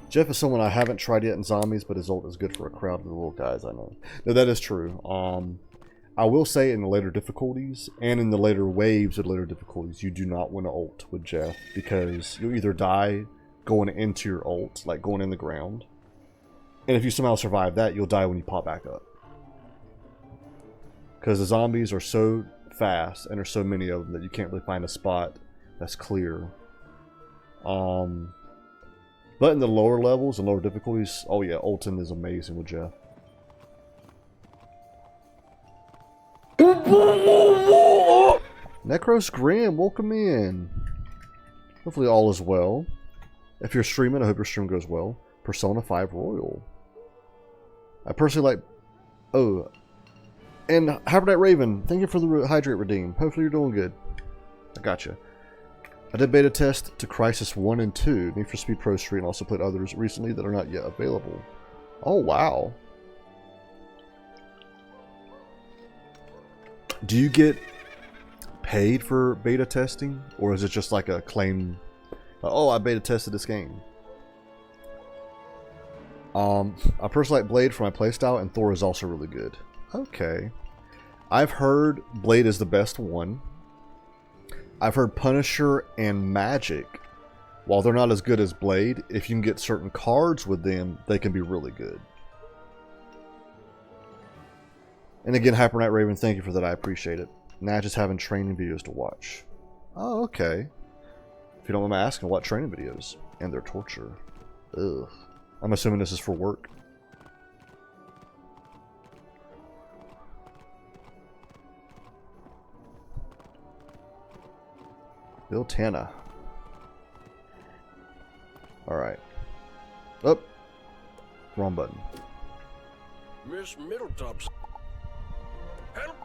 Jeff is someone I haven't tried yet in zombies, but his ult is good for a crowd of the little guys I know. No, that is true. I will say in the later difficulties, and in the later waves of later difficulties, you do not want to ult with Jeff, because you'll either die going into your ult, like going in the ground, and if you somehow survive that, you'll die when you pop back up. Because the zombies are so fast, and there's so many of them, that you can't really find a spot that's clear. But in the lower levels and lower difficulties, oh yeah, ulting is amazing with Jeff. Necros Grim, welcome in. Hopefully all is well. If you're streaming, I hope your stream goes well. Persona 5 Royal. I personally like... Oh. And Hibernate Raven, thank you for the Hydrate Redeem. Hopefully you're doing good. I gotcha. I did beta test to Crysis 1 and 2, Need for Speed Pro Street, and also played others recently that are not yet available. Oh, wow. Do you get paid for beta testing? Or is it just like a claim, oh, I beta tested this game? I personally like Blade for my playstyle, and Thor is also really good. Okay. I've heard Blade is the best one. I've heard Punisher and Magic, while they're not as good as Blade, if you can get certain cards with them, they can be really good. And again, Hyper Knight Raven, thank you for that. I appreciate it. Now just having training videos to watch. Oh, okay. If you don't mind me asking, what training videos? And their torture. Ugh. I'm assuming this is for work. Bill Tana. Alright. Oh. Wrong button. Miss Middletop's. Help!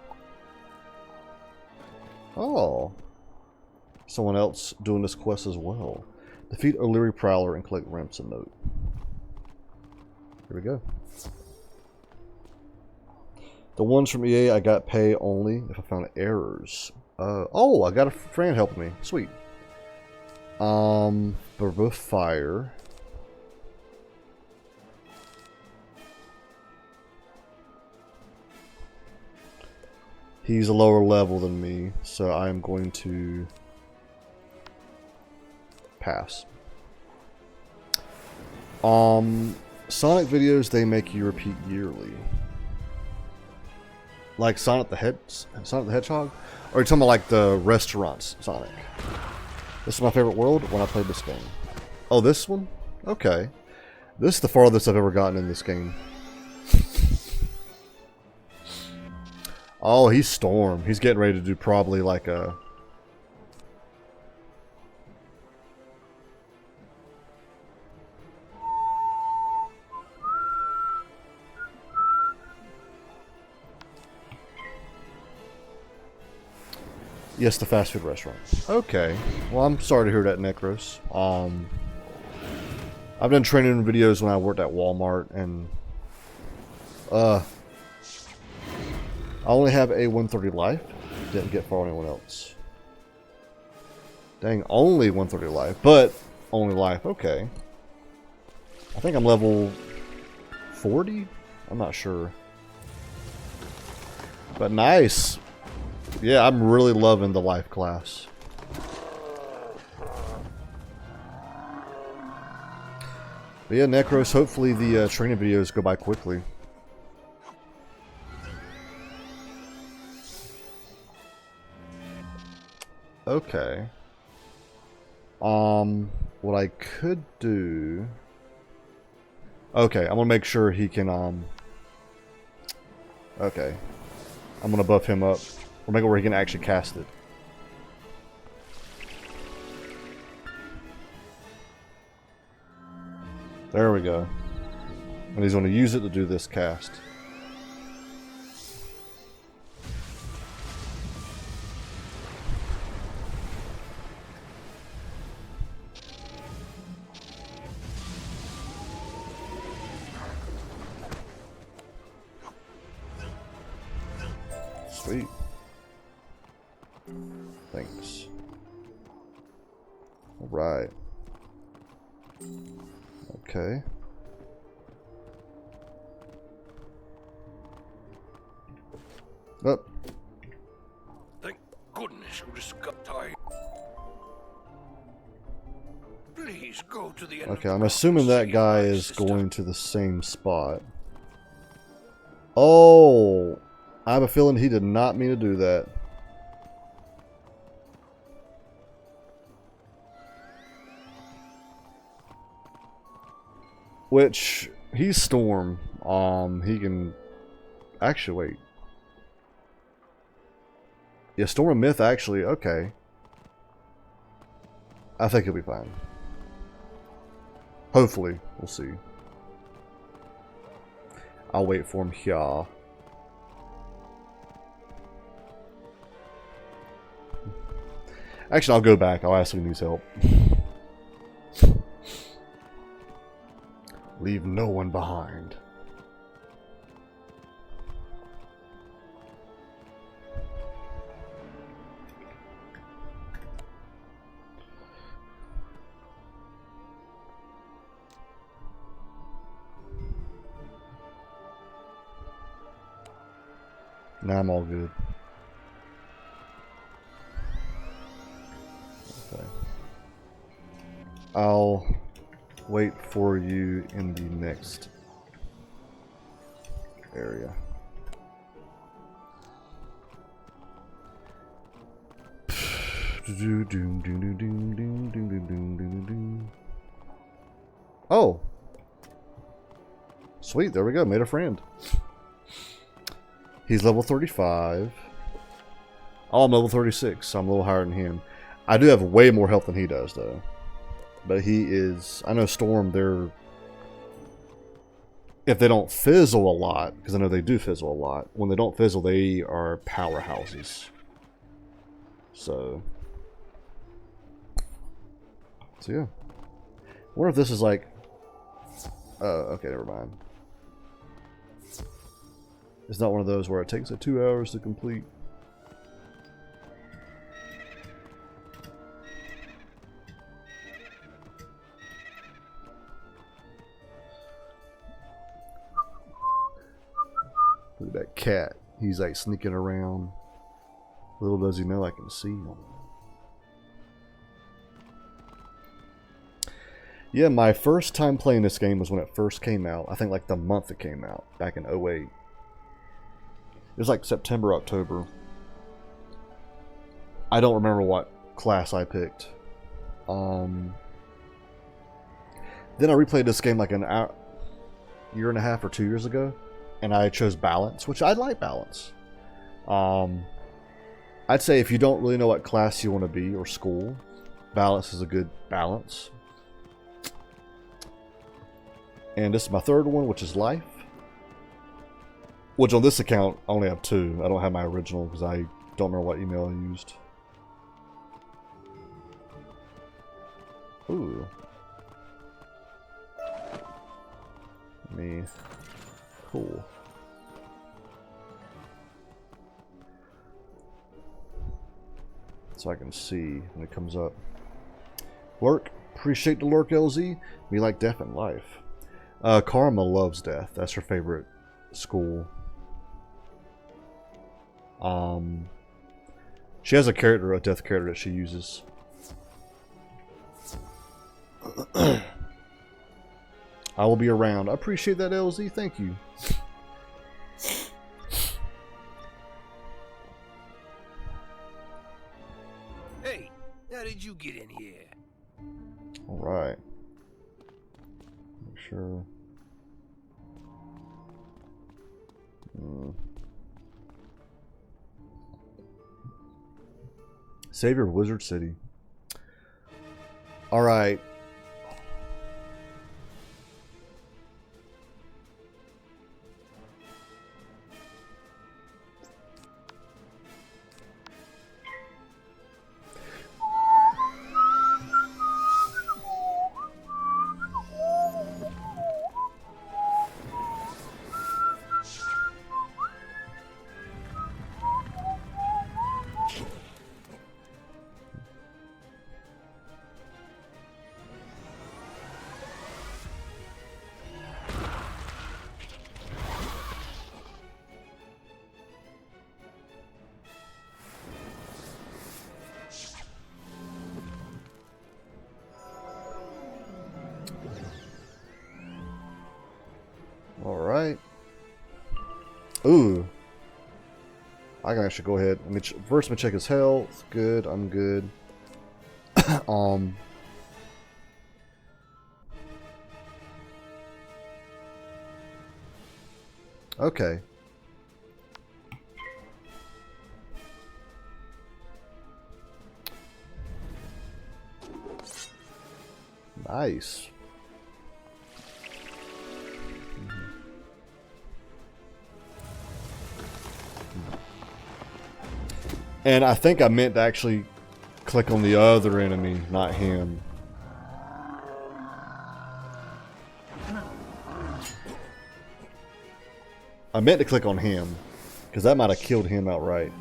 Oh. Someone else doing this quest as well. Defeat O'Leary Prowler and collect Ransom Note. Here we go. The ones from EA I got pay only if I found errors. Oh, I got a friend helping me. Sweet. They're both fire. He's a lower level than me, so I'm going to pass. Sonic videos, they make you repeat yearly. Like Sonic the Hedgehog? Or are you talking about like the restaurants Sonic? This is my favorite world when I played this game. Oh, this one? Okay. This is the farthest I've ever gotten in this game. Oh, he's Storm. He's getting ready to do probably like a... Yes, the fast food restaurant. Okay. Well, I'm sorry to hear that, Necros. I've done training videos when I worked at Walmart, and... I only have a 130 life. Didn't get far anyone else. Dang, only 130 life. But, only life. Okay. I think I'm level 40? I'm not sure. But nice. Yeah, I'm really loving the life class. But yeah, Necros, hopefully the training videos go by quickly. Okay. What I could do... Okay, I'm gonna make sure he can, Okay. I'm gonna buff him up. We'll make it where he can actually cast it. There we go. And he's gonna use it to do this cast. Sweet. Thanks. Alright. Okay. Oh. Thank goodness you just got tired. Please go to the end. Okay, I'm assuming that guy is going to the same spot. Oh! I have a feeling he did not mean to do that. Which, he's Storm. He can... Actually, wait. Yeah, Storm and Myth actually, okay. I think he'll be fine. Hopefully, we'll see. I'll wait for him here. Actually, I'll go back. I'll ask if he needs help. Leave no one behind. Now I'm all good. Okay. I'll wait for you in the next area. Oh! Sweet, there we go. Made a friend. He's level 35. Oh, I'm level 36, so I'm a little higher than him. I do have way more health than he does, though. But he is... I know Storm, they're... If they don't fizzle a lot, because I know they do fizzle a lot, when they don't fizzle, they are powerhouses. So yeah. I wonder if this is like... okay, never mind. It's not one of those where it takes 2 hours to complete. Look at that cat. He's like sneaking around. Little does he know I can see him. Yeah, my first time playing this game was when it first came out. I think like the month it came out, back in 08. It was like September, October. I don't remember what class I picked. Then I replayed this game like an hour, year and a half or 2 years ago, and I chose balance, which I like balance. I'd say if you don't really know what class you want to be or school, balance is a good balance. And this is my third one, which is life. Which on this account, I only have 2. I don't have my original because I don't remember what email I used. Ooh. Me. Cool. So I can see when it comes up. Lurk. Appreciate the lurk, LZ. We like death in life. Karma loves death. That's her favorite school. She has a character, a death character that she uses. I will be around. I appreciate that, LZ. Thank you. Hey, how did you get in here? All right. Make sure. Savior of Wizard City. All right. Alright. Ooh. I can actually go ahead. Let me first let me check his health. Good, I'm good. Okay. Nice. And I think I meant to actually click on the other enemy, not him. I meant to click on him, because that might have killed him outright.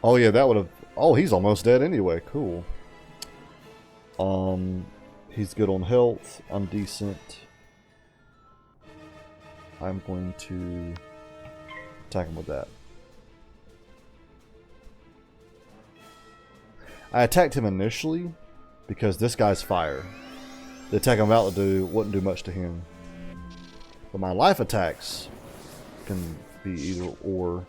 Oh yeah, that would have... Oh, he's almost dead anyway. Cool. He's good on health. I'm decent. I'm going to attack him with that. I attacked him initially because this guy's fire. The attack I'm about to do wouldn't do much to him. But my life attacks can be either or.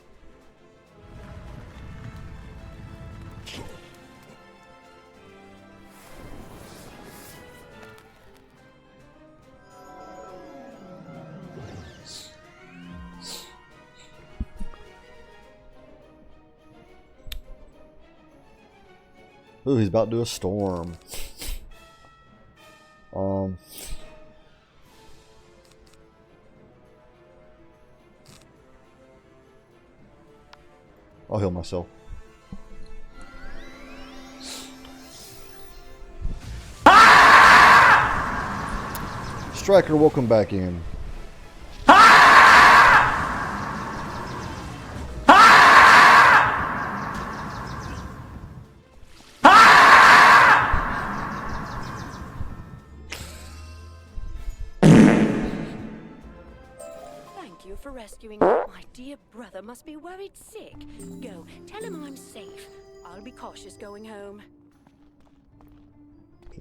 Ooh, he's about to do a storm. I'll heal myself. Striker, welcome back in. For rescuing my dear brother must be worried sick. Go, tell him I'm safe. I'll be cautious going home.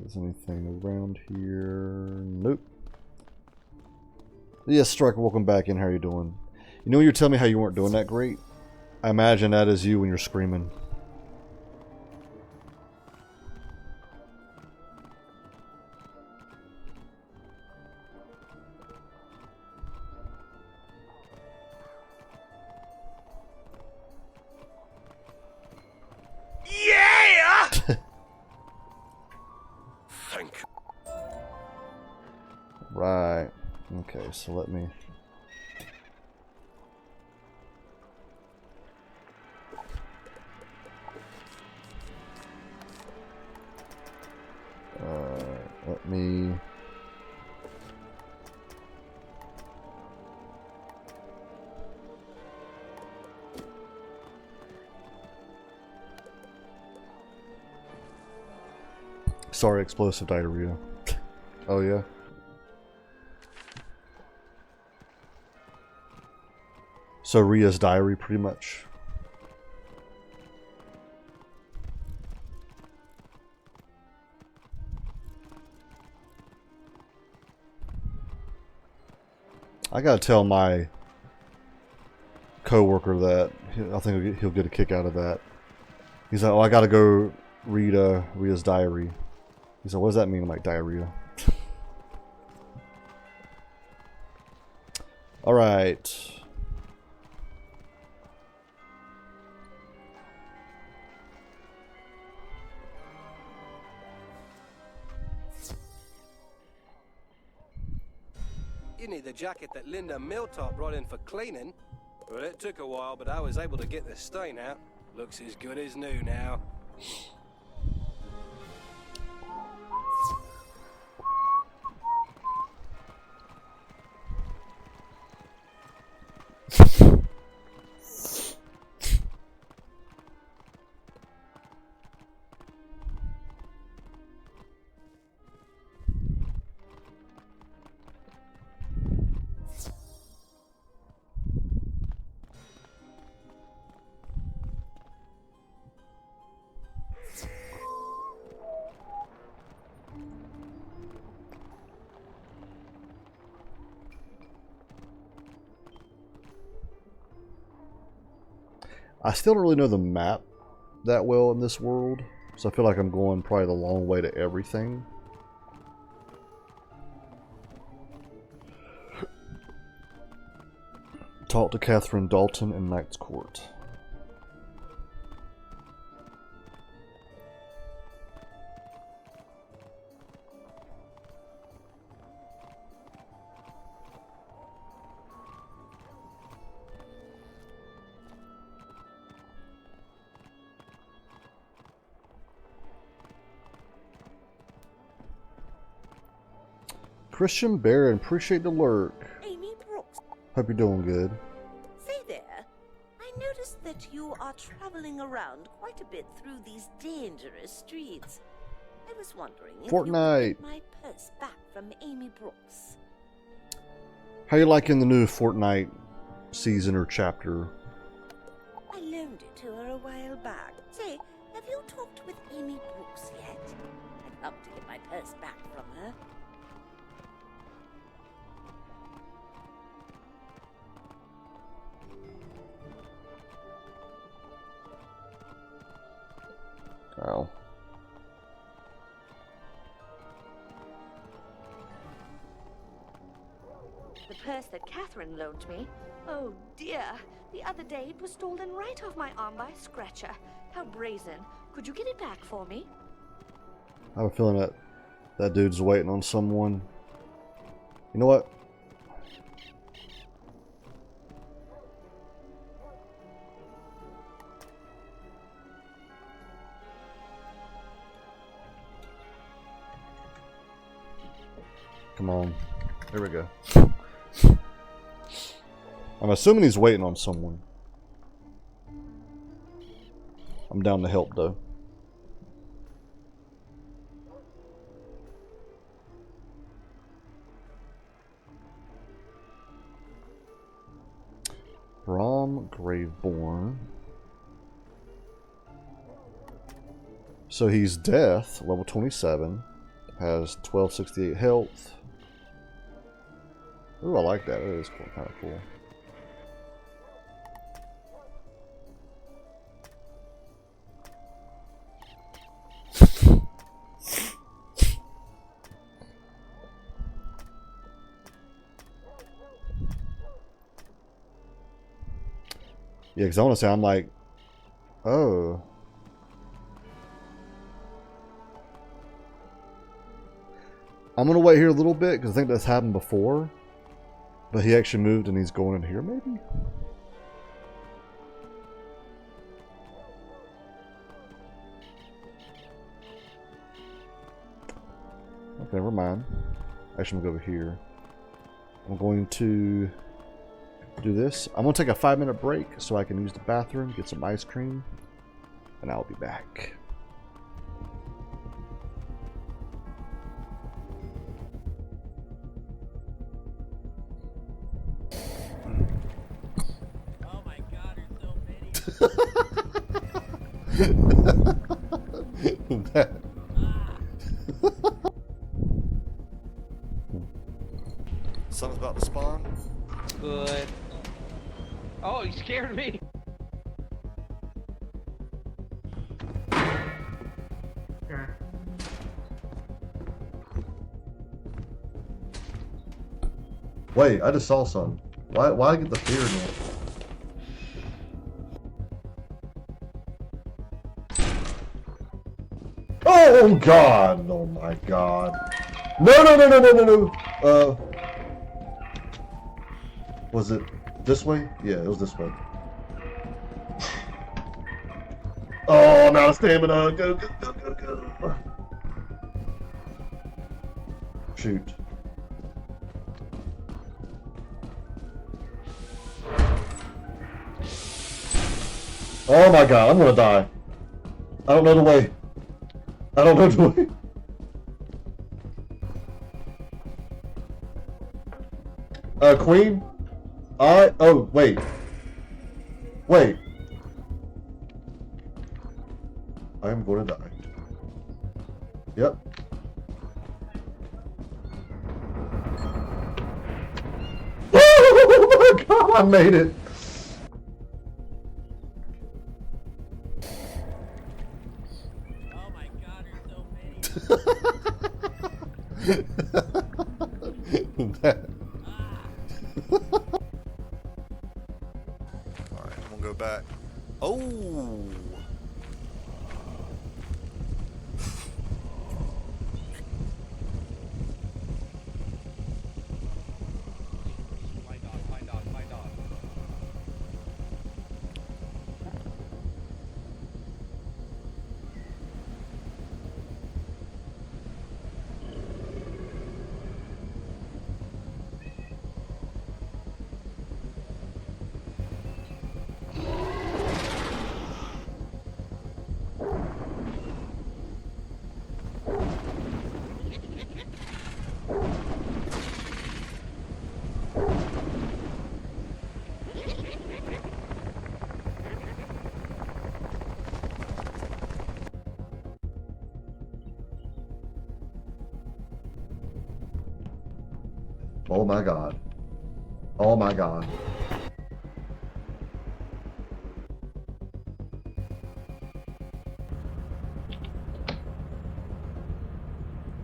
Is there anything around here? Nope. Yes, Striker, welcome back in. How are you doing? You know, you're telling me how you weren't doing that great. I imagine that is you when you're screaming. Right. Okay, so let me... let me... Sorry, explosive diarrhea. Oh yeah? So Rhea's diary, pretty much. I gotta tell my coworker that. I think he'll get a kick out of that. He's like, "Oh, I gotta go read Rhea's diary." He's like, "What does that mean?" I'm like, "Diarrhea." All right. You need the jacket that Linda Milltop brought in for cleaning. Well, it took a while, but I was able to get the stain out. Looks as good as new now. I still don't really know the map that well in this world, so I feel like I'm going probably the long way to everything. Talk to Catherine Dalton in Knight's Court. Christian Barron, appreciate the lurk. Amy Brooks. Hope you're doing good. Say there, I noticed that you are traveling around quite a bit through these dangerous streets. I was wondering if Fortnite. you could get my purse back from Amy Brooks. How you liking the new Fortnite season or chapter? I loaned it to her a while back. Say, have you talked with Amy Brooks yet? I'd love to get my purse back from her. Oh. The purse that Catherine loaned me. Oh dear. The other day it was stolen right off my arm by a scratcher. How brazen. Could you get it back for me? I have a feeling that that dude's waiting on someone. You know what? Come on. There we go. I'm assuming he's waiting on someone. I'm down to help though. Brom Graveborn. So he's death, level 27. Has 1268 health. Ooh, I like that. That is cool, kind of cool. Yeah, because I want to say, I'm like, oh. I'm going to wait here a little bit, because I think that's happened before. But he actually moved and he's going in here, maybe? Okay, never mind. Actually, I'm going to go over here. I'm going to do this. I'm going to take a 5-minute break so I can use the bathroom, get some ice cream, and I'll be back. Oh my god, you're so pretty. Something's about to spawn. Good. Oh, you scared me. Wait, I just saw something. Why get the fear now? Oh god! Oh my god! No! Was it this way? Yeah, it was this way. Oh, now stamina! Go! Shoot. Oh my god, I'm gonna die. I don't know the way. I don't know the way. Queen? Oh, wait. Wait. I am going to die. Yep. Oh my god, I made it. Oh my god. Oh my god.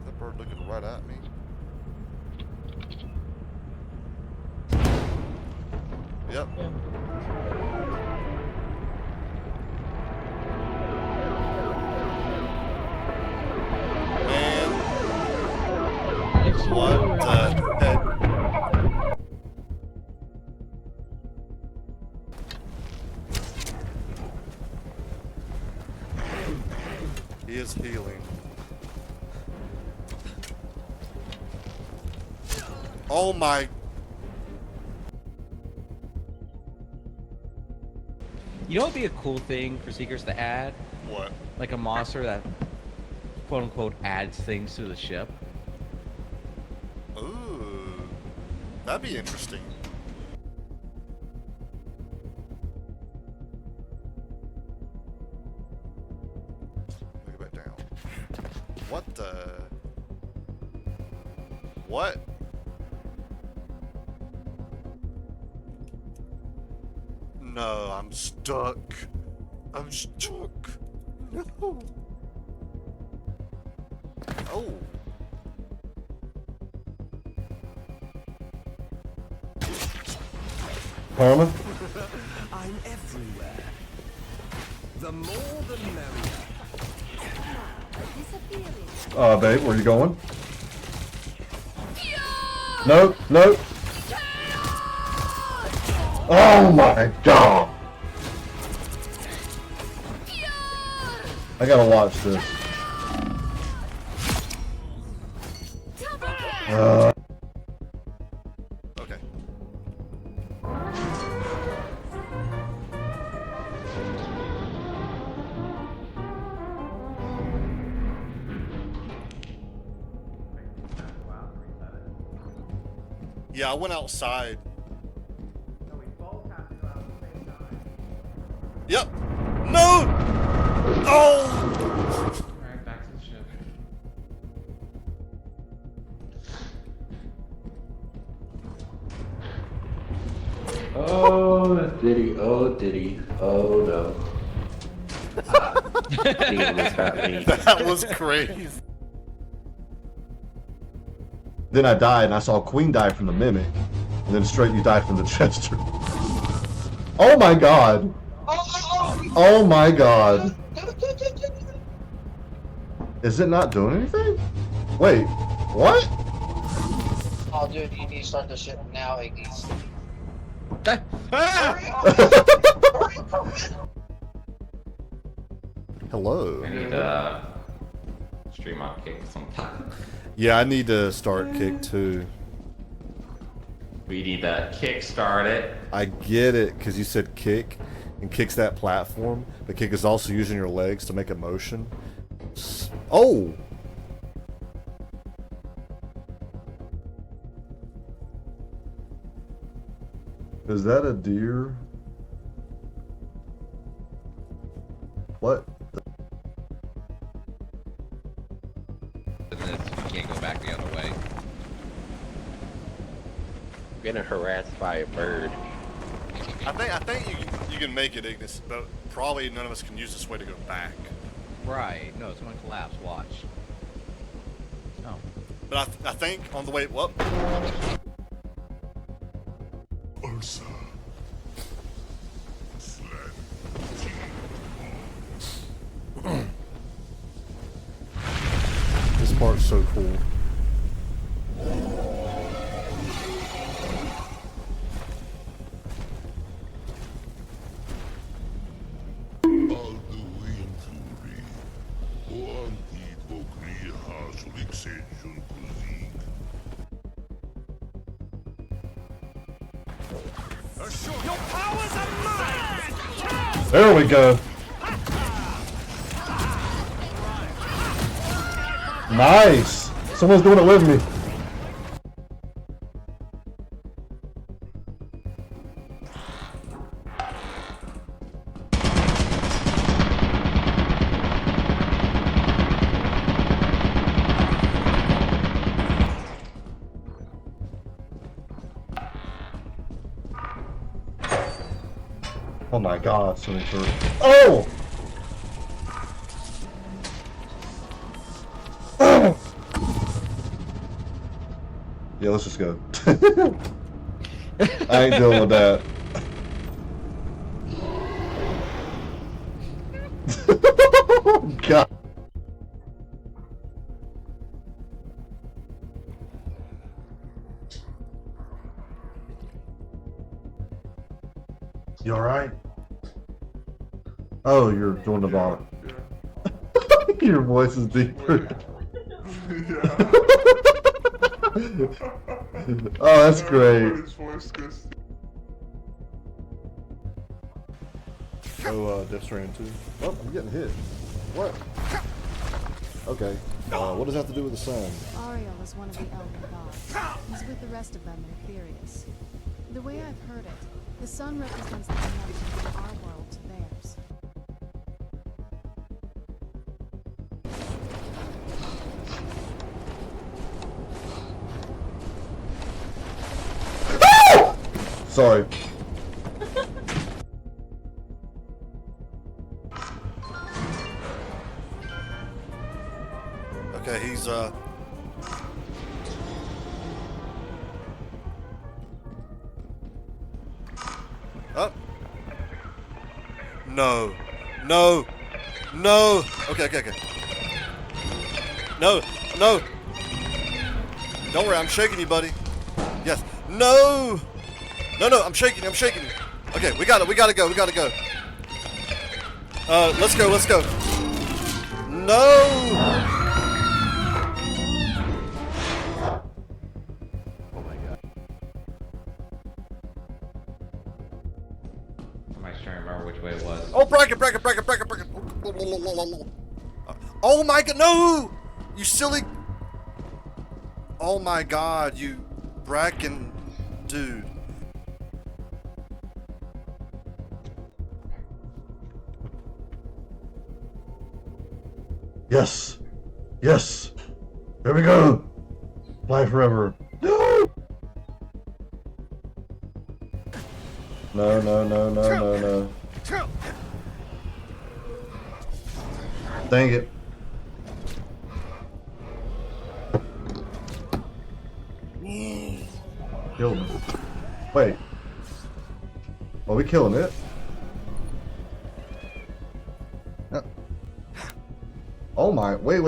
That bird looking right at me. Yep. Man. What the heck? He is healing. Oh my. You know what would be a cool thing for Seekers to add? What? Like a monster that, quote unquote, adds things to the ship. Ooh. That'd be interesting. Look back down. What the? What? No, I'm stuck. I'm stuck. No. Oh. Karma? I'm everywhere. The more the merrier. Babe, where you going? Nope, nope. Oh my god! I gotta watch this. Okay. Yeah, I went outside. Yep. No! Oh! Alright, back to the ship. Oh, Diddy. Oh, Diddy. Oh, no. That was crazy. Then I died and I saw Queen die from the mimic. And then straight you died from the Chester. Oh my god! Oh my god! Is it not doing anything? Wait, what? Oh, dude, you need to start the shit now, Iggy's. Hello. I need to stream on Kick sometime. Yeah, I need to start Kick too. We need to kickstart it. I get it, because you said Kick, and Kick's that platform, but Kick is also using your legs to make a motion. Oh! Is that a deer? What? You can't go back the other way. Getting harassed by a bird. I think you can make it, Ignis, but probably none of us can use this way to go back. Right. No, it's going to collapse. Watch. Oh. But I think on the way... Whoop. Ursa. This part's so cool. Your powers are mine! There we go. Nice. Someone's doing it with me. my god, so many turtles. Oh! Oh! Yeah, let's just go. I ain't dealing with that. God. You alright? Oh, you're doing the bottom. Your voice is deeper. Oh, that's great. Oh, Death Stranding 2. Oh, I'm getting hit. What? Okay. What does that have to do with the sun? Ariel is one of the elder gods. He's with the rest of them in Ethereus. The way I've heard it, the sun represents the connection from our world to theirs. Sorry. Okay, he's up. No. No. No. Okay. No. No. Don't worry, I'm shaking you, buddy. Yes. No. No, I'm shaking you. Okay, we gotta go. Let's go. No. Somebody's trying to remember which way it was. Oh, bracket. Oh my god, no! You silly. Oh my god, you bracken dude. Yes. Here we go. Fly forever. No. No. Dang it. Killed him. Wait. Are we killing it? Oh my, wait.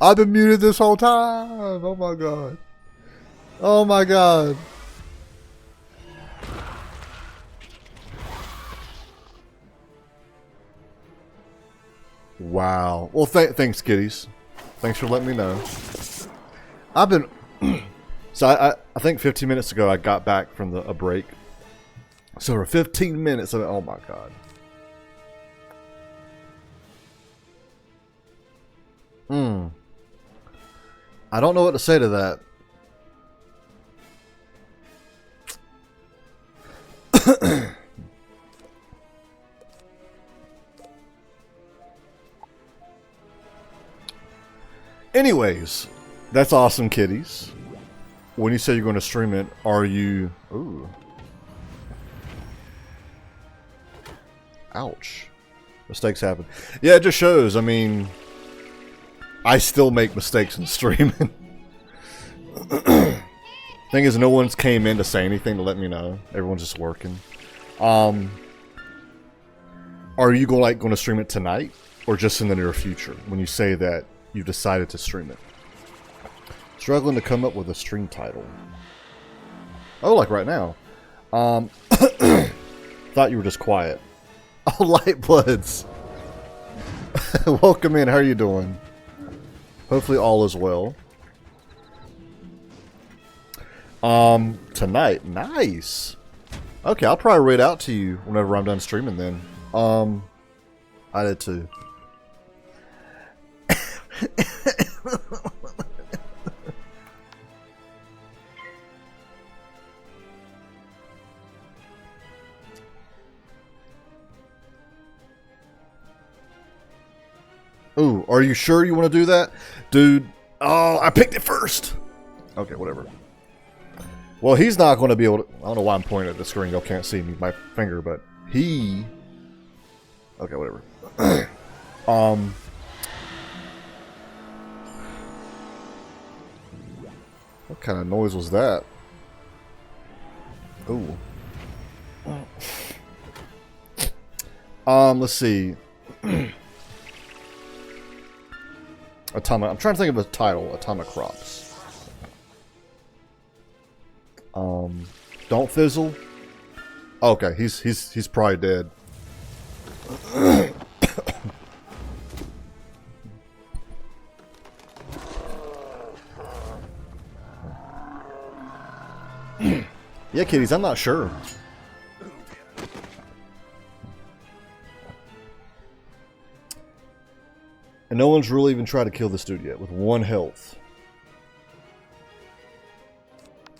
I've been muted this whole time. Oh my god. Oh my god. Wow. Well, thanks, kitties. Thanks for letting me know. I've been... So I think 15 minutes ago I got back from a break. So for 15 minutes, oh my god. I don't know what to say to that. Anyways, that's awesome, kitties. When you say you're going to stream it, are you... Ooh. Ouch. Mistakes happen. Yeah, it just shows. I mean, I still make mistakes in streaming. Thing is, no one's came in to say anything to let me know. Everyone's just working. Are you going to stream it tonight, or just in the near future? When you say that you've decided to stream it, struggling to come up with a stream title. Oh, like right now. Thought you were just quiet. Oh, Lightbloods. Welcome in. How are you doing? Hopefully all is well. Tonight. Nice. Okay, I'll probably read out to you whenever I'm done streaming then. I did too. Ooh, are you sure you want to do that? Dude, oh, I picked it first. Okay, whatever. Well, he's not going to be able to... I don't know why I'm pointing at the screen. Y'all can't see me, my finger, but he... Okay, whatever. What kind of noise was that? Ooh. Let's see. Atomic. I'm trying to think of a title. Atomic Crops. Don't fizzle. Okay, he's probably dead. Yeah, kitties, I'm not sure. And no one's really even tried to kill this dude yet with 1 health.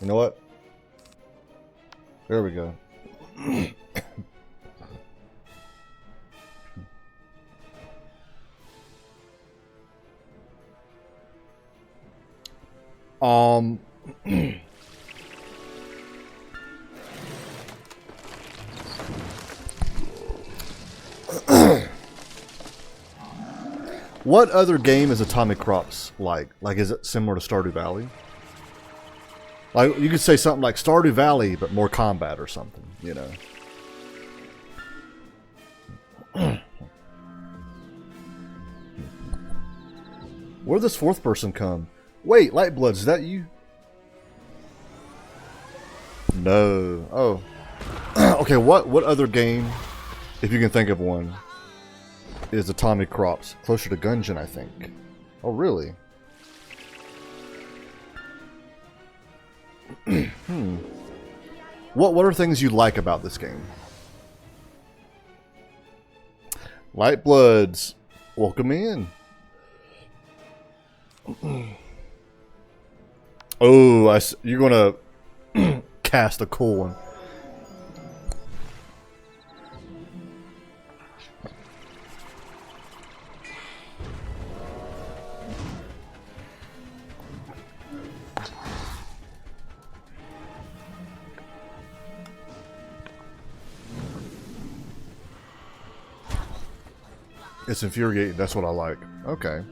You know what? There we go. What other game is Atomic Crops like? Like, is it similar to Stardew Valley? Like, you could say something like Stardew Valley, but more combat or something, you know? Where'd this 4th person come? Wait, Lightbloods, is that you? No. Oh. Okay, what other game, if you can think of one, is Atomic Crops? Closer to Gungeon, I think. Oh, really? What are things you like about this game? Lightbloods, welcome in. Oh, you're gonna cast a cool one. It's infuriating. That's what I like. Okay.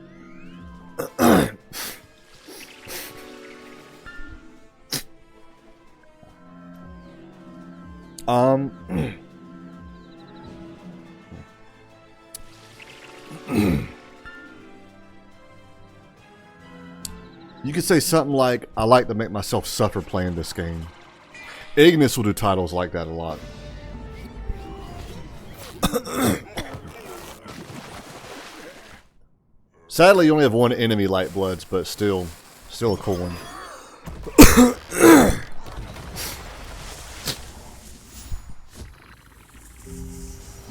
You could say something like, I like to make myself suffer playing this game. Ignis will do titles like that a lot. Sadly, you only have one enemy, Lightbloods, but still a cool one.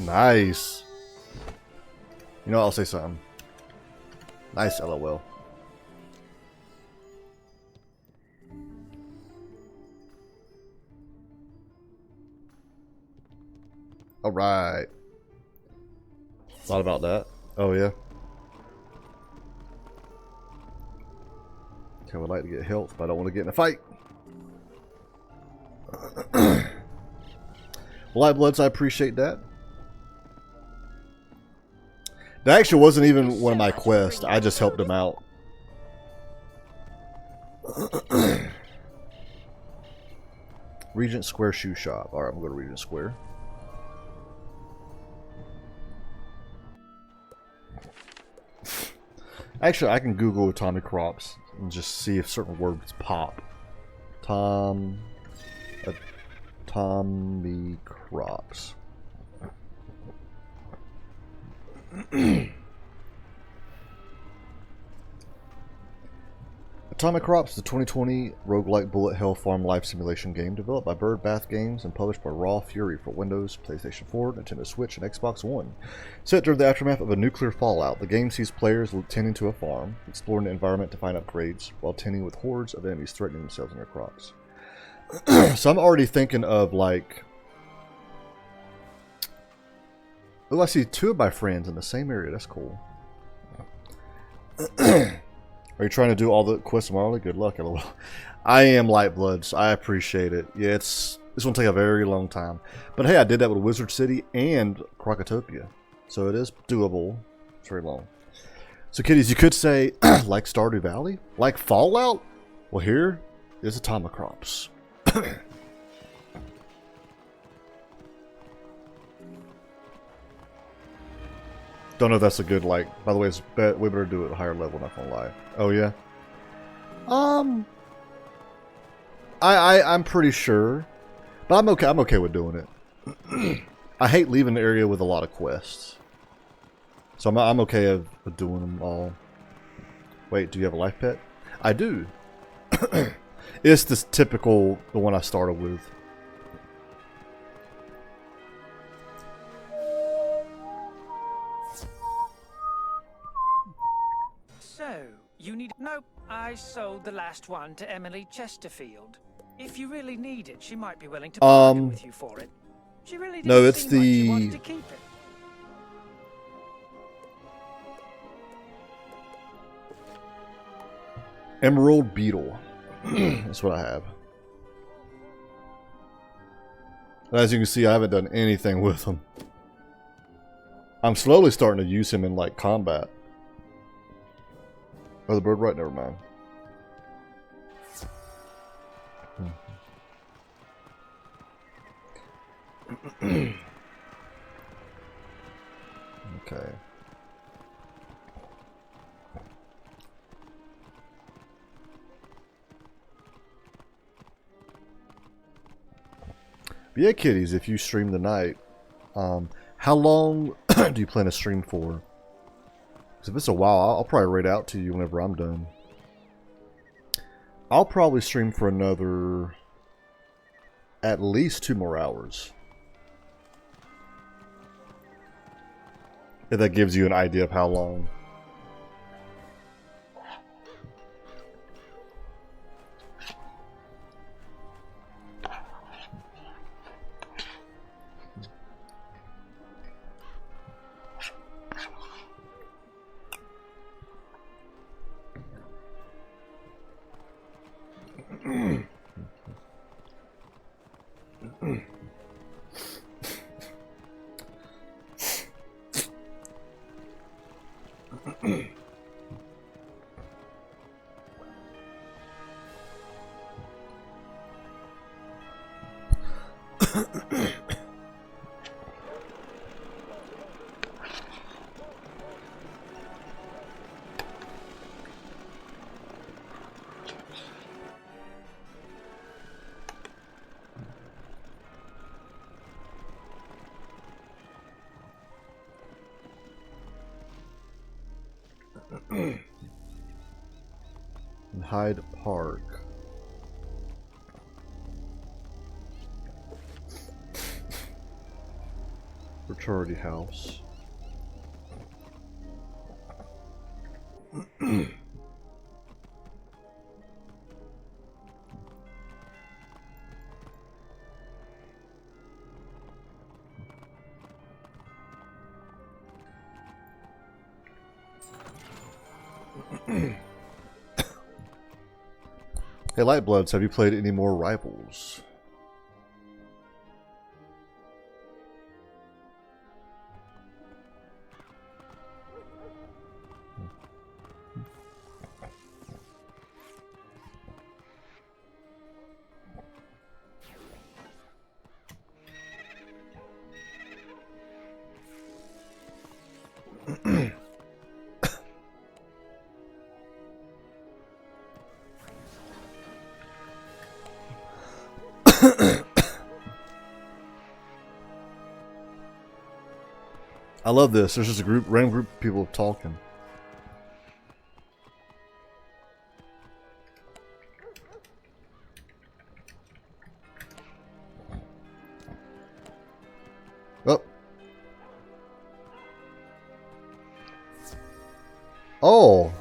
Nice. You know, I'll say something. Nice, LOL. Alright. Thought about that. Oh, yeah. Okay, I would like to get health, but I don't want to get in a fight. Lightbloods, I appreciate that. That actually wasn't even one of my quests. I just helped him out. Regent Square Shoe Shop. Alright, I'm going to Regent Square. Actually, I can Google Tommy Crops and just see if certain words pop. Tommy Crops. Atomic Crops is a 2020 roguelike bullet hell farm life simulation game developed by Bird Bath Games and published by Raw Fury for Windows, PlayStation 4, Nintendo Switch, and Xbox One. Set during the aftermath of a nuclear fallout, the game sees players tending to a farm, exploring the environment to find upgrades, while tending with hordes of enemies threatening themselves and their crops. So I'm already thinking of like... Oh, I see two of my friends in the same area. That's cool. Are you trying to do all the quests tomorrow? Good luck, LOL. I am Lightbloods. I appreciate it. Yeah, it's going to take a very long time. But hey, I did that with Wizard City and Crocotopia. So it is doable. It's very long. So kiddies, you could say, like Stardew Valley? Like Fallout? Well, here is Atomic Crops. Don't know if that's a good, like, by the way, it's we better do it at a higher level, not gonna lie. Oh, yeah? I'm pretty sure. But I'm okay with doing it. I hate leaving the area with a lot of quests. So I'm okay with doing them all. Wait, do you have a life pet? I do. It's this typical, the one I started with. So, you need... Nope, I sold the last one to Emily Chesterfield. If you really need it, she might be willing to bargain with you for it. She really didn't no, it's seem like she wanted to keep it. Emerald Beetle. That's what I have. And as you can see, I haven't done anything with him. I'm slowly starting to use him in like combat. Oh, the bird right, never mind. Okay. But yeah, kiddies, if you stream tonight, how long do you plan to stream for? Because if it's a while, I'll probably raid out to you whenever I'm done. I'll probably stream for another at least 2 more hours. If that gives you an idea of how long. Hyde Park. Fraternity house. Hey, Lightbloods, have you played any more Rivals? I love this. There's just a random group of people talking. Oh. Oh.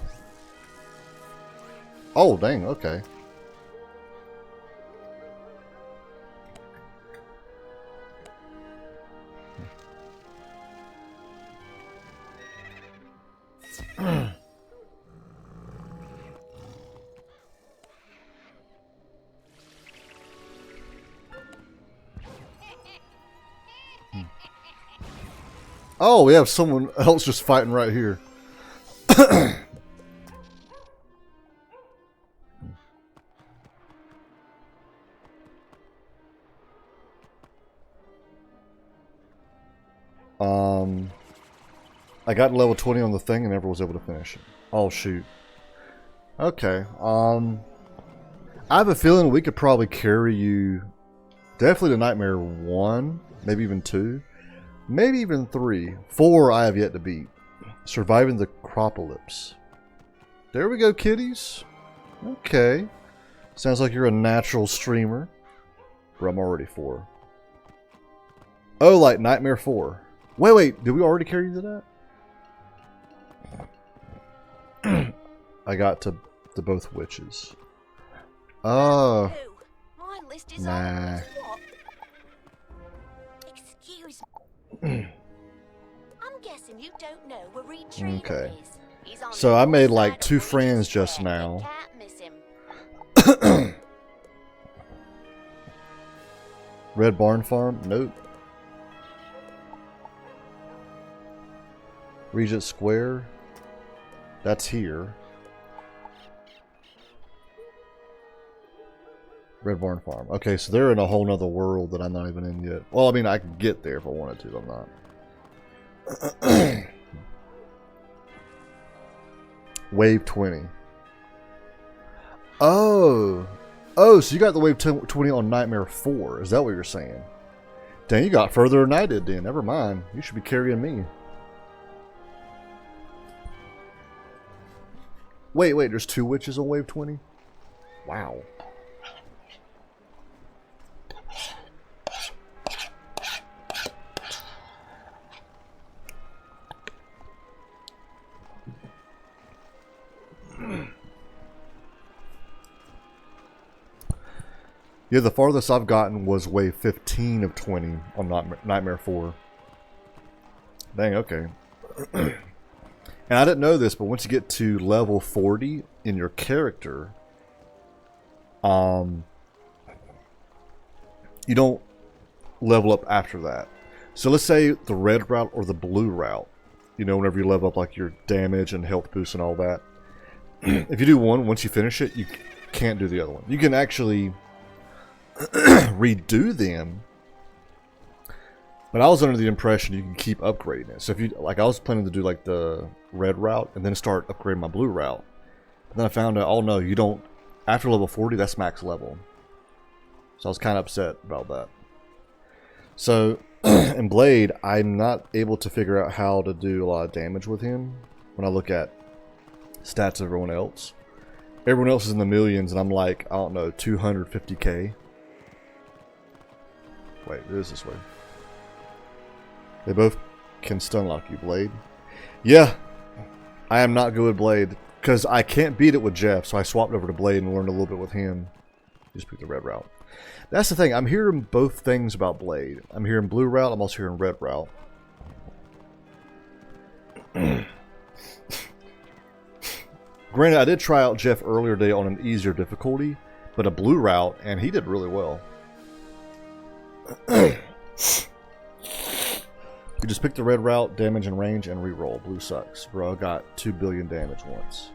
Oh, dang. Okay. Oh, we have someone else just fighting right here. I got level 20 on the thing and never was able to finish it. Oh, shoot. Okay. I have a feeling we could probably carry you definitely to Nightmare 1, maybe even 2. Maybe even 3. 4 I have yet to beat. Surviving the Acropolis. There we go, kiddies. Okay. Sounds like you're a natural streamer. Or I'm already 4. Oh, like Nightmare 4. Wait. Did we already carry you to that? I got to both witches. Oh. My list is nah. Excuse me. I'm guessing you don't know where Retriever Okay. is. He's on So the I made north like side 2 of friends Regent's just Square. now. You can't miss him. Red Barn Farm? Nope. Regent Square? That's here. Red Barn Farm. Okay, so they're in a whole nother world that I'm not even in yet. Well, I mean, I could get there if I wanted to, but I'm not. Wave 20. Oh, so you got the Wave 20 on Nightmare 4. Is that what you're saying? Dang, you got further than I did then. Never mind. You should be carrying me. Wait, there's 2 witches on Wave 20? Wow. Yeah, the farthest I've gotten was Wave 15 of 20 on Nightmare 4. Dang, okay. And I didn't know this, but once you get to level 40 in your character, you don't level up after that. So let's say the red route or the blue route, you know, whenever you level up like your damage and health boost and all that. If you do one, once you finish it, you can't do the other one. You can actually redo them, but I was under the impression you can keep upgrading it. So if you, like, I was planning to do like the red route and then start upgrading my blue route. But then I found out, oh no, you don't, after level 40, that's max level. So I was kind of upset about that. So in Blade, I'm not able to figure out how to do a lot of damage with him when I look at stats of everyone else. Everyone else is in the millions, and I'm like, I don't know, 250k. Wait, it is this way. They both can stun lock you, Blade. Yeah, I am not good with Blade because I can't beat it with Jeff, so I swapped over to Blade and learned a little bit with him. Just pick the red route. That's the thing. I'm hearing both things about Blade. I'm hearing blue route. I'm also hearing red route. Granted, I did try out Jeff earlier today on an easier difficulty, but a blue route, and he did really well. You just pick the red route, damage and range, and reroll. Blue sucks. Bro, I got 2 billion damage once.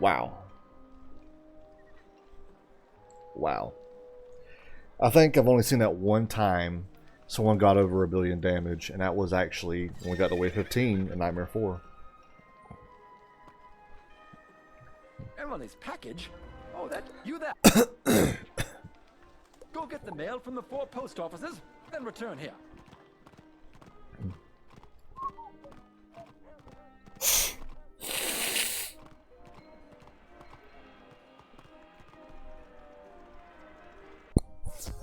Wow. Wow. I think I've only seen that one time someone got over 1 billion damage, and that was actually when we got to wave 15 in Nightmare 4. Emily's package? Oh, that you there? Go get the mail from the 4 post offices, then return here.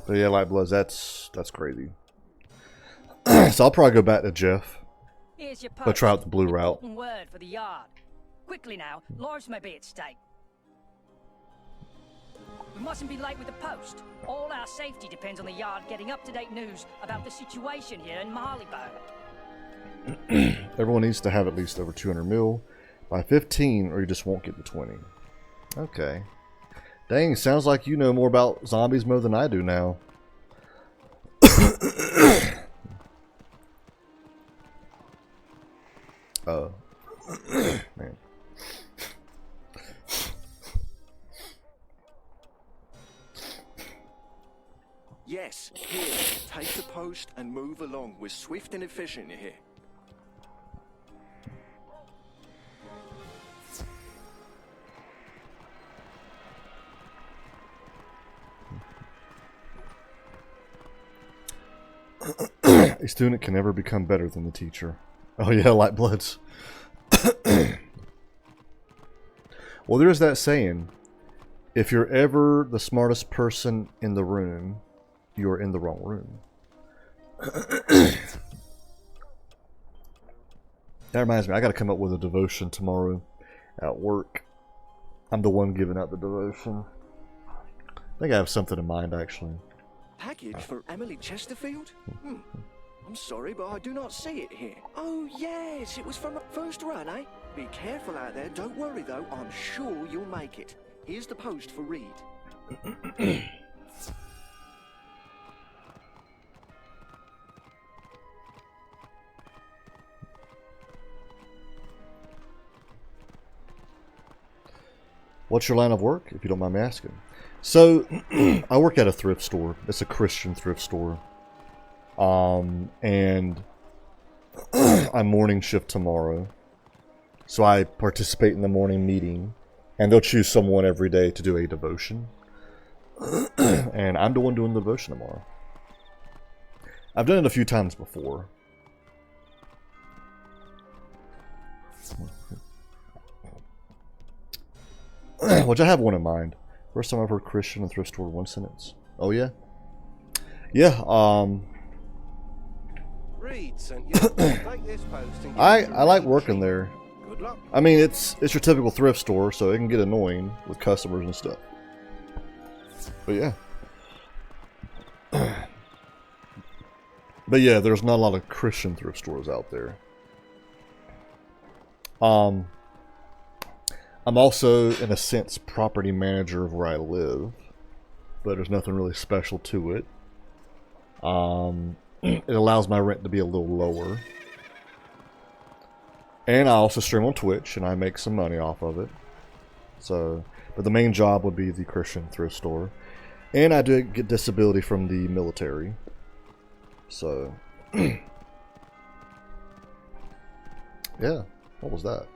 But yeah, Light Bloods, that's crazy. So I'll probably go back to Jeff. Here's your But try out the blue route. Important word for the yard. Quickly now, lives may be at stake. We mustn't be late with the post. All our safety depends on the yard getting up-to-date news about the situation here in Marleybone. Everyone needs to have at least over 200 mil by 15 or you just won't get the 20. Okay. Dang, sounds like you know more about zombies mode than I do now. Oh. Man. Yes, here. Take the post and move along. We're swift and efficient here. A student can never become better than the teacher. Oh yeah, Light Bloods. Well, there's that saying. If you're ever the smartest person in the room, you're in the wrong room. That reminds me, I gotta come up with a devotion tomorrow at work. I'm the one giving out the devotion. I think I have something in mind, actually. Package for Emily Chesterfield? I'm sorry, but I do not see it here. Oh, yes, it was from a first run, eh? Be careful out there. Don't worry, though. I'm sure you'll make it. Here's the post for Reed. What's your line of work, if you don't mind me asking? So, I work at a thrift store. It's a Christian thrift store. And I'm morning shift tomorrow. So I participate in the morning meeting. And they'll choose someone every day to do a devotion. And I'm the one doing the devotion tomorrow. I've done it a few times before. Which I have one in mind. First time I've heard Christian and thrift store in one sentence. Oh yeah? Yeah, Reed sent you. Take this post and I like working there. Good luck. I mean, it's your typical thrift store, so it can get annoying with customers and stuff. But yeah. But yeah, there's not a lot of Christian thrift stores out there. I'm also, in a sense, property manager of where I live, but there's nothing really special to it. It allows my rent to be a little lower. And I also stream on Twitch, and I make some money off of it. So, but the main job would be the Christian thrift store. And I do get disability from the military. So, yeah. What was that?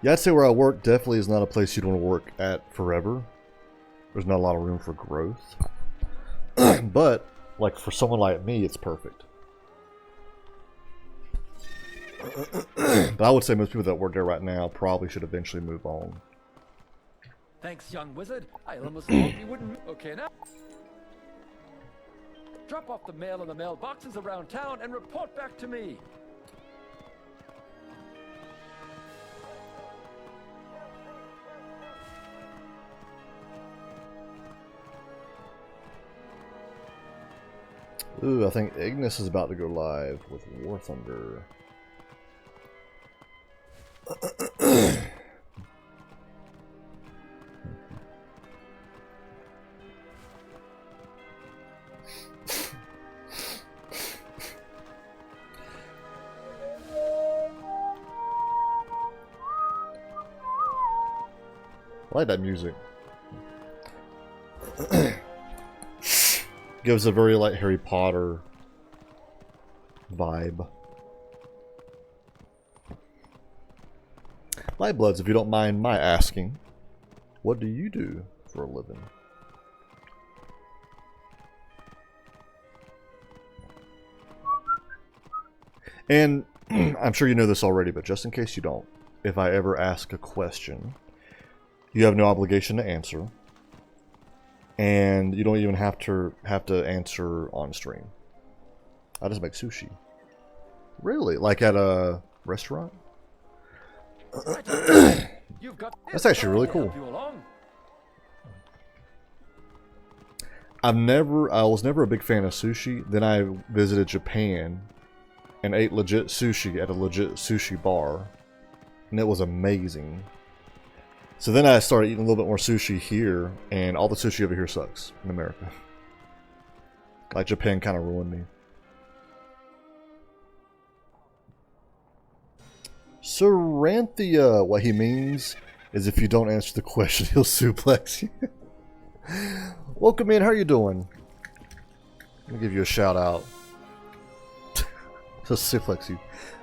Yeah, I'd say where I work definitely is not a place you'd want to work at forever. There's not a lot of room for growth. But, like, for someone like me, it's perfect. But I would say most people that work there right now probably should eventually move on. Thanks, young wizard. I almost thought you wouldn't. Okay, now. Drop off the mail in the mailboxes around town and report back to me. Ooh, I think Ignis is about to go live with War Thunder. I like that music. Gives a very like Harry Potter vibe. Lightbloods, if you don't mind my asking, what do you do for a living? And I'm sure you know this already, but just in case you don't, if I ever ask a question, you have no obligation to answer. And you don't even have to answer on stream. I just make sushi. Really? Like at a restaurant? That's actually really cool. I was never a big fan of sushi. Then I visited Japan and ate legit sushi at a legit sushi bar. And it was amazing. So then I started eating a little bit more sushi here, and all the sushi over here sucks in America. Like Japan kind of ruined me. Saranthia, what he means is if you don't answer the question, he'll suplex you. Welcome in, how are you doing? Let me give you a shout out. He'll suplex you.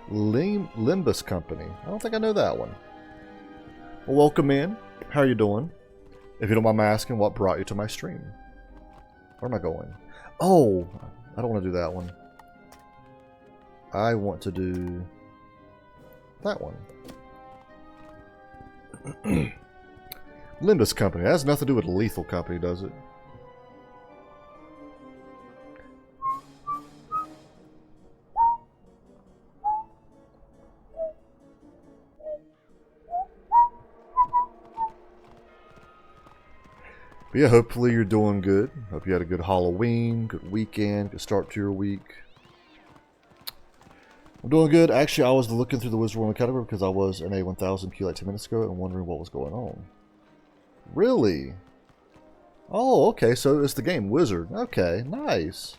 Limbus Company. I don't think I know that one. Well, welcome in. How are you doing? If you don't mind my asking, what brought you to my stream? Where am I going? Oh, I don't want to do that one. I want to do that one. Limbus Company. That has nothing to do with Lethal Company, does it? But yeah, hopefully you're doing good. Hope you had a good Halloween, good weekend, good start to your week. I'm doing good. Actually, I was looking through the Wizard World category because I was in a 1000 queue like 10 minutes ago and wondering what was going on. Really? Oh, okay, so it's the game Wizard. Okay, nice.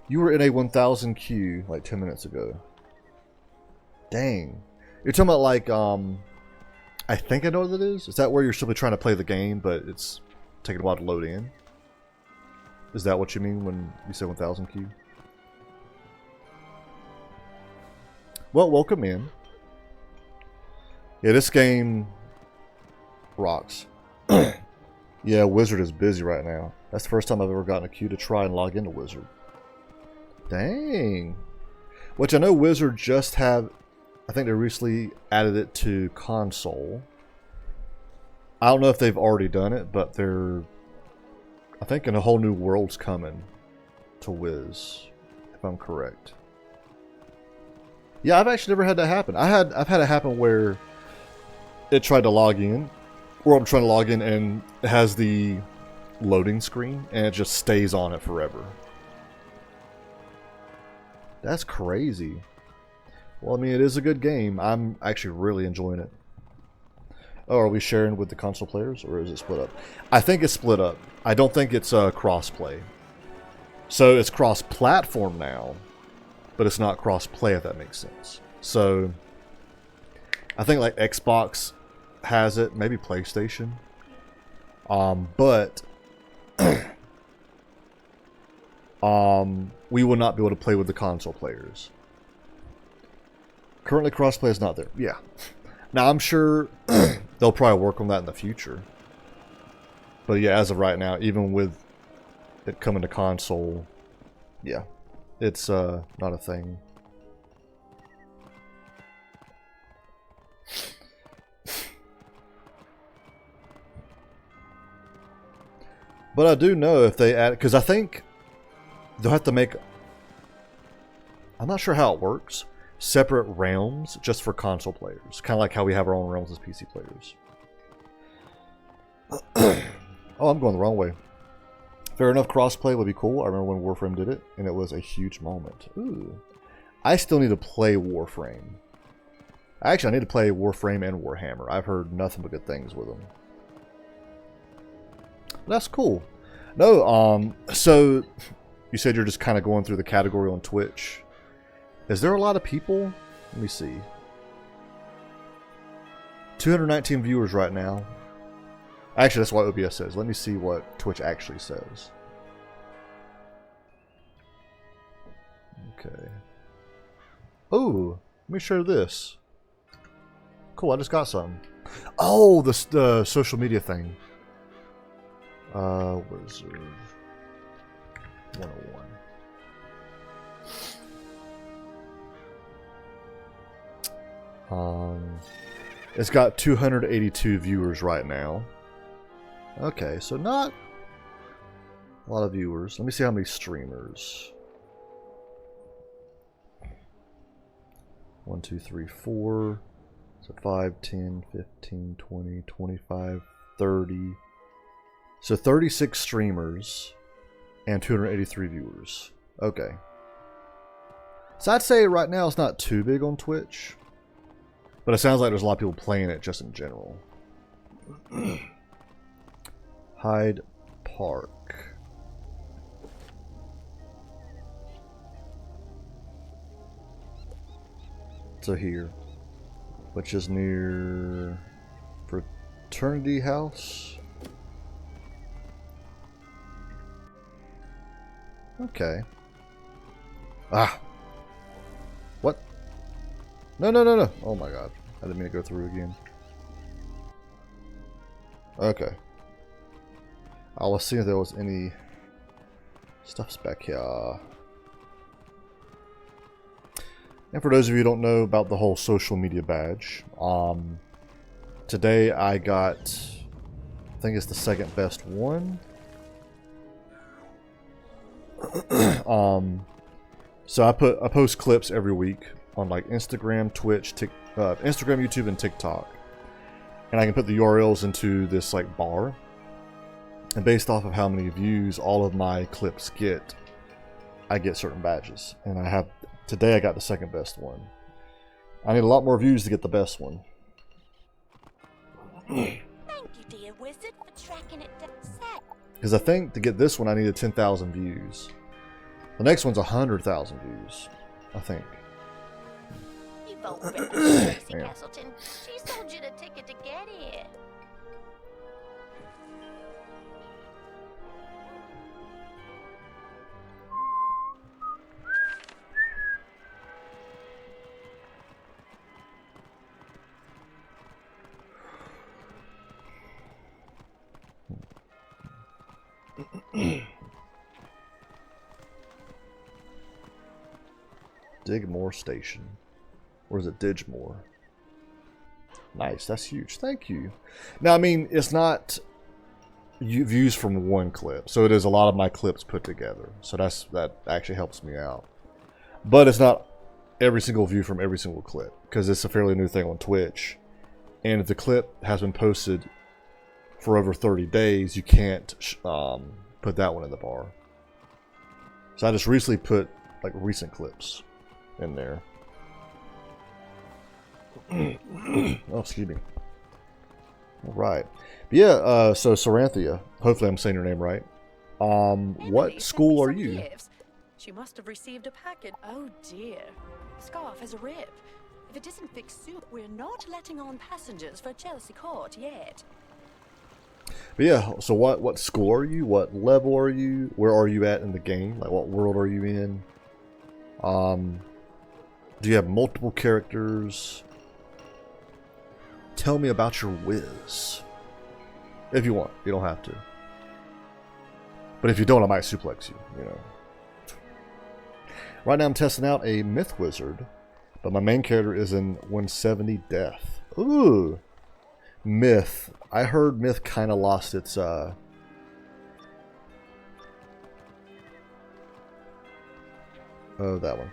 You were in a 1000 queue like 10 minutes ago. Dang. You're talking about like, I think I know what it is. Is that where you're simply trying to play the game, but it's taking a while to load in? Is that what you mean when you say 1000 queue? Well, welcome in. Yeah, this game rocks. Yeah, Wizard is busy right now. That's the first time I've ever gotten a queue to try and log into Wizard. Dang. Which I know Wizard just have, I think they recently added it to console. I don't know if they've already done it, but they're, I think, a whole new world's coming to Wiz, if I'm correct. Yeah, I've actually never had that happen. I've had it happen where it tried to log in, or I'm trying to log in and it has the loading screen and it just stays on it forever. That's crazy. Well, I mean, it is a good game. I'm actually really enjoying it. Oh, are we sharing with the console players, or is it split up? I think it's split up. I don't think it's cross-play. So it's cross-platform now, but it's not cross-play, if that makes sense. So I think like Xbox has it, maybe PlayStation. But we will not be able to play with the console players. Currently, crossplay is not there. Yeah. Now, I'm sure they'll probably work on that in the future. But yeah, as of right now, even with it coming to console, yeah, it's not a thing. But I do know if they add, because I think they'll have to make, I'm not sure how it works, separate realms just for console players. Kind of like how we have our own realms as PC players. Oh, I'm going the wrong way. Fair enough, crossplay would be cool. I remember when Warframe did it, and it was a huge moment. Ooh. I still need to play Warframe. Actually, I need to play Warframe and Warhammer. I've heard nothing but good things with them. That's cool. No, so you said you're just kind of going through the category on Twitch. Is there a lot of people? Let me see. 219 viewers right now. Actually, that's what OBS says. Let me see what Twitch actually says. Okay. Oh, let me share this. Cool, I just got some. Oh, the social media thing. Wizard 101. It's got 282 viewers right now. Okay, so not a lot of viewers. Let me see how many streamers. 1, 2, 3, 4. So 5, 10, 15, 20, 25, 30. So 36 streamers and 283 viewers. Okay. So I'd say right now it's not too big on Twitch. But it sounds like there's a lot of people playing it just in general. Hyde Park. So here. Which is near Fraternity House. Okay. Ah. What? No, no, no, no. Oh my god. I didn't mean to go through again. Okay. I was seeing if there was any stuffs back here. And for those of you who don't know about the whole social media badge, today I got, I think it's the second best one. So I post clips every week on like Instagram, Twitch, Instagram, YouTube, and TikTok, and I can put the URLs into this like bar, and based off of how many views all of my clips get, I get certain badges. And I have today I got the second best one. I need a lot more views to get the best one. Thank you, dear wizard, for tracking it down. Because I think to get this one I needed 10,000 views. The next one's 100,000 views, I think. You vote for Tracy Castleton. She sold you the ticket to get here. Digmore Station. Or is it Digmore? Nice, that's huge. Thank you. Now, I mean, it's not views from one clip, so it is a lot of my clips put together. So that actually helps me out. But it's not every single view from every single clip, because it's a fairly new thing on Twitch. And if the clip has been posted for over 30 days, you can't put that one in the bar. So I just recently put like recent clips in there. Oh, excuse me. All right. But yeah, so Saranthia, hopefully I'm saying your name right. What school are you? Gifts. She must have received a packet. Oh dear. Scarf has a rip. If it isn't fixed soon, we're not letting on passengers for Chelsea Court yet. But yeah, so what school are you? What level are you? Where are you at in the game? Like, what world are you in? Do you have multiple characters? Tell me about your Wiz. If you want. You don't have to. But if you don't, I might suplex you, you know. Right now I'm testing out a Myth Wizard, but my main character is in 170 Death. Ooh. Myth. I heard Myth kind of lost its Oh, that one.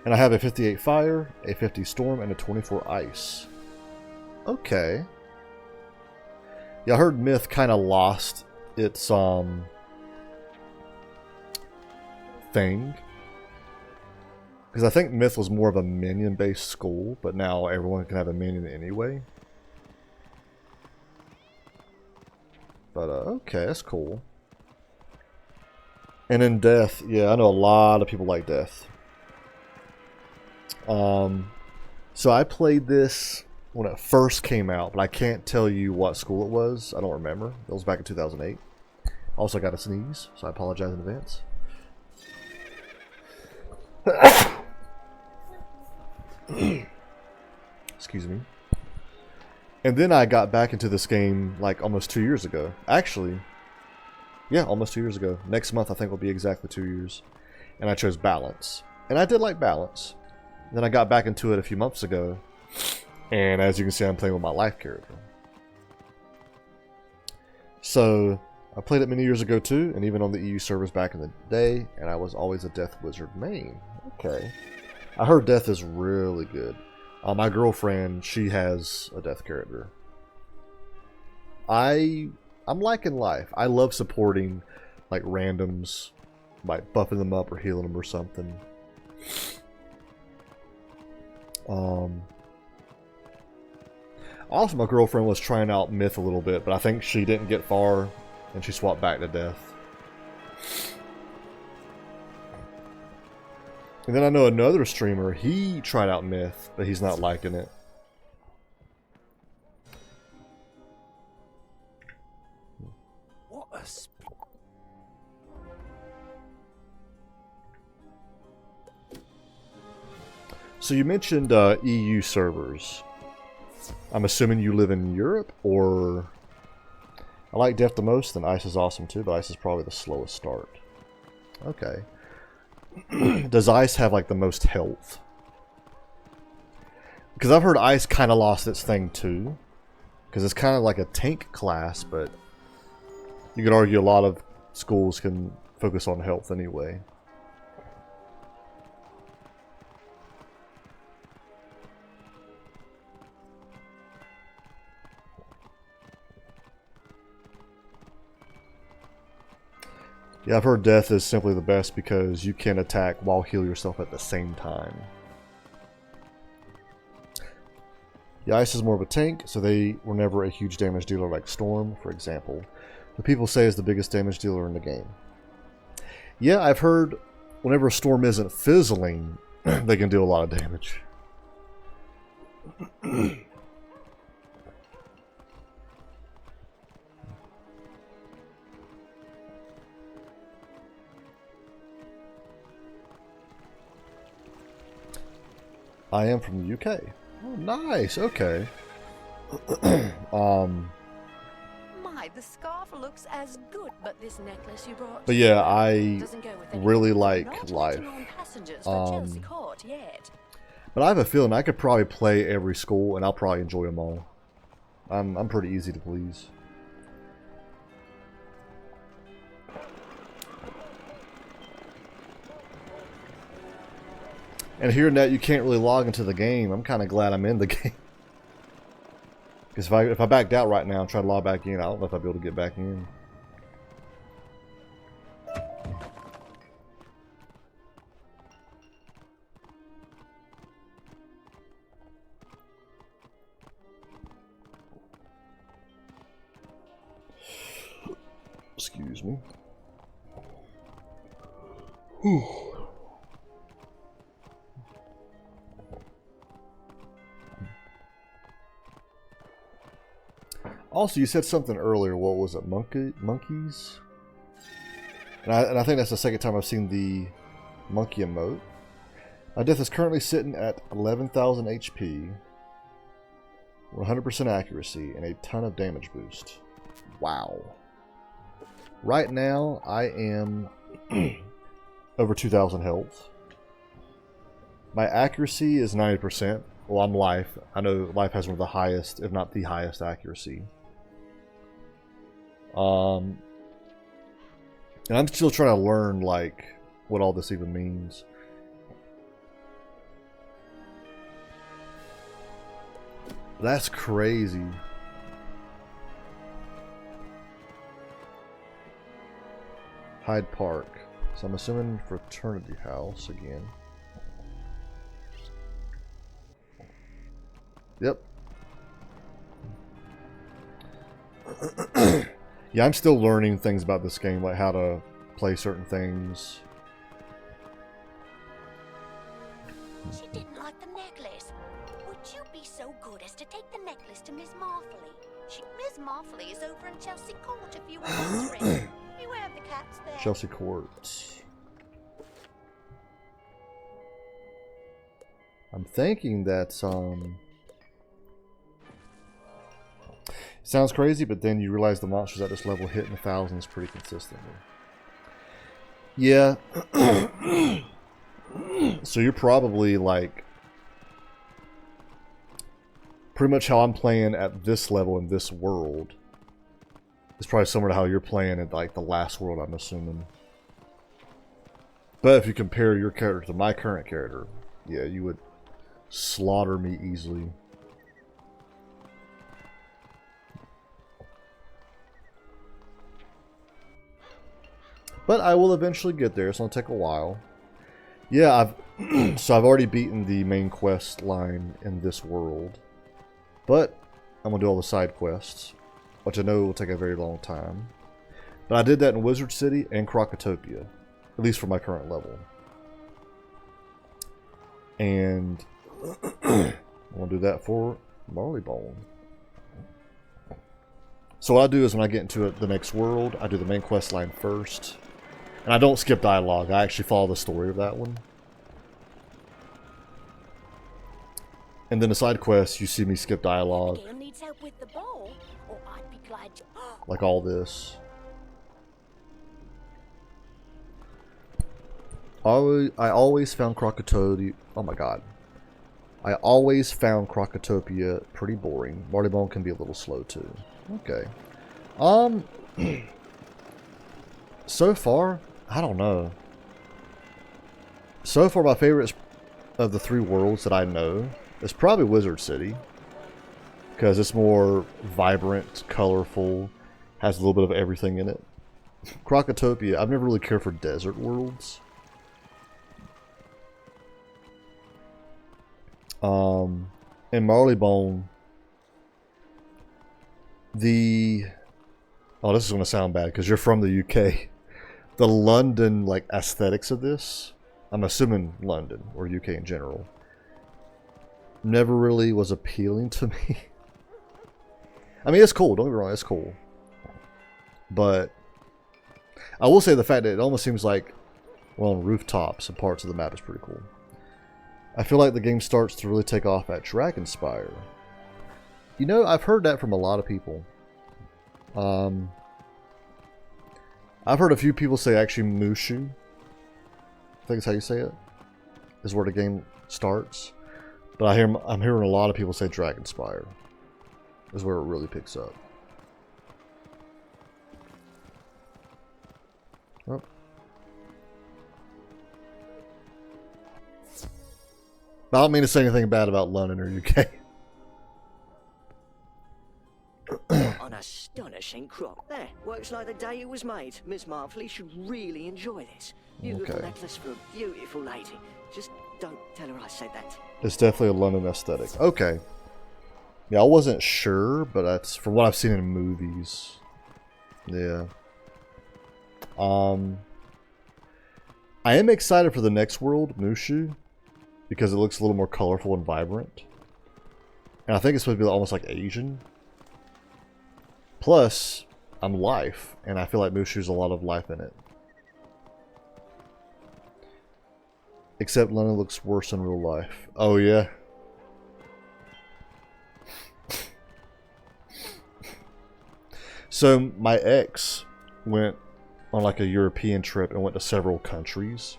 And I have a 58 fire, a 50 storm, and a 24 ice. Okay. Yeah, I heard Myth kind of lost its thing. Because I think Myth was more of a minion-based school, but now everyone can have a minion anyway. But, okay, that's cool. And in Death, yeah, I know a lot of people like Death. So I played this when it first came out, but I can't tell you what school it was. I don't remember. It was back in 2008. Also got a sneeze, so I apologize in advance. Excuse me. And then I got back into this game like almost 2 years ago. Actually, yeah, almost 2 years ago. Next month I think will be exactly 2 years. And I chose Balance. And I did like Balance. Then I got back into it a few months ago. And as you can see, I'm playing with my life character. So, I played it many years ago too, and even on the EU servers back in the day, and I was always a Death Wizard main. Okay. I heard Death is really good. My girlfriend, she has a Death character. I'm liking life. I love supporting like randoms, like buffing them up or healing them or something. Also, my girlfriend was trying out Myth a little bit, but I think she didn't get far, and she swapped back to Death. And then I know another streamer, he tried out Myth, but he's not liking it. What a So you mentioned EU servers. I'm assuming you live in Europe, or... I like Death the most, and Ice is awesome too, but Ice is probably the slowest start. Okay. Does Ice have like the most health? Because I've heard Ice kind of lost its thing too. Because it's kind of like a tank class, but you could argue a lot of schools can focus on health anyway. Yeah, I've heard Death is simply the best because you can attack while heal yourself at the same time. Yeah, Ice is more of a tank, so they were never a huge damage dealer like Storm, for example. But people say is the biggest damage dealer in the game. Yeah, I've heard whenever a Storm isn't fizzling, they can do a lot of damage. I am from the UK. Oh, nice. Okay. My, the scarf looks as good, but this necklace you brought. But yeah, I doesn't go with anything. really like Not Life. waiting on passengers for Chelsea Court yet. But I have a feeling I could probably play every school, and I'll probably enjoy them all. I'm pretty easy to please. And hearing that you can't really log into the game, I'm kind of glad I'm in the game. Because if I backed out right now and tried to log back in, I don't know if I'd be able to get back in. Excuse me. Whew. Also, you said something earlier. What was it? Monkeys? And I think that's the second time I've seen the monkey emote. My Death is currently sitting at 11,000 HP, 100% accuracy, and a ton of damage boost. Wow. Right now, I am over 2,000 health. My accuracy is 90%. Well, I'm Life. I know Life has one of the highest, if not the highest accuracy. And I'm still trying to learn, like, what all this even means. That's crazy. Hyde Park. So I'm assuming fraternity house again. Yep. Yeah, I'm still learning things about this game, like how to play certain things. She didn't like the necklace. Would you be so good as to take the necklace to Miss Marley? Miss Marley is over in Chelsea Court if you were wondering. Beware of the cats there. Chelsea Courts. I'm thinking that's sounds crazy, but then you realize the monsters at this level hit in the thousands pretty consistently. Yeah. So you're probably like pretty much how I'm playing at this level in this world. It's probably similar to how you're playing at like the last world, I'm assuming. But if you compare your character to my current character, yeah, you would slaughter me easily. But I will eventually get there. It's gonna take a while. Yeah, I've already beaten the main quest line in this world, but I'm gonna do all the side quests, which I know will take a very long time. But I did that in Wizard City and Crocotopia, at least for my current level. And I'm gonna do that for Marley Bone. So what I do is when I get into the next world, I do the main quest line first. And I don't skip dialogue. I actually follow the story of that one. And then the side quests, you see me skip dialogue. Needs help with the ball, or I'd be glad to... Like all this. I always found Crocotopia... Oh my god. I always found Crocotopia pretty boring. Marley Bone can be a little slow too. Okay. So far, I don't know. So far, my favorites of the three worlds that I know is probably Wizard City. Because it's more vibrant, colorful, has a little bit of everything in it. Crocotopia, I've never really cared for desert worlds. And Marley Bone, oh, this is going to sound bad because you're from the UK. The London, like, aesthetics of this, I'm assuming London or UK in general, never really was appealing to me. I mean, it's cool, don't get me wrong, it's cool. But I will say the fact that it almost seems like, well, on rooftops and parts of the map is pretty cool. I feel like the game starts to really take off at Dragonspire. You know, I've heard that from a lot of people. I've heard a few people say actually Mushu, I think is how you say it, is where the game starts. But I'm hearing a lot of people say Dragonspire is where it really picks up. Oh. I don't mean to say anything bad about London or UK. An astonishing crop. There, works like the day it was made. Miss Marley should really enjoy this. Beautiful necklace for a beautiful lady. Just don't tell her I said that. It's definitely a London aesthetic. Okay. Yeah, I wasn't sure, but that's from what I've seen in movies. Yeah. I am excited for the next world, Mushu, because it looks a little more colorful and vibrant. And I think it's supposed to be almost like Asian. Plus, I'm life, and I feel like Mushu's a lot of life in it. Except London looks worse in real life. Oh yeah. So my ex went on like a European trip and went to several countries.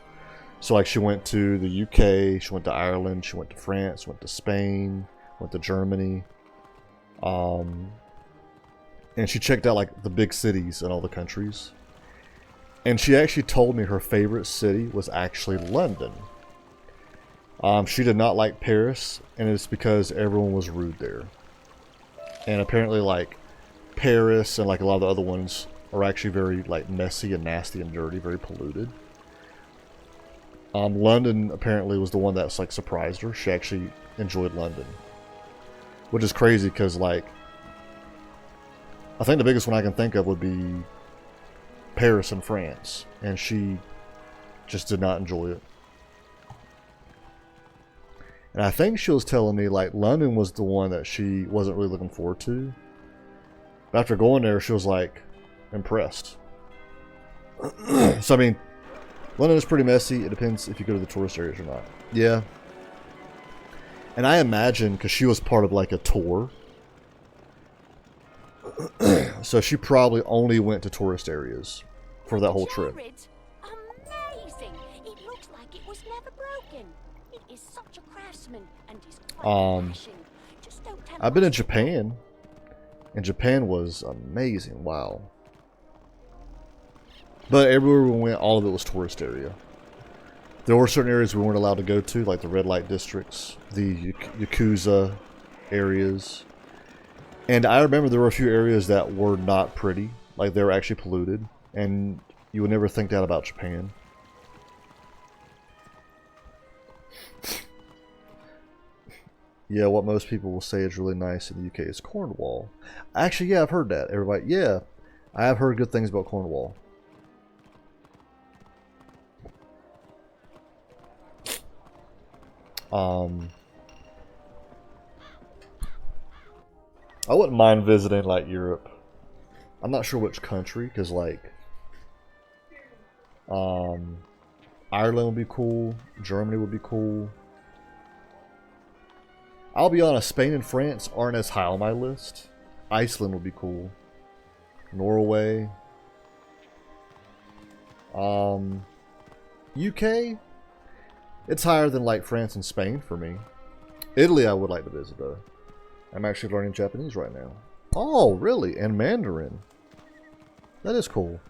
So like she went to the UK, she went to Ireland, she went to France, went to Spain, went to Germany. And she checked out like the big cities in all the countries. And she actually told me her favorite city was actually London. She did not like Paris, and it's because everyone was rude there. And apparently, like, Paris and like a lot of the other ones are actually very like messy and nasty and dirty, very polluted. London apparently was the one that's like surprised her. She actually enjoyed London, which is crazy because like I think the biggest one I can think of would be Paris in France, and she just did not enjoy it. And I think she was telling me like London was the one that she wasn't really looking forward to. But after going there, she was like impressed. So I mean, London is pretty messy. It depends if you go to the tourist areas or not. Yeah. And I imagine because she was part of like a tour, so she probably only went to tourist areas for that whole trip. Amazing! It looks like it was never broken. It is such a craftsman and is quite fashion. Just don't tell I've been in Japan, and Japan was amazing. Wow. But everywhere we went, all of it was tourist area. There were certain areas we weren't allowed to go to, like the red light districts, the Yakuza areas. And I remember there were a few areas that were not pretty, like they were actually polluted, and you would never think that about Japan. Yeah, what most people will say is really nice in the UK is Cornwall. Actually, yeah, I've heard that. Everybody, yeah, I have heard good things about Cornwall. I wouldn't mind visiting like Europe. I'm not sure which country, because like Ireland would be cool, Germany would be cool. I'll be honest, Spain and France aren't as high on my list. Iceland would be cool. Norway. UK? It's higher than like France and Spain for me. Italy I would like to visit though. I'm actually learning Japanese right now. Oh, really? And Mandarin. That is cool.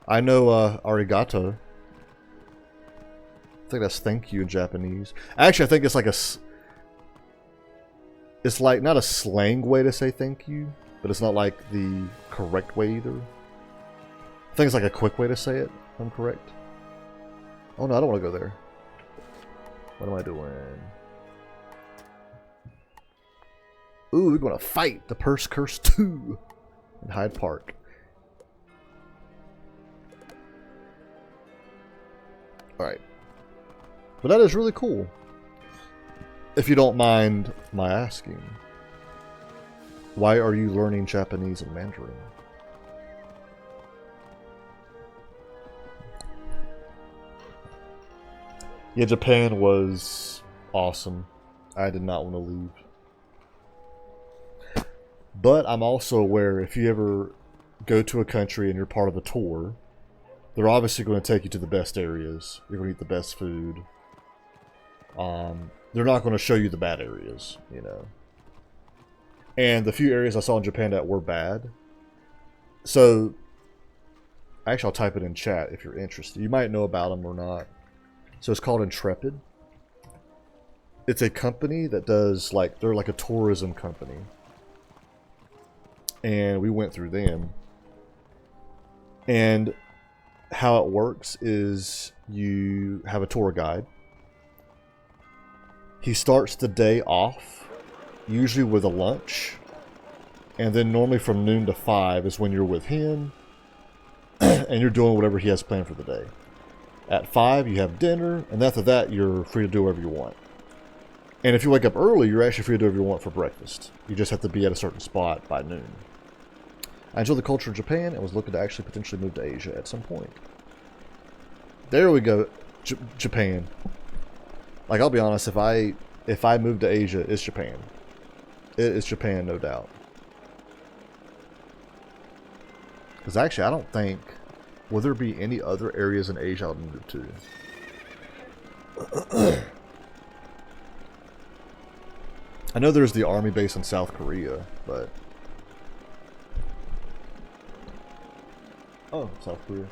I know arigato. I think that's thank you in Japanese. Actually, I think it's like it's like not a slang way to say thank you, but it's not like the correct way either. I think it's like a quick way to say it, if I'm correct. Oh no, I don't want to go there. What am I doing? Ooh, we're going to fight the Purse Curse 2 in Hyde Park. Alright. But that is really cool. If you don't mind my asking, why are you learning Japanese and Mandarin? Yeah, Japan was awesome. I did not want to leave. But I'm also aware if you ever go to a country and you're part of a tour, they're obviously going to take you to the best areas. You're going to eat the best food. They're not going to show you the bad areas, you know. And the few areas I saw in Japan that were bad. So, actually I'll type it in chat if you're interested. You might know about them or not. So it's called Intrepid. It's a company that does like, they're like a tourism company. And we went through them. And how it works is you have a tour guide. He starts the day off, usually with a lunch. And then normally from noon to 5 is when you're with him. And you're doing whatever he has planned for the day. At 5 you have dinner, and after that you're free to do whatever you want. And if you wake up early, you're actually free to do whatever you want for breakfast. You just have to be at a certain spot by noon. I enjoy the culture of Japan and was looking to actually potentially move to Asia at some point. There we go, Japan. Like, I'll be honest, if I move to Asia, it's Japan. It is Japan, no doubt. Because actually, I don't think, will there be any other areas in Asia I would move to? I know there's the army base in South Korea, but... Oh, South Korea.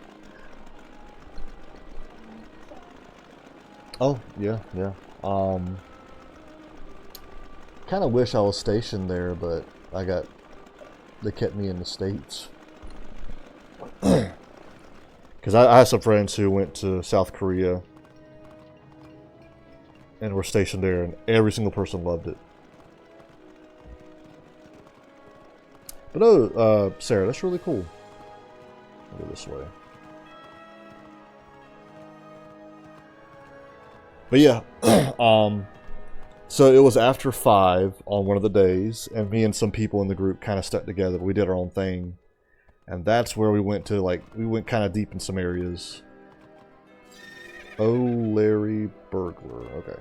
Oh, yeah, yeah. Kind of wish I was stationed there, but they kept me in the States. Because I have some friends who went to South Korea and were stationed there, and every single person loved it. But oh, Sarah, that's really cool. I'll go this way. But yeah, so it was after 5 on one of the days, and me and some people in the group kind of stuck together. We did our own thing, and that's where we went to, like, we went kind of deep in some areas. Oh, Larry Burglar. Okay.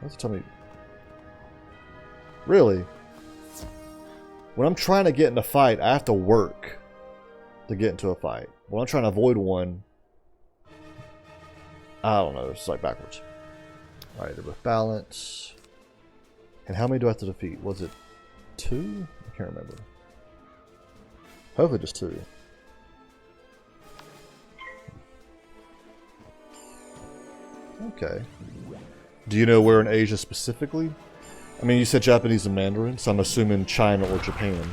Let's tell me. Really? When I'm trying to get in a fight, I have to work to get into a fight. When I'm trying to avoid one, I don't know. It's like backwards. Alright, they're with balance. And how many do I have to defeat? Was it 2? I can't remember. Hopefully just 2. Okay. Do you know where in Asia specifically? I mean, you said Japanese and Mandarin, so I'm assuming China or Japan.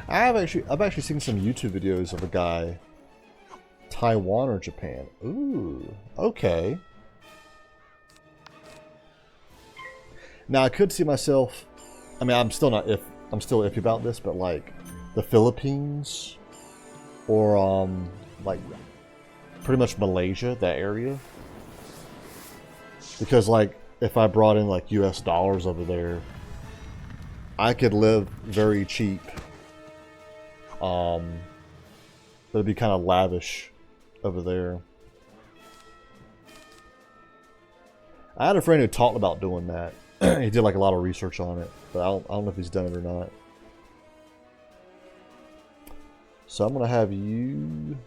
I've actually seen some YouTube videos of a guy, Taiwan or Japan. Ooh, okay. Now I could see myself. I mean, I'm still iffy about this, but like the Philippines or like pretty much Malaysia, that area. Because like if I brought in like US dollars over there, I could live very cheap. But it'd be kind of lavish over there. I had a friend who talked about doing that. He did like a lot of research on it, but I don't know if he's done it or not. So I'm gonna have you. You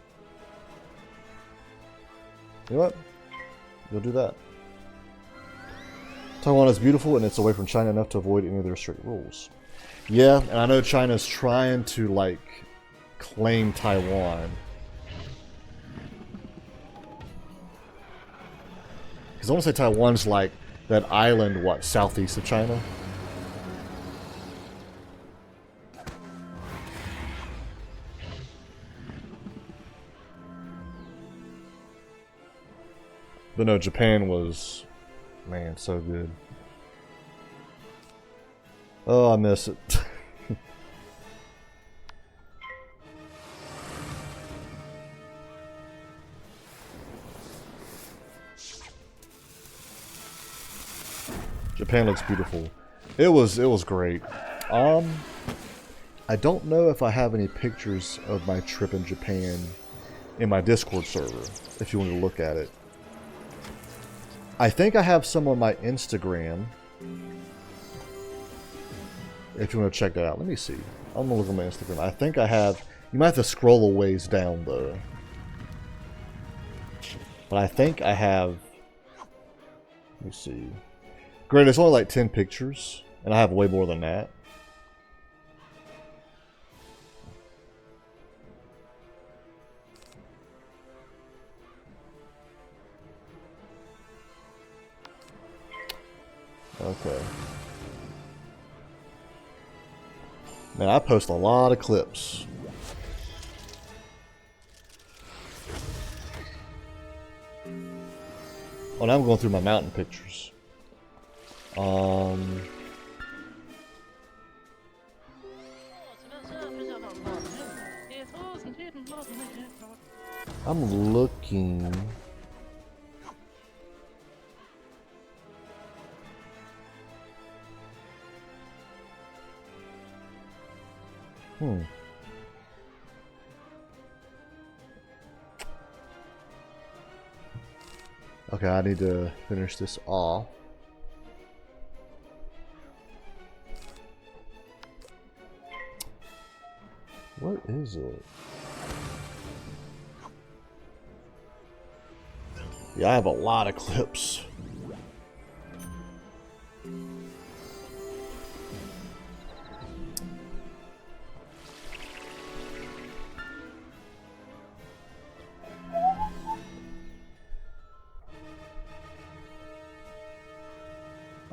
know what? You'll do that. Taiwan is beautiful and it's away from China enough to avoid any of their strict rules. Yeah, and I know China's trying to like claim Taiwan. Because I want to say Taiwan's like that island, what, southeast of China? But no, Japan was, man, so good. Oh, I miss it. Japan looks beautiful. It was great. I don't know if I have any pictures of my trip in Japan in my Discord server, if you want to look at it. I think I have some on my Instagram. If you want to check that out. Let me see. I'm going to look at my Instagram. I think I have... You might have to scroll a ways down, though. But I think I have... Let me see. Great, it's only like 10 pictures. And I have way more than that. Okay. Man, I post a lot of clips. Oh, now I'm going through my mountain pictures. I'm looking. Okay, I need to finish this off. What is it? Yeah, I have a lot of clips.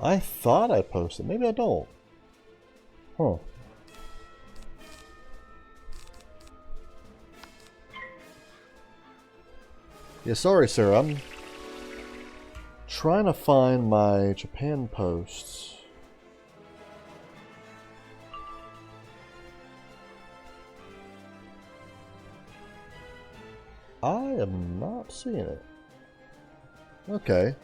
I thought I posted. Maybe I don't. Huh. Yeah, sorry, Sarah. I'm trying to find my Japan posts. I am not seeing it. Okay,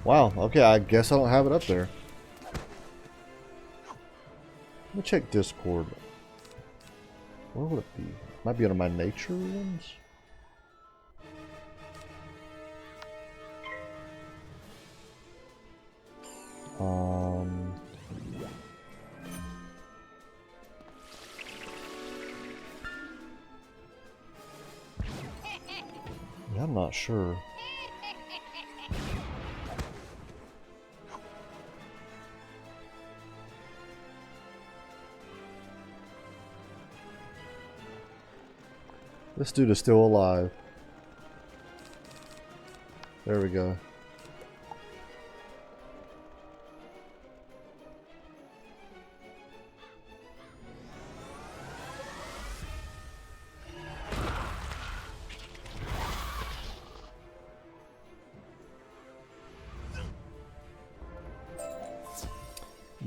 Wow, okay, I guess I don't have it up there. Let me check Discord. Where would it be? Might be under my nature ones? Yeah, I'm not sure. This dude is still alive. There we go.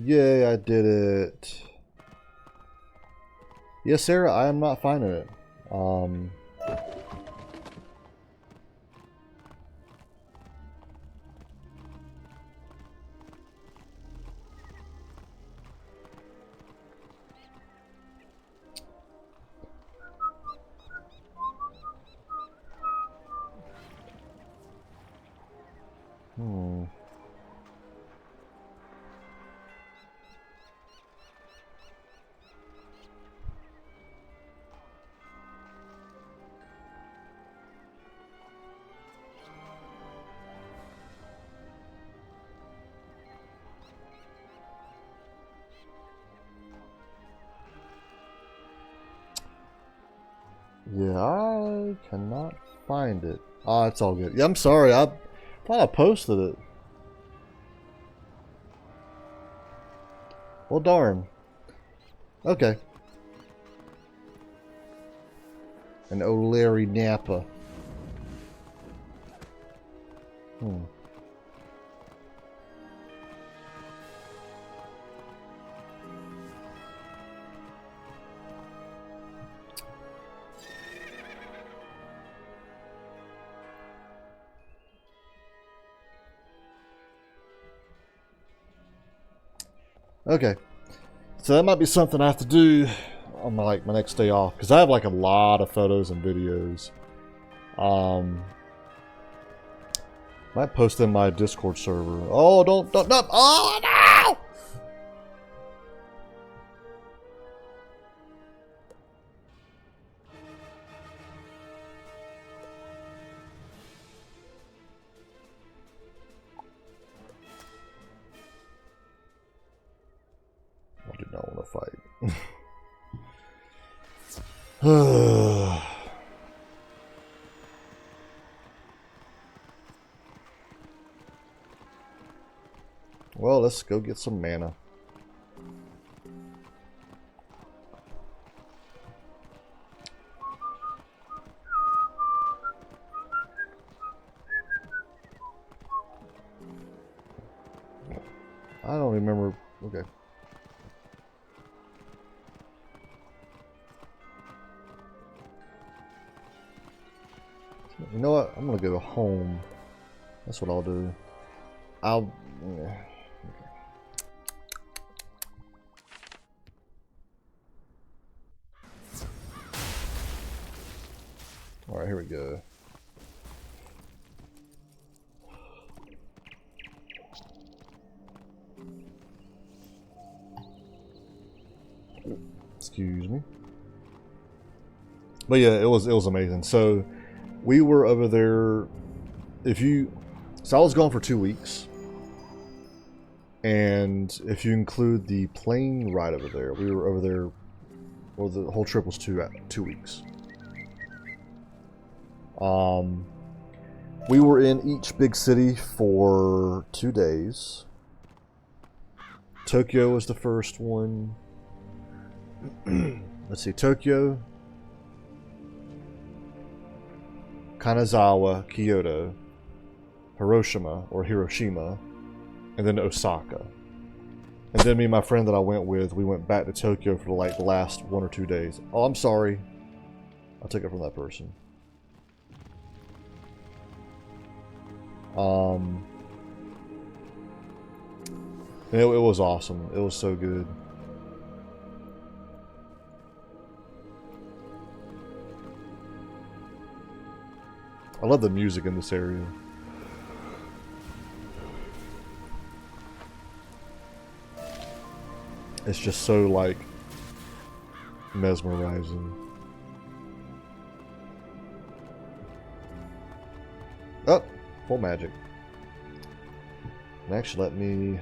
Yay, I did it. Yes, Sarah, I am not finding it. Yeah, I cannot find it. Ah, it's all good. Yeah, I'm sorry. I thought I posted it. Well, darn. Okay. An O'Leary Napa. Okay, so that might be something I have to do on my next day off, because I have like a lot of photos and videos. Might post in my Discord server. Oh, don't, oh no! I do not want to fight. Well, let's go get some mana. I don't remember. Okay. You know what? I'm gonna go home. That's what I'll do. Yeah. All right, here we go. Excuse me. But yeah, it was amazing. So We were over there. So I was gone for 2 weeks. And if you include the plane ride over there, we were over there, well, the whole trip was 2 weeks. We were in each big city for 2 days. Tokyo was the first one. Let's see, Tokyo, Kanazawa, Kyoto, Hiroshima, and then Osaka. And then me and my friend that I went with, we went back to Tokyo for like the last 1 or 2 days. Oh, I'm sorry. I took it from that person. It was awesome. It was so good. I love the music in this area. It's just so, like, mesmerizing. Oh, full magic. And actually, let me...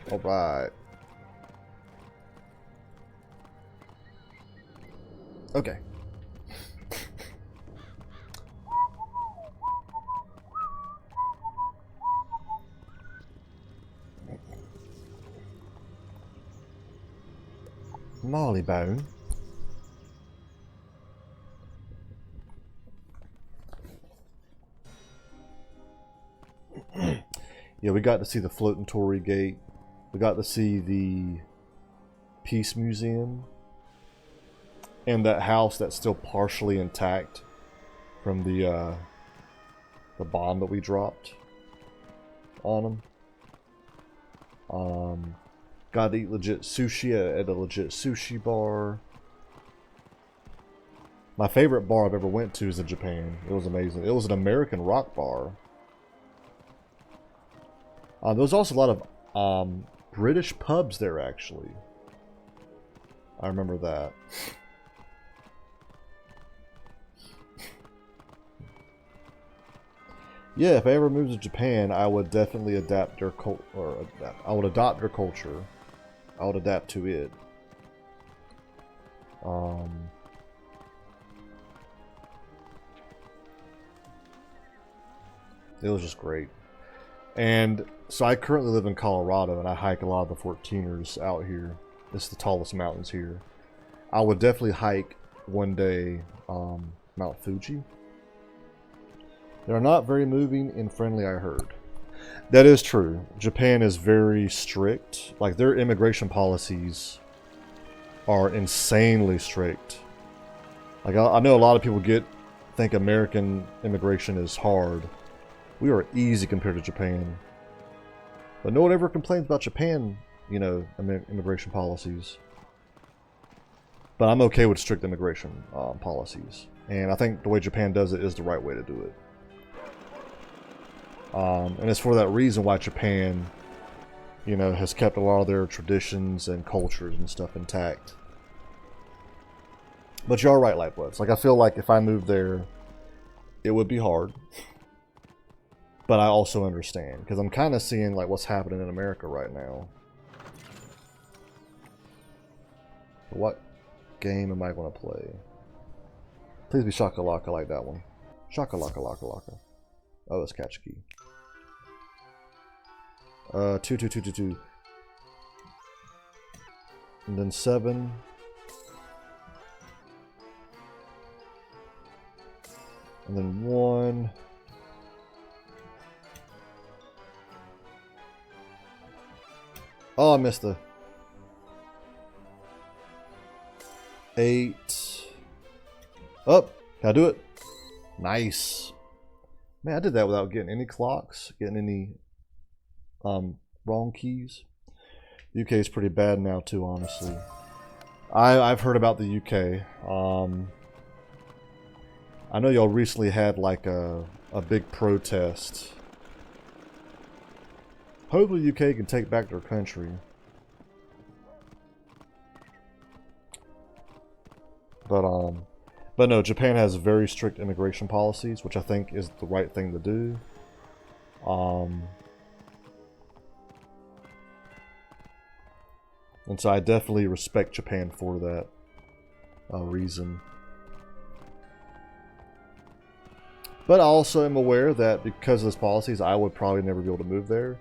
All right. Okay. Marley Bone. Yeah, we got to see the floating Torii Gate. We got to see the Peace Museum and that house that's still partially intact from the bomb that we dropped on them. Got to eat legit sushi at a legit sushi bar. My favorite bar I've ever went to is in Japan. It was amazing. It was an American rock bar. There was also a lot of British pubs there, actually. I remember that. Yeah, if I ever moved to Japan, I would definitely adapt their I would adopt their culture. I would adapt to it. It was just great. And so I currently live in Colorado, and I hike a lot of the 14ers out here. It's the tallest mountains here. I would definitely hike one day Mount Fuji. They're not very moving and friendly, I heard. That is true. Japan is very strict. Like, their immigration policies are insanely strict. Like, I know a lot of people think American immigration is hard. We are easy compared to Japan. But no one ever complains about Japan, you know, immigration policies. But I'm okay with strict immigration policies. And I think the way Japan does it is the right way to do it. And it's for that reason why Japan, you know, has kept a lot of their traditions and cultures and stuff intact. But you're right, Lightbloods. Like, I feel like if I moved there, it would be hard. But I also understand, because I'm kind of seeing like what's happening in America right now. What game am I going to play? Please be Shakalaka like that one. Shakalaka laka laka. Oh, it's catch key. 2 2 2 2 2. And then 7. And then 1. Oh, I missed the... 8. Up. Can I do it? Nice. Man, I did that without getting any clocks, getting any wrong keys. The UK is pretty bad now too, honestly. I've heard about the UK. I know y'all recently had like a big protest. Hopefully UK can take back their country. But no, Japan has very strict immigration policies, which I think is the right thing to do. And so I definitely respect Japan for that reason. But I also am aware that because of those policies, I would probably never be able to move there.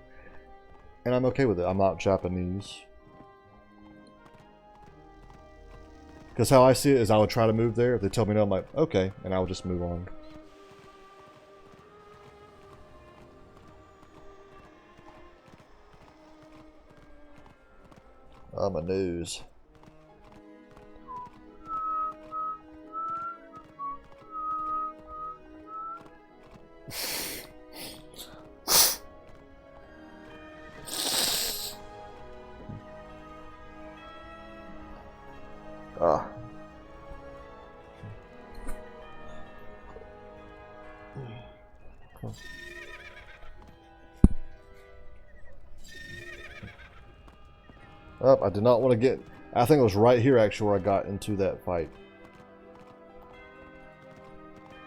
And I'm okay with it. I'm not Japanese. Because how I see it is I would try to move there. If they tell me no, I'm like, okay. And I would just move on. Oh, my nose. Ah. Oh, I did not want to get... I think it was right here, actually, where I got into that fight.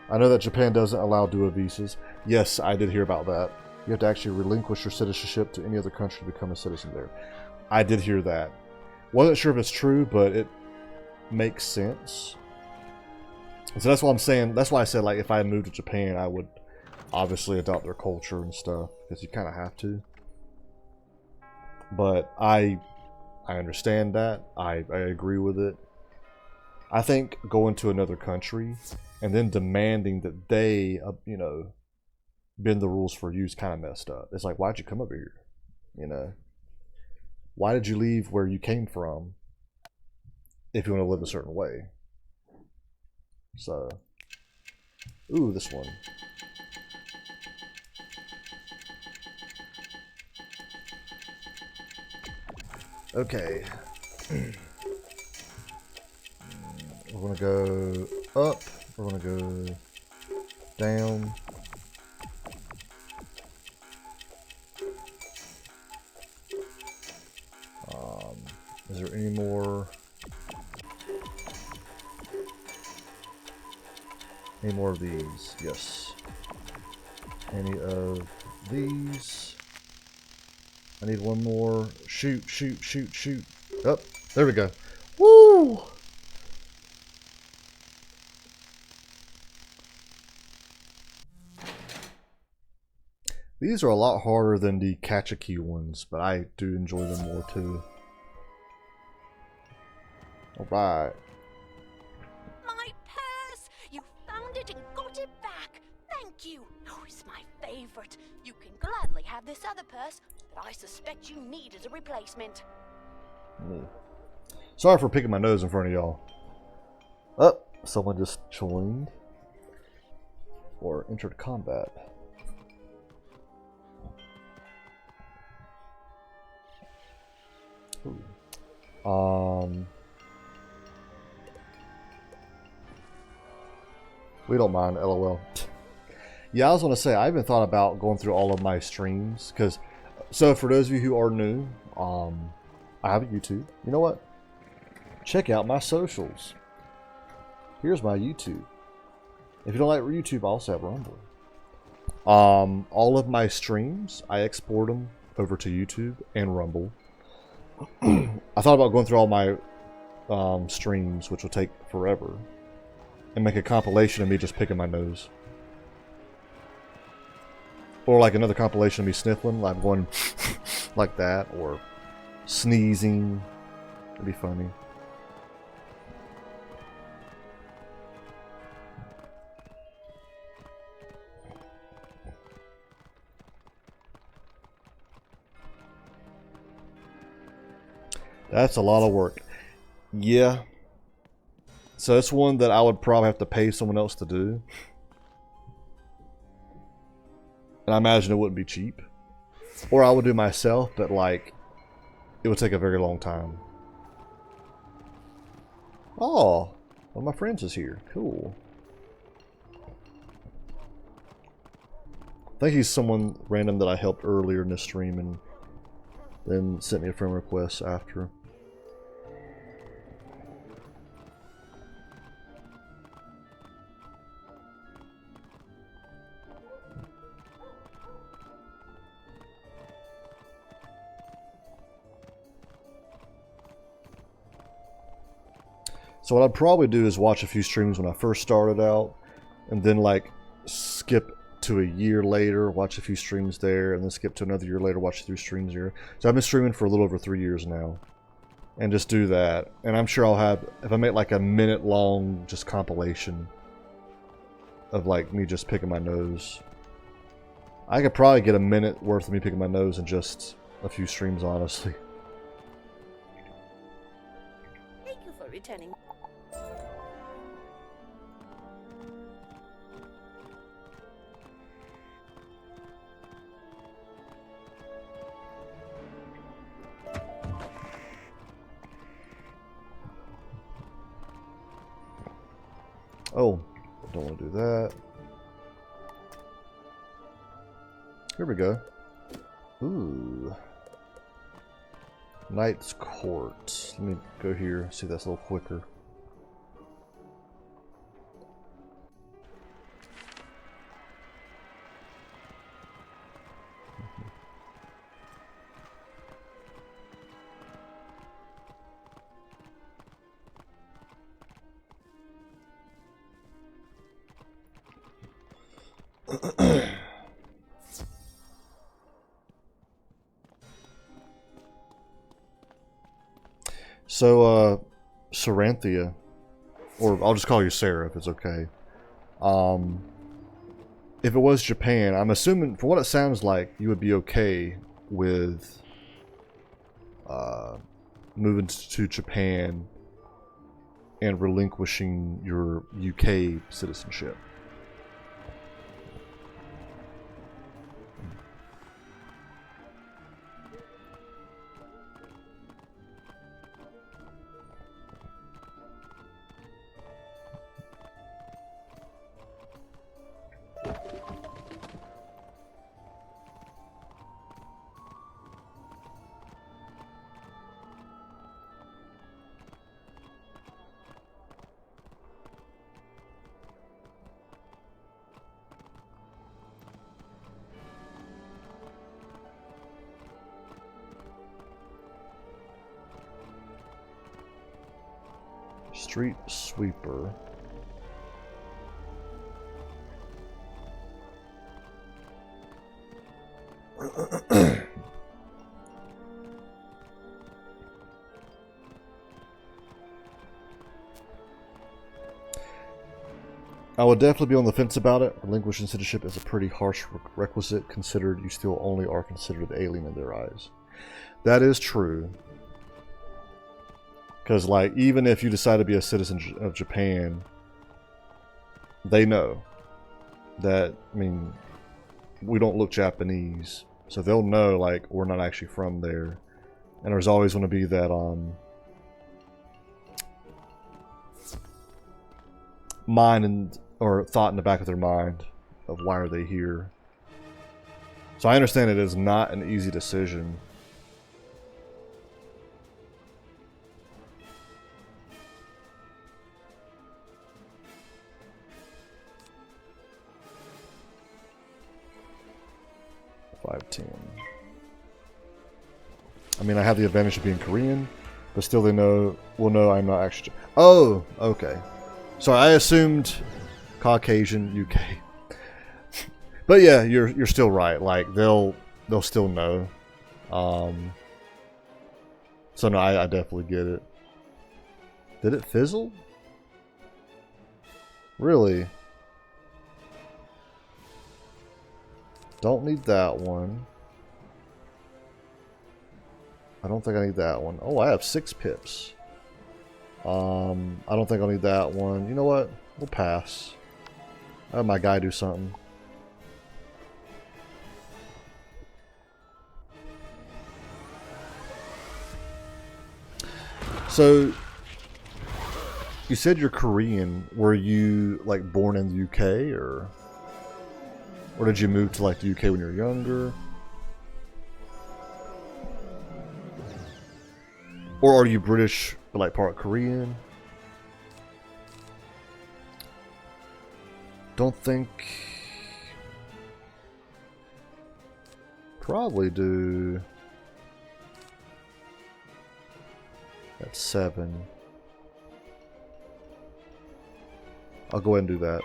I know that Japan doesn't allow dual visas. Yes, I did hear about that. You have to actually relinquish your citizenship to any other country to become a citizen there. I did hear that. Wasn't sure if it's true, but it makes sense. So that's what I'm saying. That's why I said, like, if I moved to Japan, I would obviously adopt their culture and stuff, because you kind of have to. But I understand that. I agree with it. I think going to another country and then demanding that they, you know, bend the rules for you is kind of messed up. It's like, why'd you come over here? You know? Why did you leave where you came from if you want to live a certain way? So, ooh, this one. Okay. We're gonna go up. We're gonna go down. Is there any more? Any more of these? Yes. Any of these? I need one more. Shoot, shoot, shoot, shoot. Oh, there we go. Woo! These are a lot harder than the catch a key ones, but I do enjoy them more too. Alright. My purse! You found it and got it back! Thank you! Oh, it's my favorite. You can gladly have this other purse that I suspect you need as a replacement. Sorry for picking my nose in front of y'all. Oh, someone just joined. Or entered combat. Ooh. We don't mind, lol. Yeah, I was going to say, I even thought about going through all of my streams, because, so for those of you who are new, I have a YouTube. You know what? Check out my socials. Here's my YouTube. If you don't like YouTube, I also have Rumble. All of my streams, I export them over to YouTube and Rumble. I thought about going through all my streams, which will take forever, and make a compilation of me just picking my nose. Or like another compilation of me sniffling, like one like that, or sneezing. It'd be funny. That's a lot of work. Yeah. So that's one that I would probably have to pay someone else to do. And I imagine it wouldn't be cheap. Or I would do myself, but like, it would take a very long time. Oh, one of my friends is here. Cool. I think he's someone random that I helped earlier in this stream and then sent me a friend request after. So what I'd probably do is watch a few streams when I first started out, and then like skip to a year later, watch a few streams there, and then skip to another year later, watch a few streams here. So I've been streaming for a little over 3 years now, and just do that. And I'm sure I'll have, if I make like a minute long just compilation of like me just picking my nose, I could probably get a minute worth of me picking my nose in just a few streams, honestly. Thank you for returning. Oh, don't want to do that. Here we go. Ooh. Knight's Court. Let me go here, see if that's a little quicker. So, Saranthia, or I'll just call you Sarah if it's okay. If it was Japan, I'm assuming, for what it sounds like, you would be okay with moving to Japan and relinquishing your UK citizenship. Street sweeper. I would definitely be on the fence about it. Relinquishing citizenship is a pretty harsh requisite, considered you still only are considered alien in their eyes. That is true. Because, like, even if you decide to be a citizen of Japan, they know that, I mean, we don't look Japanese. So they'll know, like, we're not actually from there. And there's always going to be that, mind and, or thought in the back of their mind of why are they here. So I understand it is not an easy decision. I mean, I have the advantage of being Korean, but still they will know I'm not actually... Oh, okay. So I assumed Caucasian, UK. But yeah, you're still right. Like, they'll still know. So no, I definitely get it. Did it fizzle? Really? Don't need that one. I don't think I need that one. Oh, I have 6 pips. I don't think I'll need that one. You know what? We'll pass. I'll have my guy do something. So, you said you're Korean. Were you like born in the UK, or did you move to like the UK when you were younger? Or are you British but like part Korean? Don't think. Probably do. That's 7. I'll go ahead and do that.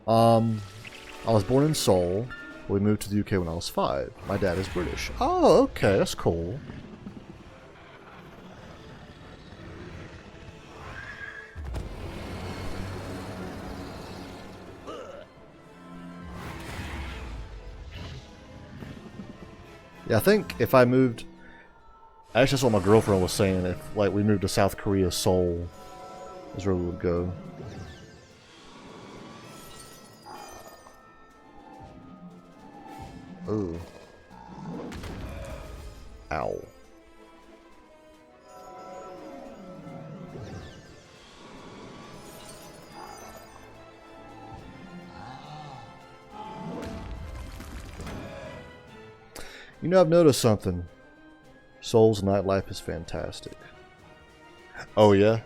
I was born in Seoul. We moved to the UK when I was 5. My dad is British. Oh, okay, that's cool. Yeah, I think if I moved... Actually, that's what my girlfriend was saying. If like we moved to South Korea, Seoul is where we would go. Ooh. Ow. You know, I've noticed something. Seoul's nightlife is fantastic. Oh, yeah?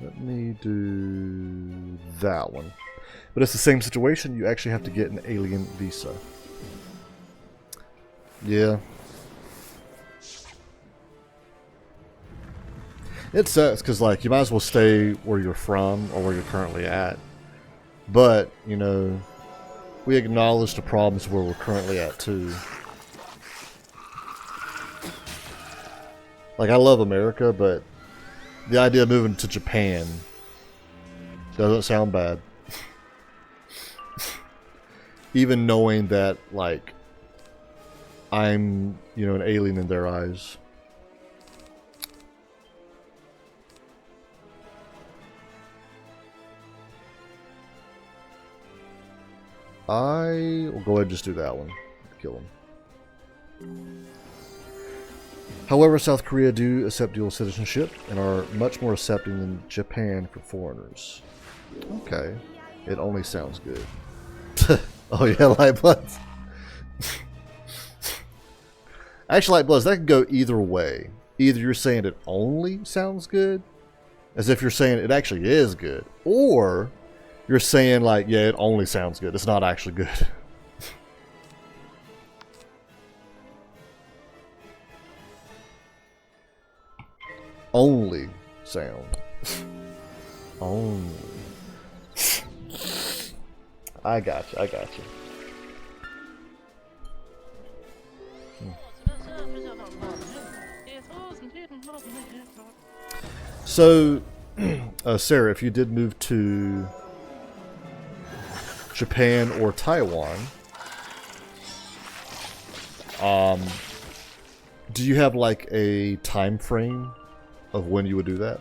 Let me do that one. But it's the same situation. You actually have to get an alien visa. Yeah. It sucks because, like, you might as well stay where you're from or where you're currently at. But, you know, we acknowledge the problems where we're currently at, too. Like, I love America, but the idea of moving to Japan doesn't sound bad. Even knowing that, like, I'm, you know, an alien in their eyes. I will go ahead and just do that one. Kill him. However, South Korea do accept dual citizenship and are much more accepting than Japan for foreigners. Okay. It only sounds good. Oh yeah, Light Bloods. Actually, Light Bloods, that could go either way. Either you're saying it only sounds good, as if you're saying it actually is good, or you're saying like, yeah, it only sounds good. It's not actually good. Only sound. Only. I got you. I got you. So, Sarah, if you did move to Japan or Taiwan, do you have like a time frame of when you would do that?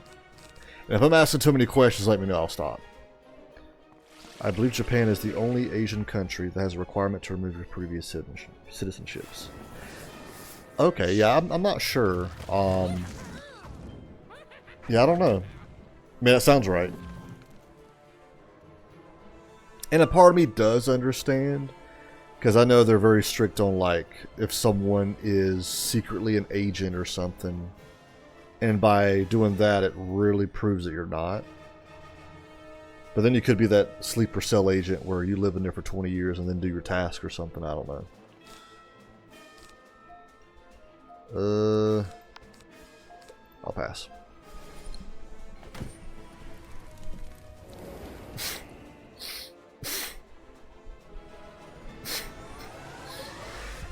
And if I'm asking too many questions, let me know. I'll stop. I believe Japan is the only Asian country that has a requirement to remove your previous citizenships. Okay, yeah, I'm not sure. Yeah, I don't know. I mean, that sounds right. And a part of me does understand, because I know they're very strict on, like, if someone is secretly an agent or something, and by doing that, it really proves that you're not. But then you could be that sleeper cell agent where you live in there for 20 years and then do your task or something. I don't know. I'll pass.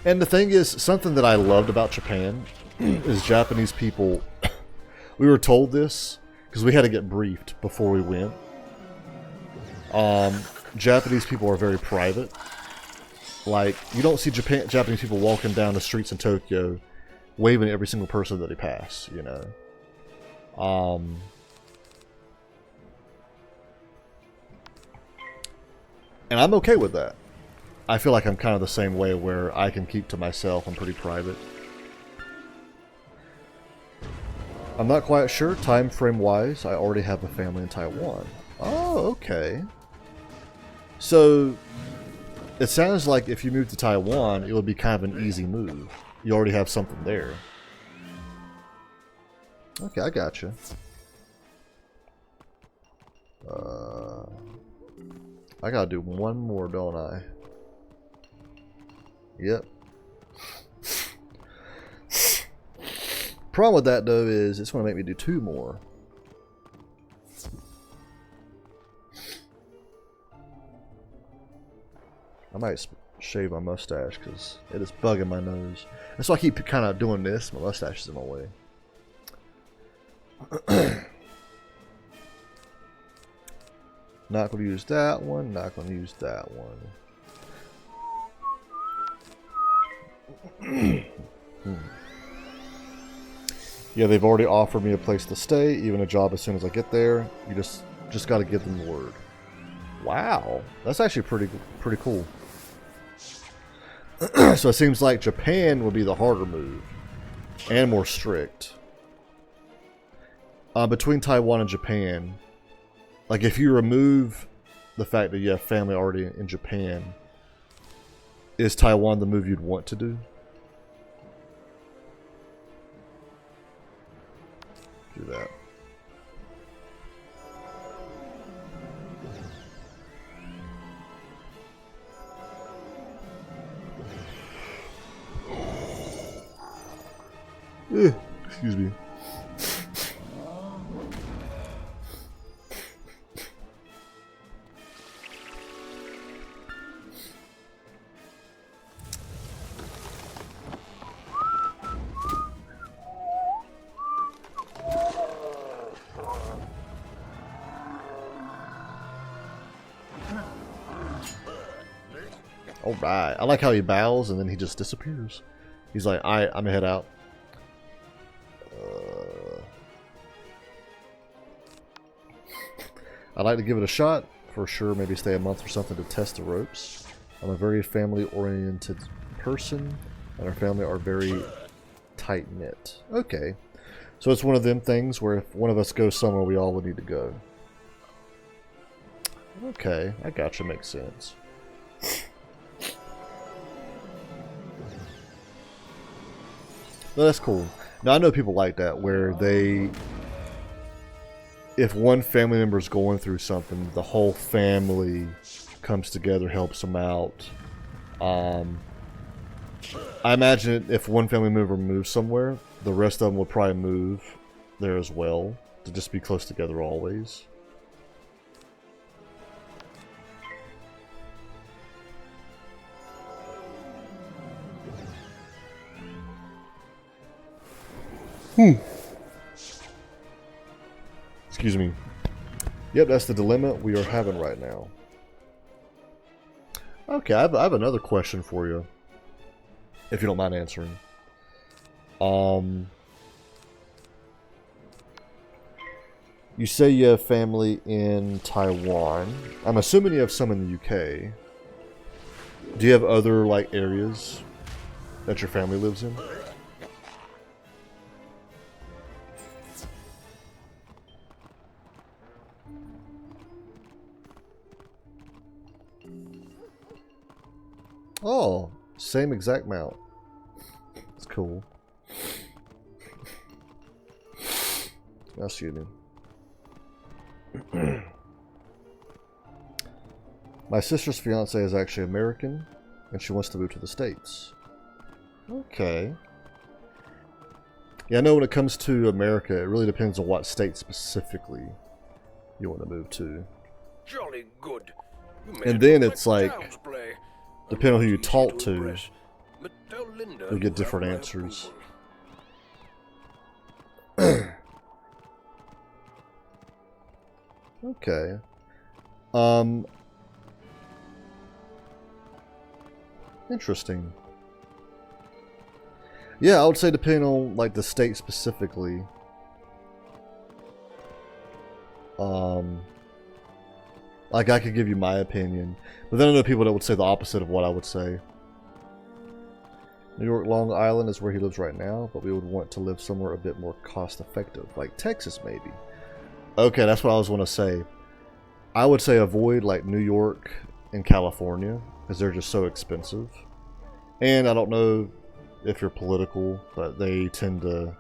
And the thing is, something that I loved about Japan is Japanese people. We were told this because we had to get briefed before we went. Japanese people are very private. Like, you don't see Japanese people walking down the streets in Tokyo waving at every single person that he passed, you know. And I'm okay with that. I feel like I'm kind of the same way where I can keep to myself. I'm pretty private. I'm not quite sure, time frame wise. I already have a family in Taiwan. Oh, okay. So, it sounds like if you move to Taiwan, it would be kind of an easy move. You already have something there. Okay, I gotcha. I gotta do one more, don't I? Yep. Problem with that though is it's gonna make me do 2 more. I might shave my mustache because it is bugging my nose. That's why I keep kind of doing this. My mustache is in my way. Not going to use that one. Not going to use that one. Yeah, they've already offered me a place to stay, even a job as soon as I get there. You just got to give them the word. Wow, that's actually pretty cool. So it seems like Japan will be the harder move and more strict. Between Taiwan and Japan, like if you remove the fact that you have family already in Japan, is Taiwan the move you'd want to do? Do that. Excuse me. Alright, I like how he bows and then he just disappears. He's like, I'm gonna head out. I'd like to give it a shot, for sure, maybe stay a month or something to test the ropes. I'm a very family-oriented person, and our family are very tight-knit. Okay, so it's one of them things where if one of us goes somewhere, we all would need to go. Okay, I gotcha, makes sense. No, that's cool. Now, I know people like that, where they... If one family member is going through something, the whole family comes together, helps them out. I imagine if one family member moves somewhere, the rest of them will probably move there as well, to just be close together always. Excuse me. Yep, that's the dilemma we are having right now. Okay, I have another question for you, if you don't mind answering. You say you have family in Taiwan. I'm assuming you have some in the UK. Do you have other like areas that your family lives in? Oh, same exact mount. It's cool. Excuse me. My sister's fiance is actually American, and she wants to move to the States. Okay. Yeah, I know when it comes to America, it really depends on what state specifically you want to move to. Jolly good. And then it's like, depending on who you talk to, you'll get different answers. Okay. Interesting. Yeah, I would say depending on like the state specifically. Like I could give you my opinion, but then I know people that would say the opposite of what I would say. New York, Long Island is where he lives right now, but we would want to live somewhere a bit more cost effective, like Texas maybe. Okay, that's what I was going to say. I would say avoid like New York and California because they're just so expensive. And I don't know if you're political, but they tend to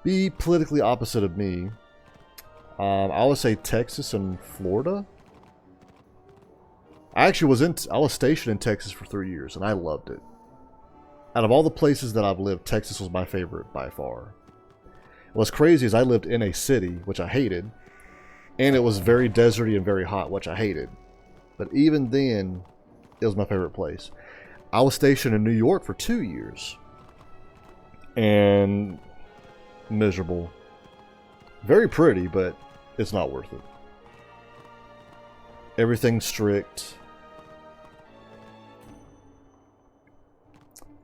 be politically opposite of me. I would say Texas and Florida. I was stationed in Texas for 3 years and I loved it. Out of all the places that I've lived, Texas was my favorite by far. What's crazy is I lived in a city, which I hated, and it was very deserty and very hot, which I hated. But even then, it was my favorite place. I was stationed in New York for 2 years. And miserable. Very pretty, but it's not worth it. Everything's strict.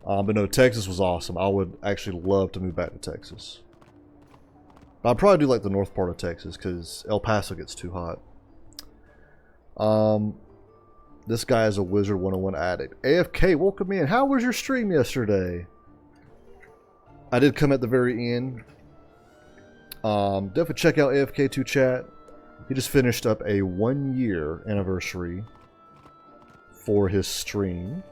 But no, Texas was awesome. I would actually love to move back to Texas. But I'd probably do like the north part of Texas because El Paso gets too hot. This guy is a Wizard 101 addict. AFK, welcome in. How was your stream yesterday? I did come at the very end. Definitely check out AFK2 chat. He just finished up a 1-year anniversary for his stream.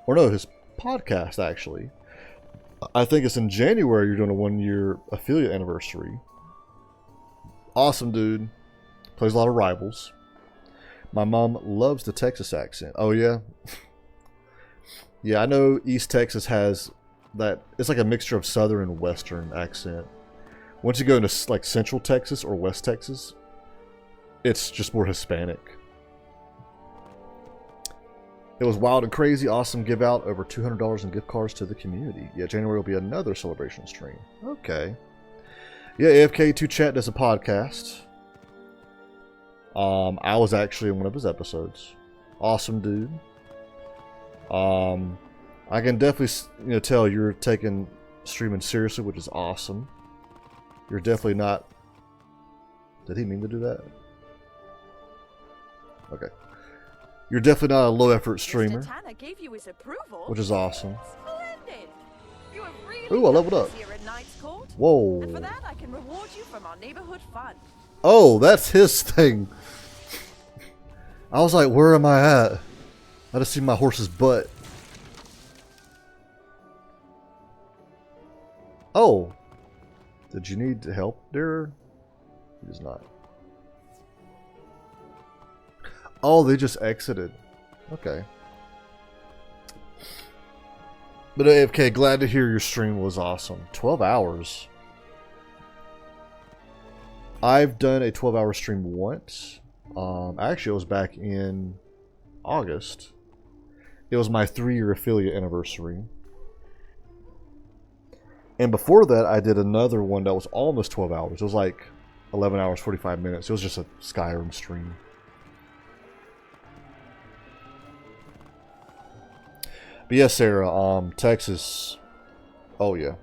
Or no, his podcast actually. I think it's in January you're doing a 1-year affiliate anniversary. Awesome dude. Plays a lot of Rivals. My mom loves the Texas accent. Oh yeah? Yeah, I know East Texas has that. It's like a mixture of Southern and Western accent. Once you go into like Central Texas or West Texas, it's just more Hispanic. It was wild and crazy. Awesome give out. Over $200 in gift cards to the community. Yeah, January will be another celebration stream. Okay. Yeah, AFK2 Chat does a podcast. I was actually in one of his episodes. Awesome dude. I can definitely tell you're taking streaming seriously, which is awesome. You're definitely not... Did he mean to do that? Okay. You're definitely not a low-effort streamer, gave you his approval. which is awesome. Splendid. You have really Ooh, I leveled up. here at Knight's Court. Whoa. And for that, I can reward you from our neighborhood fund. Oh, that's his thing. I was like, where am I at? I just see my horse's butt. Oh. Did you need help there? He does not. Oh, they just exited. Okay. But AFK, glad to hear your stream was awesome. 12 hours. I've done a 12-hour stream once. Actually, it was back in August. It was my 3-year affiliate anniversary. And before that, I did another one that was almost 12 hours. It was like 11 hours, 45 minutes. It was just a Skyrim stream. But yes, Sarah, Texas. Oh, yeah.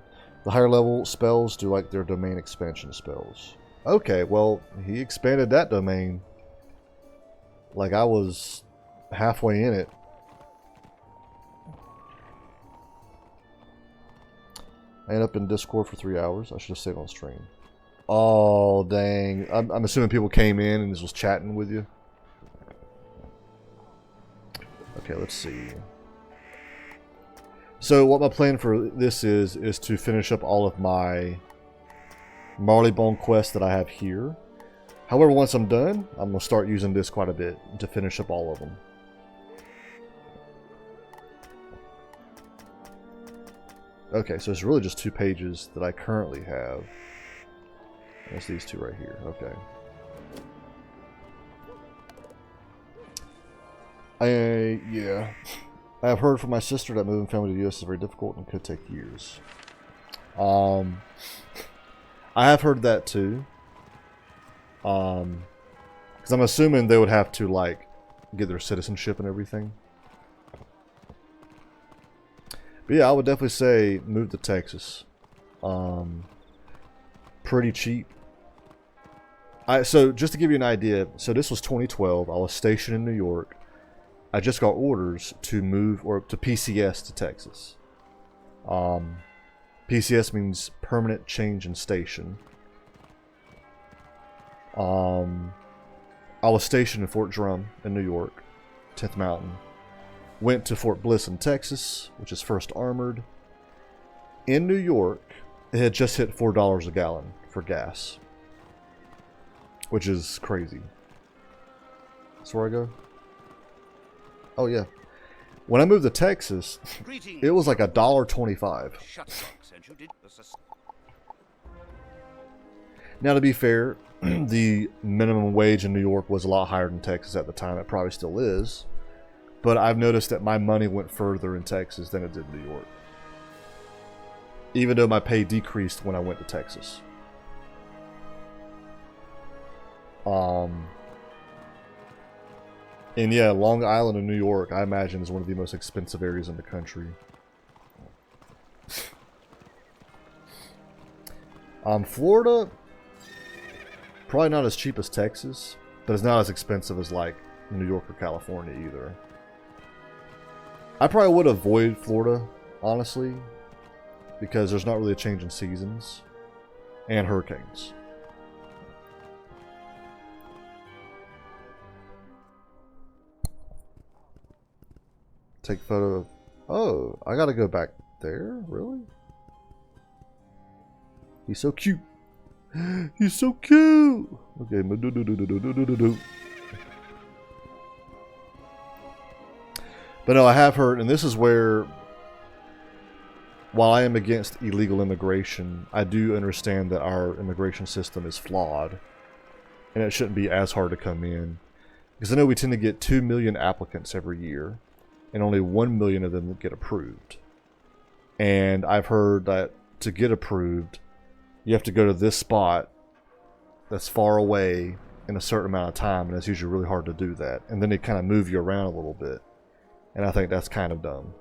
The higher level spells do like their domain expansion spells. Okay, well, he expanded that domain. Like I was halfway in it. I ended up in Discord for 3 hours. I should have stayed on stream. Oh, dang. I'm assuming people came in and just was chatting with you. Okay, let's see. So what my plan for this is to finish up all of my Marley Bone quests that I have here. However, once I'm done, I'm going to start using this quite a bit to finish up all of them. Okay, so it's really just 2 pages that I currently have. That's these 2 right here. Okay. Yeah. I have heard from my sister that moving family to the US is very difficult and could take years. I have heard that too. Because I'm assuming they would have to like get their citizenship and everything. But yeah, I would definitely say move to Texas. Pretty cheap. So just to give you an idea, so this was 2012. I was stationed in New York. I just got orders to move or to PCS to Texas. PCS means permanent change in station. I was stationed in Fort Drum in New York, 10th Mountain. Went to Fort Bliss in Texas, which is 1st Armored. In New York, it had just hit $4 a gallon for gas, which is crazy. That's where I go. Oh yeah. When I moved to Texas, it was like $1.25. Now, to be fair, the minimum wage in New York was a lot higher than Texas at the time. It probably still is. But I've noticed that my money went further in Texas than it did in New York. Even though my pay decreased when I went to Texas. And yeah, Long Island in New York, I imagine, is one of the most expensive areas in the country. Florida, probably not as cheap as Texas, but it's not as expensive as like New York or California either. I probably would avoid Florida, honestly, because there's not really a change in seasons and hurricanes. Take photo of... Oh, I gotta go back there? Really? He's so cute. He's so cute. Okay. But no, I have heard, and this is where, while I am against illegal immigration, I do understand that our immigration system is flawed, and it shouldn't be as hard to come in. Because I know we tend to get 2 million applicants every year, and only 1 million of them get approved. And I've heard that to get approved, you have to go to this spot that's far away in a certain amount of time, and it's usually really hard to do that. And then they kind of move you around a little bit. And I think that's kind of dumb.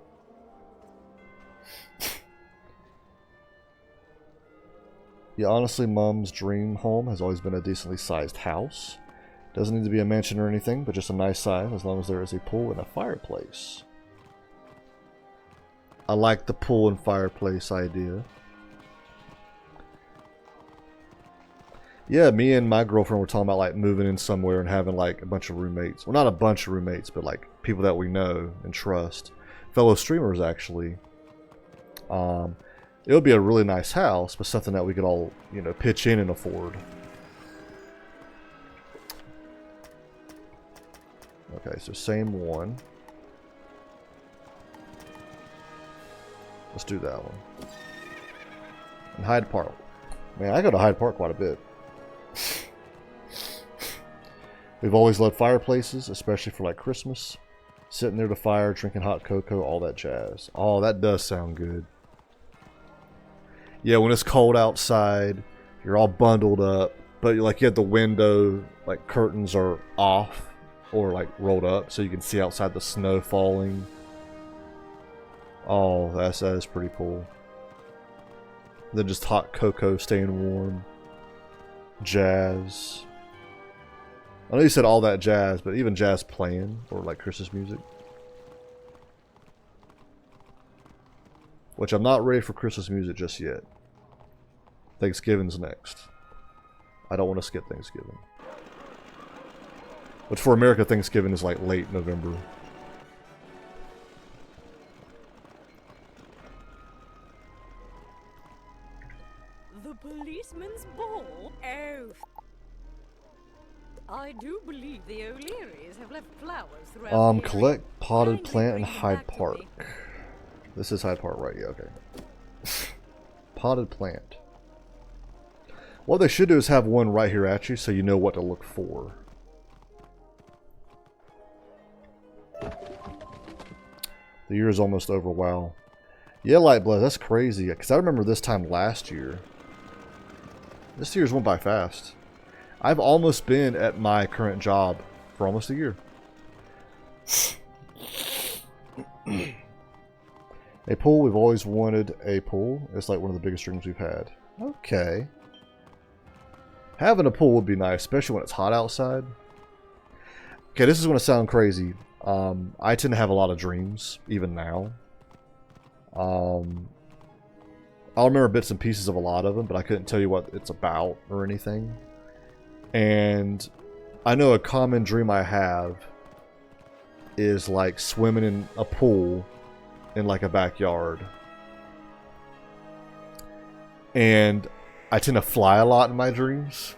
Yeah, honestly, Mom's dream home has always been a decently sized house. Doesn't need to be a mansion or anything, but just a nice size as long as there is a pool and a fireplace. I like the pool and fireplace idea. Yeah, me and my girlfriend were talking about like moving in somewhere and having like a bunch of roommates. Well, not a bunch of roommates, but like people that we know and trust. Fellow streamers, actually. It would be a really nice house, but something that we could all, you know, pitch in and afford. Okay, so same one. Let's do that one. And Hyde Park. Man, I go to Hyde Park quite a bit. We've always loved fireplaces, especially for like Christmas. Sitting near the fire, drinking hot cocoa, all that jazz. Oh, that does sound good. Yeah, when it's cold outside, you're all bundled up, but like you have the window, like curtains are off or like rolled up so you can see outside the snow falling. Oh, that is pretty cool. Then just hot cocoa staying warm. Jazz. I know you said all that jazz, but even jazz playing or like Christmas music. Which I'm not ready for Christmas music just yet. Thanksgiving's next. I don't want to skip Thanksgiving. Which for America, Thanksgiving is like late November. The policeman's ball? Oh. I do believe the O'Learys have left flowers throughout the Collect potted plant in Hyde Park. This is Hyde Park, right? Yeah, okay. Potted plant. What they should do is have one right here at you so you know what to look for. The year is almost over. Wow. Yeah, Lightblood, that's crazy. Because I remember this time last year. This year's went by fast. I've almost been at my current job for almost a year. A pool, we've always wanted a pool. It's like one of the biggest dreams we've had. Okay. Having a pool would be nice, especially when it's hot outside. Okay, this is going to sound crazy. I tend to have a lot of dreams, even now. I'll remember bits and pieces of a lot of them, but I couldn't tell you what it's about or anything. And I know a common dream I have is like swimming in a pool in like a backyard. And I tend to fly a lot in my dreams.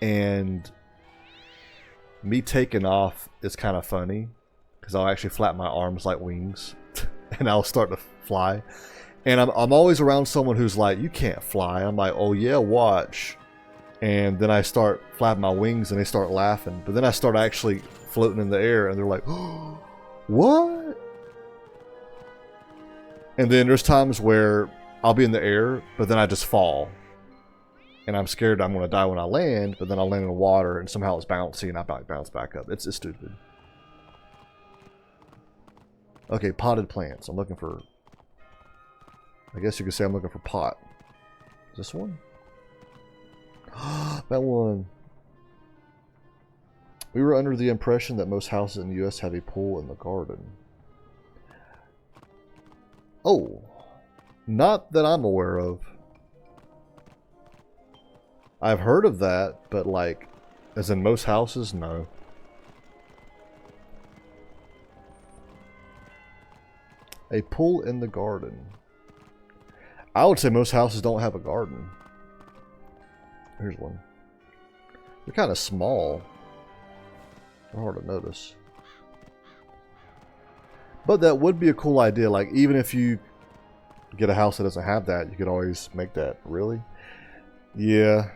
And me taking off is kind of funny because I'll actually flap my arms like wings and I'll start to fly. And I'm always around someone who's like, you can't fly. I'm like, oh yeah, watch. And then I start flapping my wings and they start laughing. But then I start actually floating in the air and they're like, oh, what? And then there's times where I'll be in the air, but then I just fall. And I'm scared I'm going to die when I land, but then I'll land in the water and somehow it's bouncy and I bounce back up. It's stupid. Okay, potted plants. I'm looking for... I guess you could say I'm looking for pot. Is this one? That one. We were under the impression that most houses in the U.S. have a pool in the garden. Oh. Not that I'm aware of. I've heard of that, but like, as in most houses, no. A pool in the garden. I would say most houses don't have a garden. Here's one. They're kind of small. They're hard to notice. But that would be a cool idea. Like, even if you get a house that doesn't have that, you could always make that. Really? Yeah.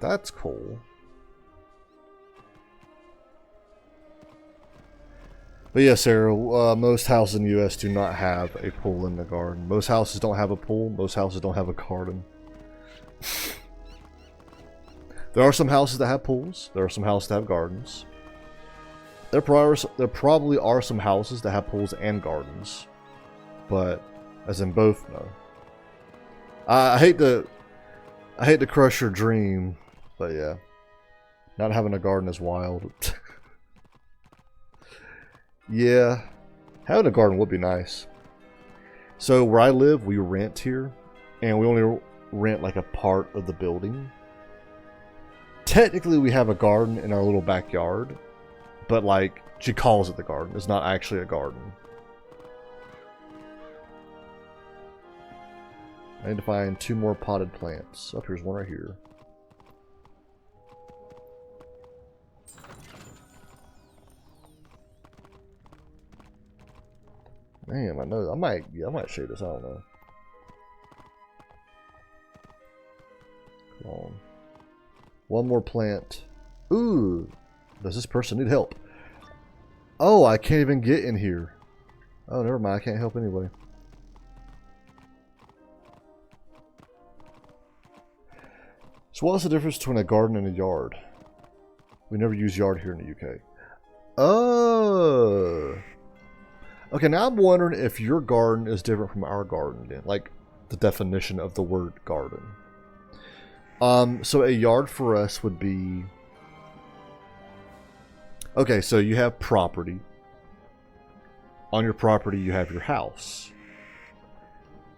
That's cool. But yeah, Sarah, most houses in the U.S. do not have a pool in the garden. Most houses don't have a pool. Most houses don't have a garden. There are some houses that have pools. There are some houses that have gardens. There probably are some houses that have pools and gardens. But, as in both, no. I hate to crush your dream, but yeah. Not having a garden is wild. Yeah, having a garden would be nice. So where I live, we rent here, and we only rent like a part of the building. Technically, we have a garden in our little backyard, but like, she calls it the garden. It's not actually a garden. I need to find 2 more potted plants. Oh, here's one right here. Damn, I know. I might shade this. I don't know. Come on. One more plant. Ooh. Does this person need help? Oh, I can't even get in here. Oh, never mind. I can't help anyway. So what's the difference between a garden and a yard? We never use yard here in the UK. Oh. Okay, now I'm wondering if your garden is different from our garden then. Like, the definition of the word garden. So a yard for us would be... Okay, so you have property. On your property, you have your house.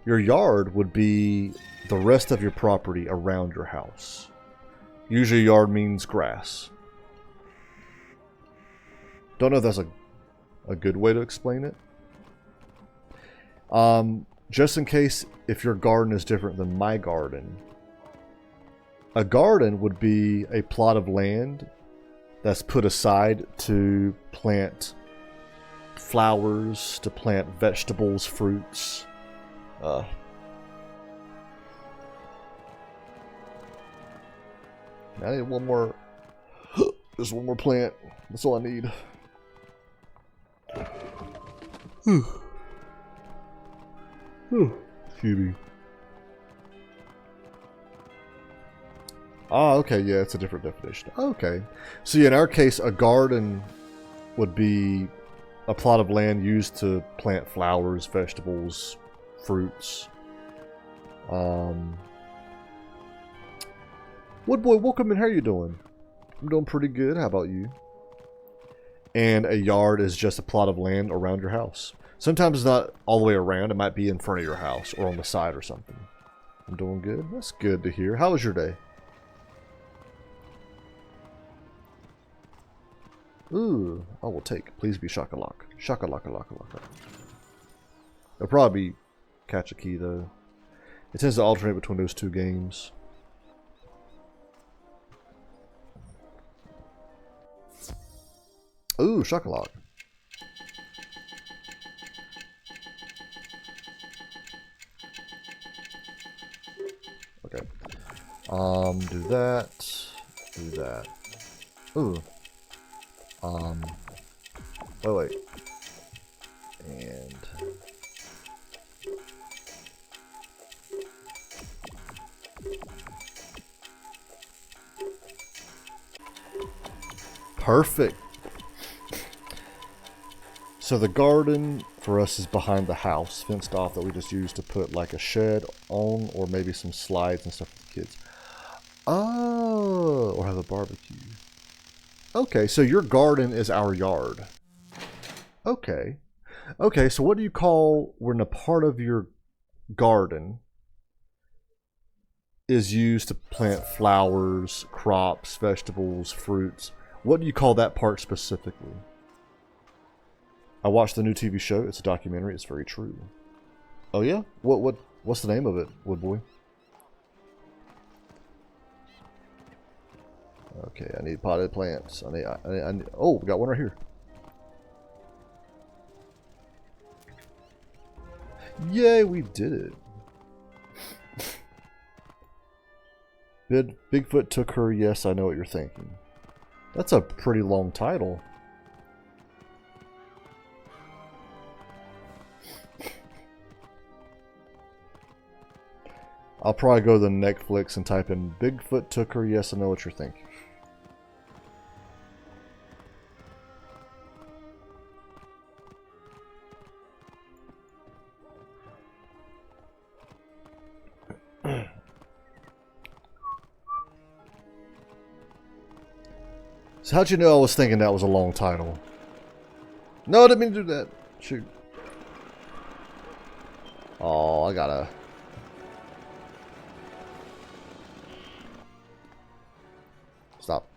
Your yard would be the rest of your property around your house. Usually yard means grass. Don't know if that's a good way to explain it. Just in case if your garden is different than my garden. A garden would be a plot of land that's put aside to plant flowers, to plant vegetables, fruits. I need one more. There's one more plant. That's all I need. Excuse me. Ah, okay, yeah, it's a different definition. Okay. So yeah, in our case, a garden would be a plot of land used to plant flowers, vegetables, fruits. Woodboy, welcome in. How are you doing? I'm doing pretty good. How about you? And a yard is just a plot of land around your house. Sometimes it's not all the way around. It might be in front of your house or on the side or something. I'm doing good. That's good to hear. How was your day? Ooh, I will take. Please be Shaka-Lock. Shaka-Laka-Laka-Laka. It'll probably be Catch a Key, though. It tends to alternate between those two games. Ooh, Shaka-Lock. Okay. Do that. Do that. Ooh. Wait. And... Perfect. So the garden for us is behind the house, fenced off, that we just use to put like a shed on, or maybe some slides and stuff for the kids. Oh, or have a barbecue. Okay, so your garden is our yard. Okay. Okay, so what do you call when a part of your garden is used to plant flowers, crops, vegetables, fruits? What do you call that part specifically? I watched the new TV show. It's a documentary. It's very true. Oh yeah? What's the name of it, Woodboy? Okay, I need potted plants. I need, oh, we got one right here. Yay, we did it. Bigfoot took her. Yes, I know what you're thinking. That's a pretty long title. I'll probably go to Netflix and type in Bigfoot took her. Yes, I know what you're thinking. So how'd you know I was thinking that was a long title? No, I didn't mean to do that. Shoot. Oh, I gotta... Stop.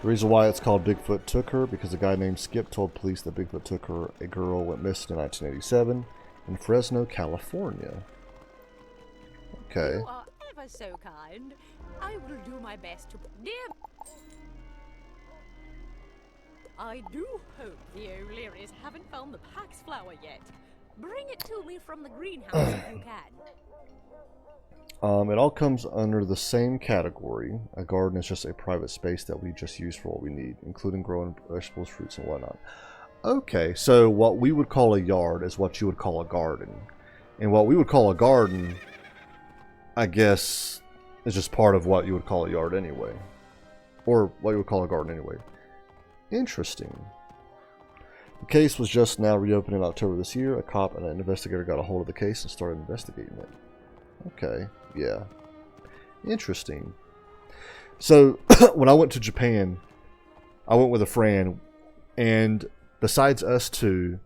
The reason why it's called Bigfoot Took Her, because a guy named Skip told police that Bigfoot took her. A girl went missing in 1987 in Fresno, California. Okay. You are ever so kind. I will do my best to... Dear... I do hope the O'Learys haven't found the Pax flower yet. Bring it to me from the greenhouse if you can. It all comes under the same category. A garden is just a private space that we just use for what we need, including growing vegetables, fruits, and whatnot. Okay, so what we would call a yard is what you would call a garden. And what we would call a garden, I guess, is just part of what you would call a yard anyway. Or what you would call a garden anyway. Interesting. The case was just now reopened in October this year. A cop and an investigator got a hold of the case and started investigating it. Okay, yeah. Interesting. So, when I went to Japan, I went with a friend, and besides us two,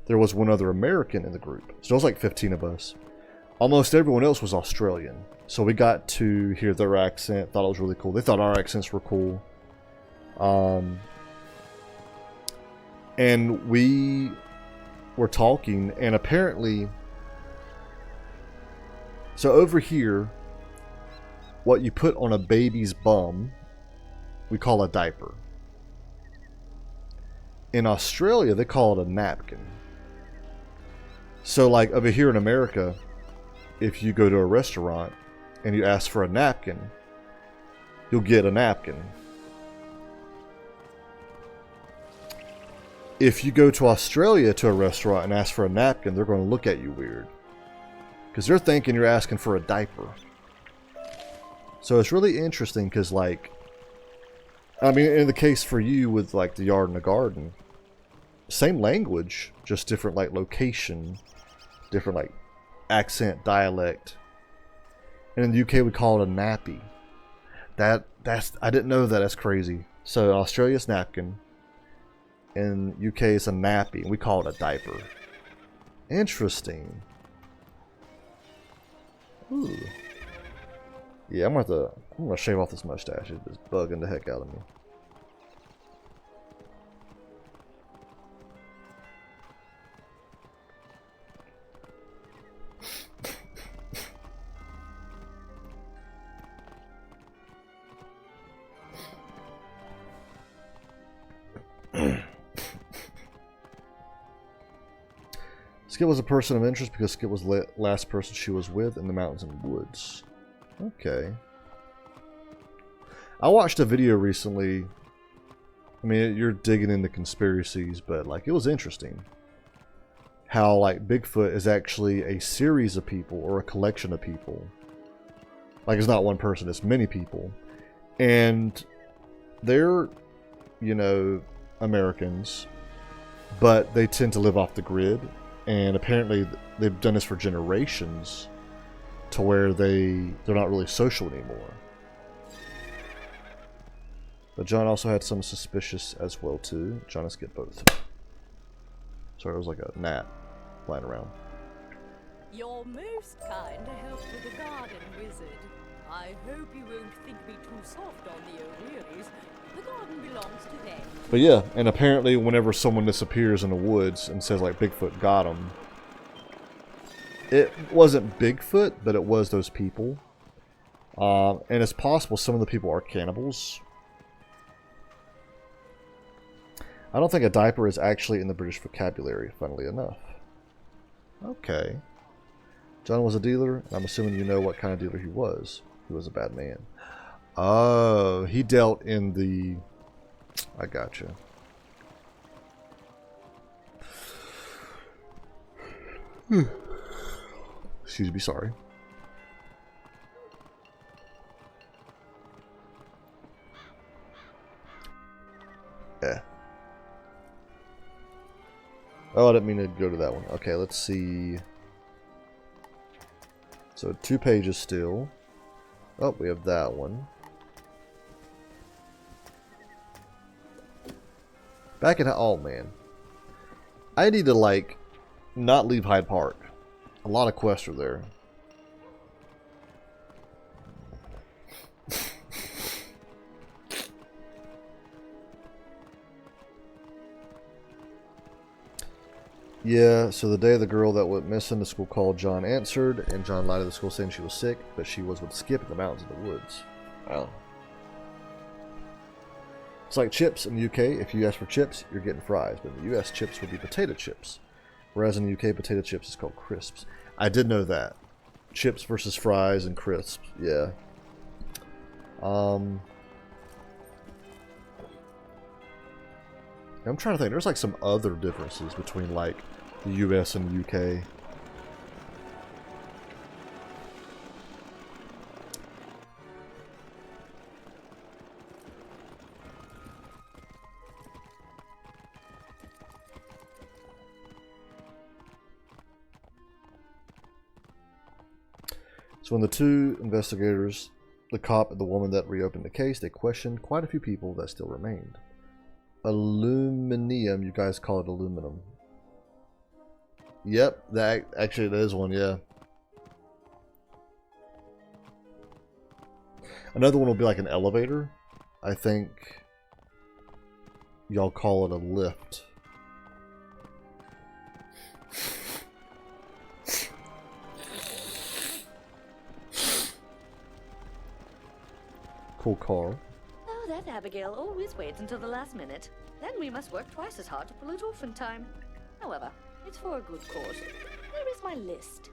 there was one other American in the group. So there was like 15 of us. Almost everyone else was Australian. So we got to hear their accent, thought it was really cool. They thought our accents were cool. And we were talking, and apparently... So over here, what you put on a baby's bum, we call a diaper. In Australia, they call it a napkin. So like over here in America, if you go to a restaurant and you ask for a napkin, you'll get a napkin. if you go to Australia to a restaurant and ask for a napkin, they're going to look at you weird. Because they're thinking you're asking for a diaper. So it's really interesting because, like, I mean, in the case for you with, like, the yard and the garden, same language, just different, like, location, different, like, accent, dialect. And in the UK, we call it a nappy. That's I didn't know that. That's crazy. So Australia's napkin. In UK, it's a nappy. And we call it a diaper. Interesting. Ooh. Yeah, I'm gonna shave off this mustache. It's bugging the heck out of me. Skip was a person of interest because Skip was the last person she was with in the mountains and woods. Okay. I watched a video recently. I mean, you're digging into conspiracies, but like it was interesting. How like Bigfoot is actually a series of people or a collection of people. Like it's not one person, it's many people. And they're, you know, Americans, but they tend to live off the grid. And apparently they've done this for generations to where they're not really social anymore. But John also had some suspicious as well too. John and Skip both. Sorry, it was like a gnat flying around. You're most kind to help with the garden, wizard. I hope you won't think me too soft on the O'Learys. The garden belongs to them. But yeah, and apparently whenever someone disappears in the woods and says like Bigfoot got him, it wasn't Bigfoot, but it was those people. And it's possible some of the people are cannibals. I don't think a diaper is actually in the British vocabulary, funnily enough. Okay. John was a dealer, and I'm assuming you know what kind of dealer he was. He was a bad man. Oh, he dealt in the... I gotcha. Excuse me, sorry. Yeah. Oh, I didn't mean to go to that one. Okay, let's see. So 2 pages still. Oh, we have that one. Back at... Oh, man. I need to, like, not leave Hyde Park. A lot of quests are there. Yeah, so the day the girl that went missing, the school called John answered, and John lied to the school saying she was sick, but she was with Skip in the mountains in the woods. Wow. It's like chips in the UK. If you ask for chips, you're getting fries. But in the US, chips would be potato chips. Whereas in the UK, potato chips is called crisps. I did know that. Chips versus fries and crisps. Yeah. I'm trying to think. There's like some other differences between like the US and the UK. So when the two investigators, the cop and the woman that reopened the case, they questioned quite a few people that still remained. Aluminium, you guys call it aluminum. Yep, that actually it is one, yeah. Another one will be like an elevator. I think y'all call it a lift. Cool car. Oh, that Abigail always waits until the last minute. Then we must work twice as hard to pull it off in time. However, it's for a good cause. Where is my list?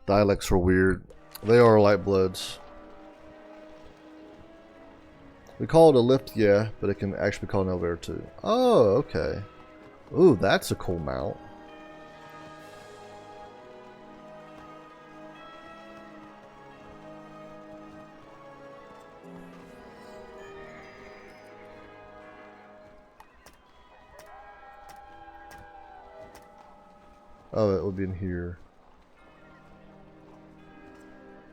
Dialects are weird. They are light bloods. We call it a lift, yeah, but it can actually be called an elevator too. Oh, okay. Ooh, that's a cool mount. Oh, it would be in here.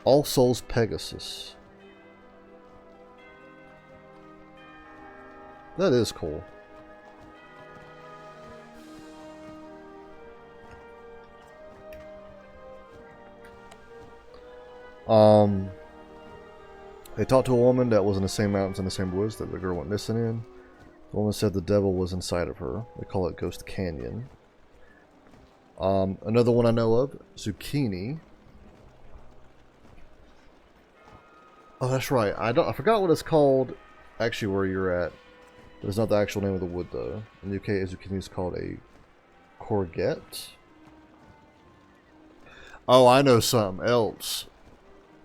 All Souls Pegasus. That is cool. They talked to a woman that was in the same mountains and the same woods that the girl went missing in. The woman said the devil was inside of her. They call it Ghost Canyon. Another one I know of, Zucchini. Oh, that's right. I forgot what it's called. Actually, where you're at. But it's not the actual name of the wood, though. In the UK, zucchini is called a courgette. Oh, I know something else.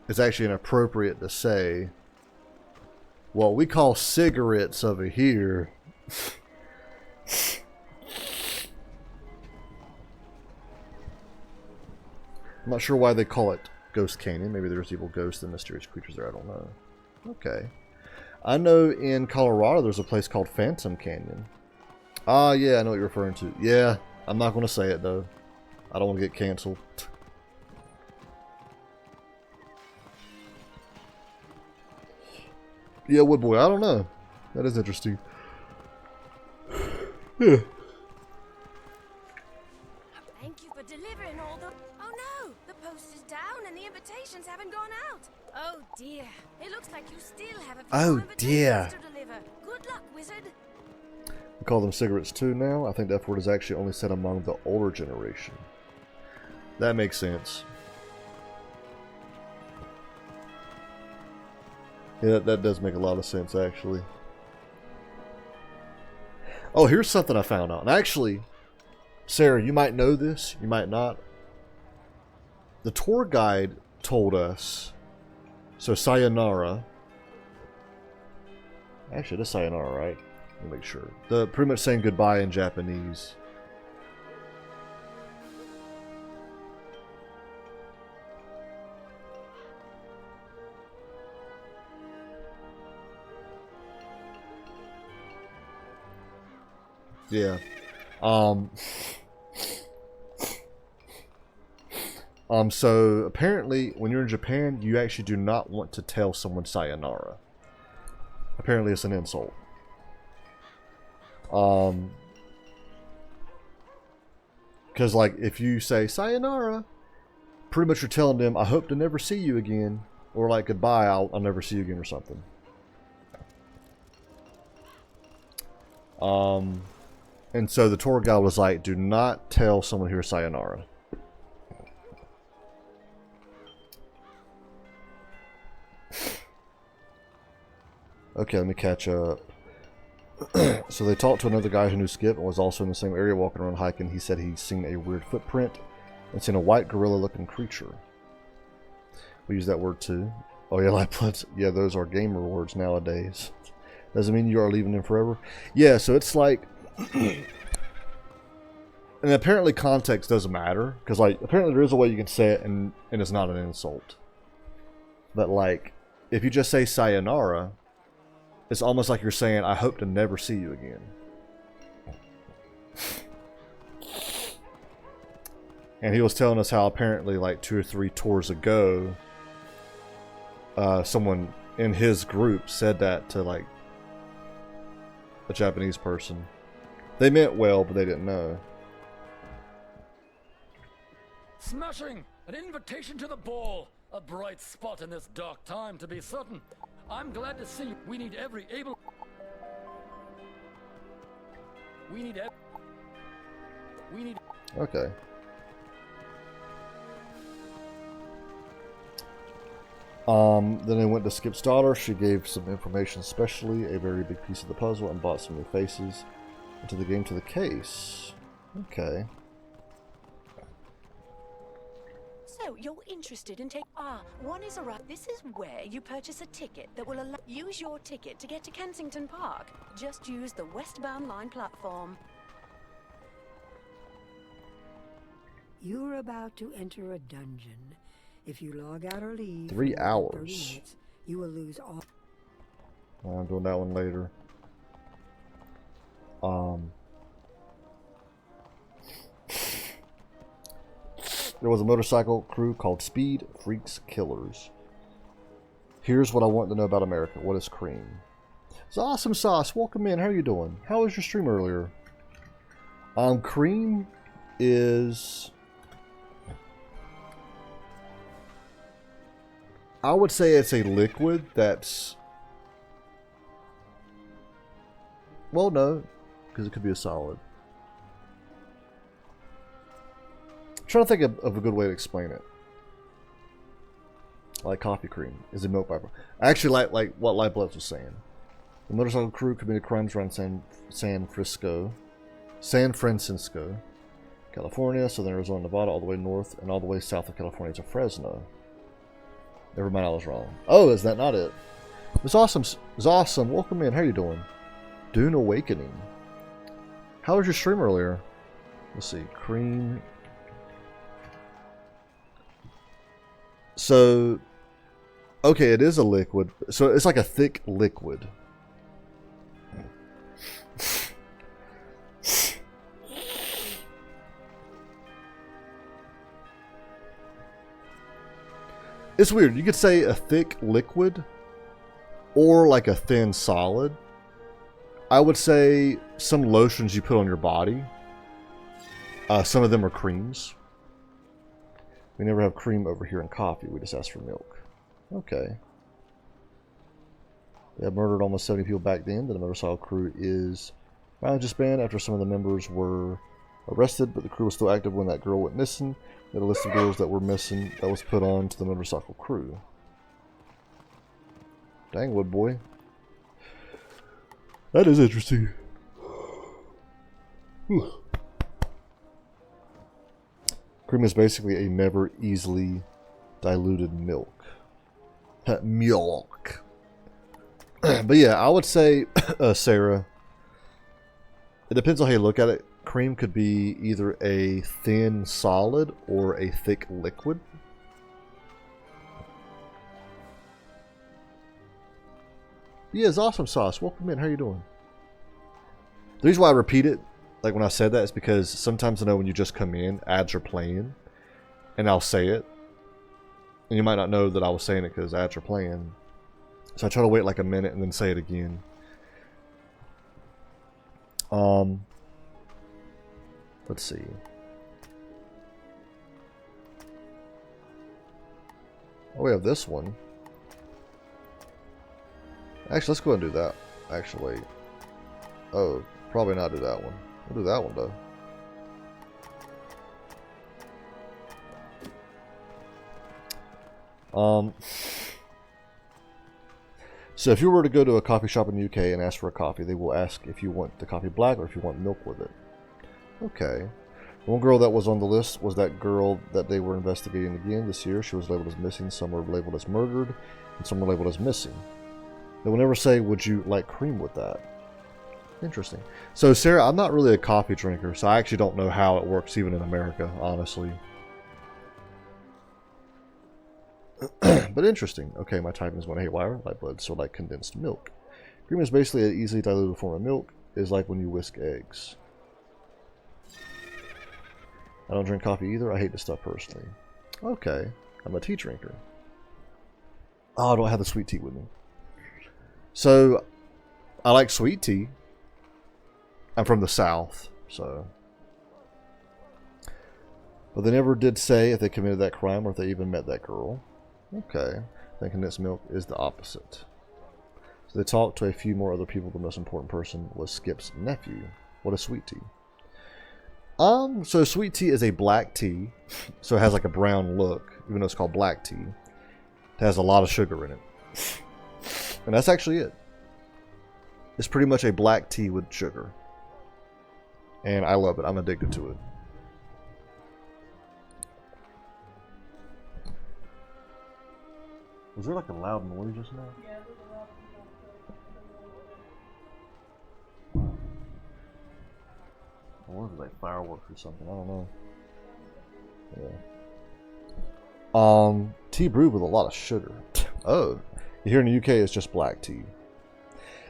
It's actually inappropriate to say. What we call cigarettes over here. I'm not sure why they call it Ghost Canyon. Maybe there's evil ghosts and mysterious creatures there. I don't know. Okay. I know in Colorado there's a place called Phantom Canyon. Ah, yeah, I know what you're referring to. Yeah, I'm not going to say it, though. I don't want to get canceled. Yeah, Woodboy, I don't know. That is interesting. Yeah. Thank you for delivering all the... Oh no! The post is down and the invitations haven't gone out. Oh dear. It looks like you still have a few Oh, more invitations dear. to deliver. Good luck, wizard. We call them cigarettes too now. I think the F word is actually only said among the older generation. That makes sense. Yeah, that does make a lot of sense, actually. Oh, here's something I found out. And actually, Sarah, you might know this, you might not. The tour guide told us, so sayonara. Actually, it is sayonara, right? Let me make sure. The pretty much saying goodbye in Japanese. Yeah. So apparently when you're in Japan, you actually do not want to tell someone sayonara. Apparently it's an insult. Because like if you say sayonara, pretty much you're telling them, I hope to never see you again. Or like goodbye, I'll never see you again or something. And so the tour guide was like, do not tell someone here sayonara. Okay, let me catch up. So they talked to another guy who knew Skip and was also in the same area walking around hiking. He said he'd seen a weird footprint and seen a white gorilla-looking creature. We use that word too. Oh yeah, Lifelets. Yeah, those are gamer words nowadays. Doesn't mean you are leaving them forever. Yeah, so it's like... and apparently context doesn't matter. Because like, apparently there is a way you can say it and it's not an insult. But like, if you just say sayonara, it's almost like you're saying, I hope to never see you again. And he was telling us how apparently like 2 or 3 tours ago, someone in his group said that to like a Japanese person. They meant well, but they didn't know. Smashing! An invitation to the ball! A bright spot in this dark time, to be certain. I'm glad to see you. We need every able... We need... Okay. Then I went to Skip's daughter. She gave some information, especially a very big piece of the puzzle, and bought some new faces into the game to the case. Okay. So So, you're interested in one is around. This is where you purchase a ticket that will allow. Use your ticket to get to Kensington Park. Just use the westbound line platform. You're about to enter a dungeon. If you log out or leave 3 for hours. 30 minutes, you will lose all. I'm doing that one later. There was a motorcycle crew called Speed Freaks Killers. Here's what I want to know about America. What is cream? It's awesome sauce. Welcome in. How are you doing? How was your stream earlier? Cream is... I would say it's a liquid that's... Well, no, because it could be a solid. I'm trying to think of a good way to explain it. Like coffee cream is a milk byproduct. I actually like what Lifeblood was saying. The motorcycle crew committed crimes around San Francisco, California, southern Arizona, Nevada, all the way north and all the way south of California to Fresno. Never mind, I was wrong. Oh, is that not it? It's awesome. It's awesome. Welcome in. How are you doing? Dune Awakening. How was your stream earlier? Let's see. Cream. So, okay, it is a liquid. So it's like a thick liquid. It's weird. You could say a thick liquid or like a thin solid. I would say some lotions you put on your body. Some of them are creams. We never have cream over here in coffee. We just ask for milk. Okay. They have murdered almost 70 people back then. The motorcycle crew is finally disbanded after some of the members were arrested, but the crew was still active when that girl went missing. They had a list of girls that were missing that was put on to the motorcycle crew. Dang, wood boy. That is interesting. Whew. Cream is basically a never easily diluted milk. Milk. But yeah, I would say, Sarah, it depends on how you look at it. Cream could be either a thin solid or a thick liquid. Yeah, it's awesome sauce. Welcome in. How you doing? The reason why I repeat it, like when I said that, is because sometimes I know when you just come in, ads are playing, and I'll say it, and you might not know that I was saying it because ads are playing. So I try to wait like a minute and then say it again. Let's see. Oh, we have this one. Actually, let's go ahead and do that. Actually, oh, probably not do that one. We'll do that one though. So if you were to go to a coffee shop in the UK and ask for a coffee, they will ask if you want the coffee black or if you want milk with it. Okay. One girl that was on the list was that girl that they were investigating again this year. She was labeled as missing, some were labeled as murdered, and some were labeled as missing. They will never say, would you like cream with that? Interesting. So Sarah, I'm not really a coffee drinker, so I actually don't know how it works even in America, honestly. But interesting. Okay, my typing is 1 wire, light blood, so like condensed milk. Cream is basically an easily diluted form of milk. It is like when you whisk eggs. I don't drink coffee either. I hate this stuff personally. Okay, I'm a tea drinker. Oh, I don't have the sweet tea with me. So, I like sweet tea. I'm from the South, so. But they never did say if they committed that crime or if they even met that girl. Okay. I think condensed milk is the opposite. So they talked to a few more other people. The most important person was Skip's nephew. What is sweet tea? So sweet tea is a black tea. So it has like a brown look, even though it's called black tea. It has a lot of sugar in it. And that's actually it. It's pretty much a black tea with sugar. And I love it. I'm addicted to it. Was there like a loud noise just now? Yeah, there's a lot of Or was it like fireworks or something? I don't know. Yeah. Tea brewed with a lot of sugar. Oh, here in the UK it's just black tea.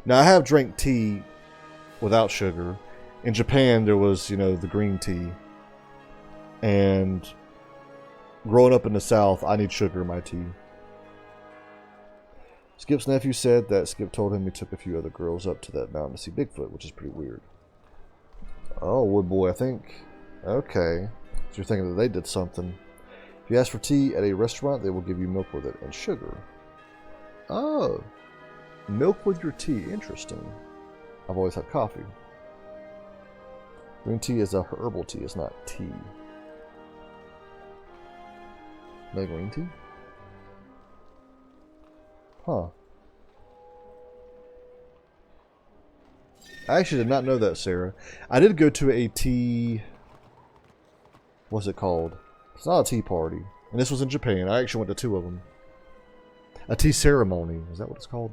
Now I have drank tea without sugar. In Japan there was, you know, the green tea. And growing up in the South, I need sugar in my tea. Skip's nephew said that Skip told him he took a few other girls up to that mountain to see Bigfoot, which is pretty weird. Oh, Woodboy, I think. Okay. So you're thinking that they did something. If you ask for tea at a restaurant, they will give you milk with it and sugar. Oh. Milk with your tea. Interesting. I've always had coffee. Green tea is a herbal tea. It's not tea. No green tea? Huh. I actually did not know that, Sarah. I did go to a tea... What's it called? It's not a tea party. And this was in Japan. I actually went to 2 of them. A tea ceremony. Is that what it's called?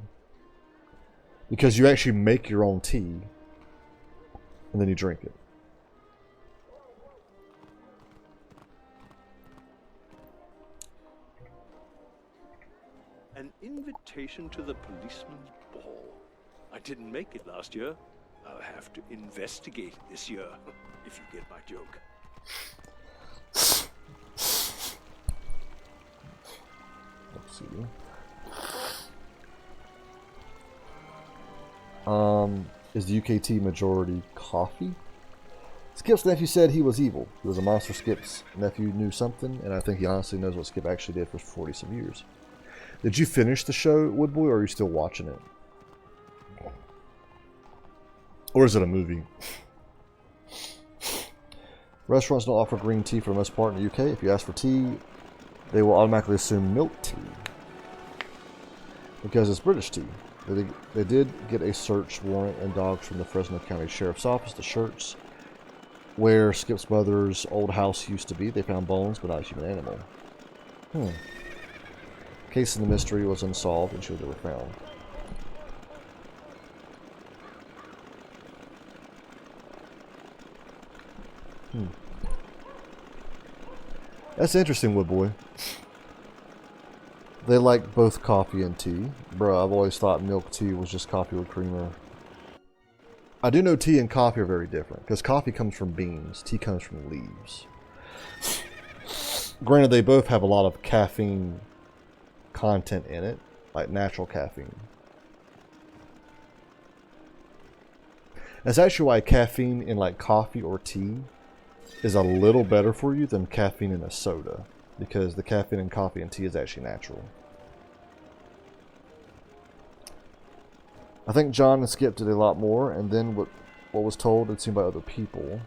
Because you actually make your own tea. And then you drink it. An invitation to the policeman's ball. I didn't make it last year. I'll have to investigate it this year, if you get my joke. Let's see. Is the UKT majority coffee? Skip's nephew said he was evil. He was a monster. Skip's nephew knew something, and I think he honestly knows what Skip actually did for 40-some years. Did you finish the show, Woodboy, or are you still watching it? Or is it a movie? Restaurants don't offer green tea for the most part in the UK. If you ask for tea, they will automatically assume milk tea. Because it's British tea. They did get a search warrant and dogs from the Fresno County Sheriff's Office to search where Skip's mother's old house used to be. They found bones, but not a human animal. Case in the mystery was unsolved and she was never found. That's interesting, Woodboy. They like both coffee and tea. Bruh, I've always thought milk tea was just coffee with creamer. I do know tea and coffee are very different, because coffee comes from beans, tea comes from leaves. Granted, they both have a lot of caffeine content in it, like natural caffeine. That's actually why caffeine in like coffee or tea is a little better for you than caffeine in a soda, because the caffeine in coffee and tea is actually natural. I think John and Skip did a lot more, and then what was told and seen by other people.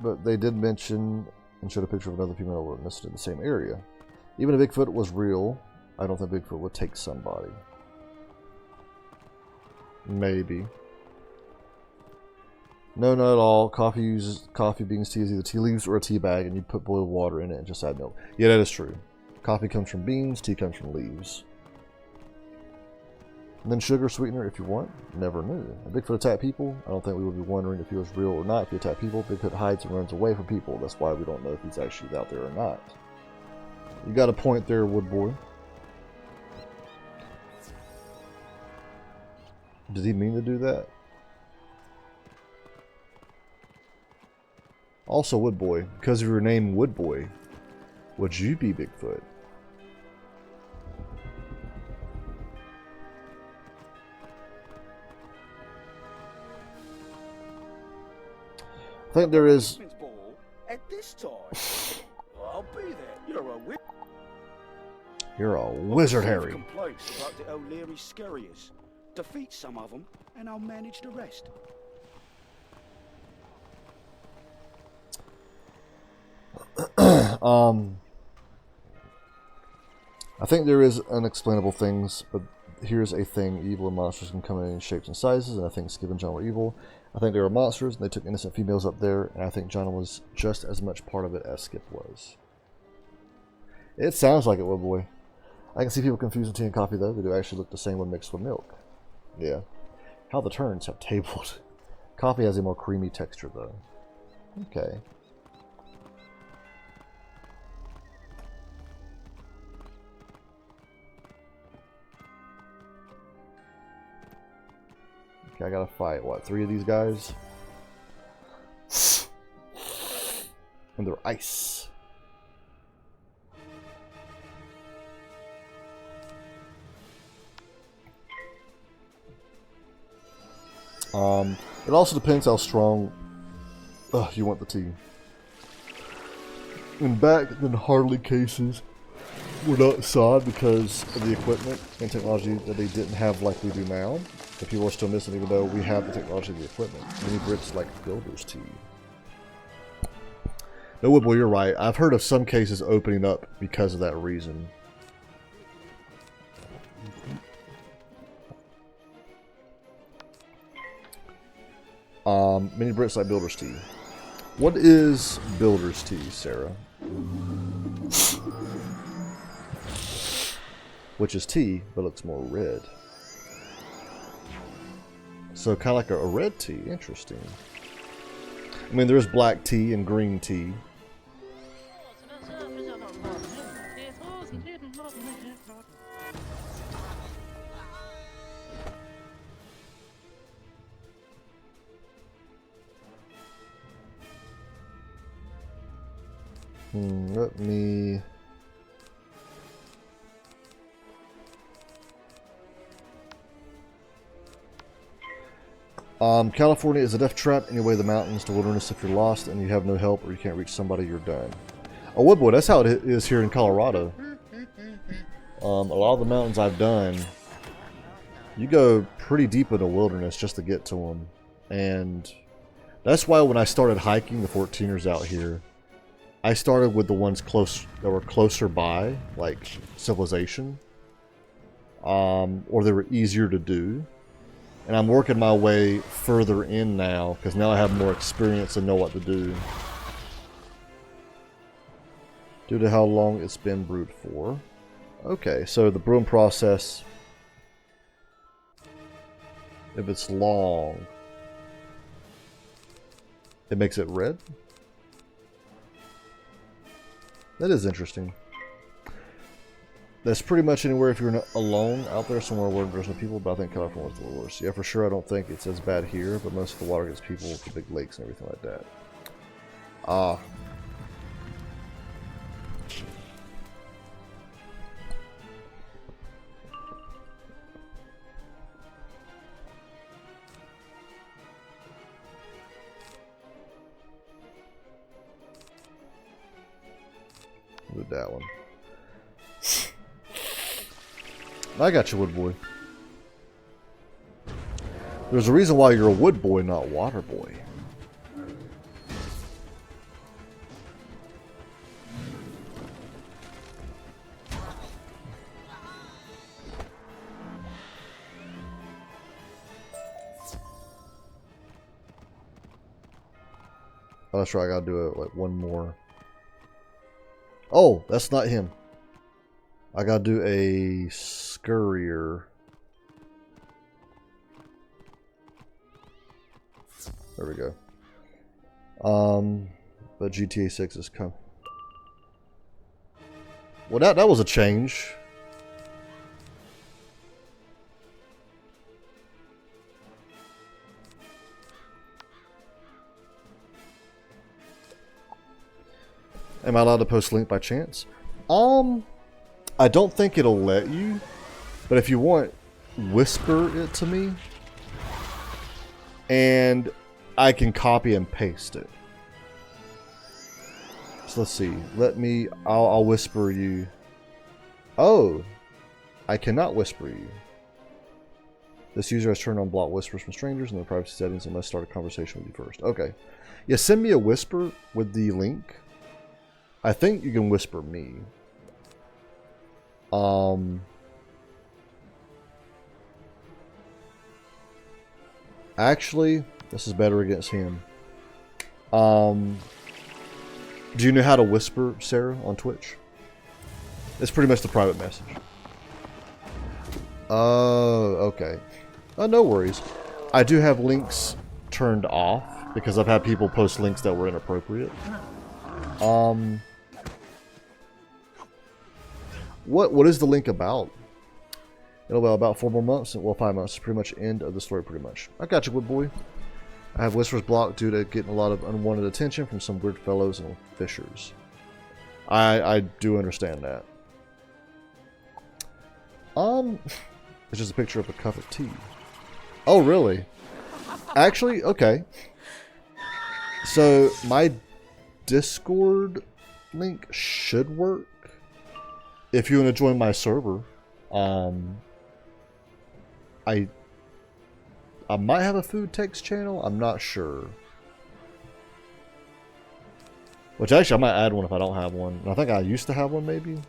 But they did mention and showed a picture of another female witness in the same area. Even if Bigfoot was real, I don't think Bigfoot would take somebody. Maybe. No, not at all. Coffee beans, tea is either tea leaves or a tea bag, and you put boiled water in it and just add milk. Yeah, that is true. Coffee comes from beans, tea comes from leaves. And then sugar sweetener if you want. Never knew. If Bigfoot attacked people, I don't think we would be wondering if he was real or not. If he attacked people, Bigfoot hides and runs away from people. That's why we don't know if he's actually out there or not. You got a point there, Woodboy. Did he mean to do that? Also, Woodboy, because of your name Woodboy, would you be Bigfoot? I think there is. At this time, I'll be there. You're a wizard, Harry. Complaints about the O'Leary Scurriers. Defeat some of them, and I'll manage the rest. I think there is unexplainable things, but here's a thing. Evil and monsters can come in any shapes and sizes, and I think Skip and John were evil. I think they were monsters, and they took innocent females up there, and I think John was just as much part of it as Skip was. It sounds like it, Wood Boy. I can see people confusing tea and coffee, though. They do actually look the same when mixed with milk. Yeah. How the turns have tabled. Coffee has a more creamy texture, though. Okay. Okay, I gotta fight, what, 3 of these guys? And they're ice. It also depends how strong you want the tea. And back in Harley cases were not sought because of the equipment and technology that they didn't have like we do now. But people are still missing even though we have the technology and the equipment. Many Brits like builder's tea. No, Whipple, you're right. I've heard of some cases opening up because of that reason. Many Brits like builder's tea. What is builder's tea, Sarah? Which is tea, but looks more red. So kind of like a red tea. Interesting. I mean, there's black tea and green tea. Let me... California is a death trap. Anyway, the mountains, the wilderness, if you're lost and you have no help or you can't reach somebody, you're done. Oh, Woodboy, that's how it is here in Colorado. A lot of the mountains I've done, you go pretty deep in the wilderness just to get to them. And that's why when I started hiking the 14ers out here, I started with the ones that were closer by, like civilization, or they were easier to do. And I'm working my way further in now, because now I have more experience and know what to do. Due to how long it's been brewed for. Okay, so the brewing process, if it's long, it makes it red? That is interesting. That's pretty much anywhere if you're alone out there somewhere where there's no people, but I think California is a little worse. Yeah, for sure I don't think it's as bad here, but most of the water gets people with the big lakes and everything like that. Ah. With that one. I got you, Wood Boy. There's a reason why you're a Wood Boy, not Water Boy. Oh, that's right. I gotta do it like one more. Oh, that's not him. I gotta do a scurrier. There we go. But GTA 6 is come. Well, that was a change. Am I allowed to post link by chance? I don't think it'll let you, but if you want, whisper it to me, and I can copy and paste it. So let's see. I'll whisper you. Oh, I cannot whisper you. This user has turned on block whispers from strangers in the privacy settings and must start a conversation with you first. Okay. Yeah, send me a whisper with the link. I think you can whisper me. Actually, this is better against him. Do you know how to whisper, Sarah, on Twitch? It's pretty much the private message. Oh, okay. Oh, no worries. I do have links turned off because I've had people post links that were inappropriate. What is the link about? It'll be about 4 more months. Well, 5 months. Pretty much end of the story, pretty much. I got you, good boy. I have whispers blocked due to getting a lot of unwanted attention from some weird fellows and fishers. I do understand that. It's just a picture of a cup of tea. Oh, really? Actually, okay. So, my Discord link should work. If you want to join my server, I might have a food text channel. I'm not sure. Which actually, I might add one if I don't have one. I think I used to have one, maybe.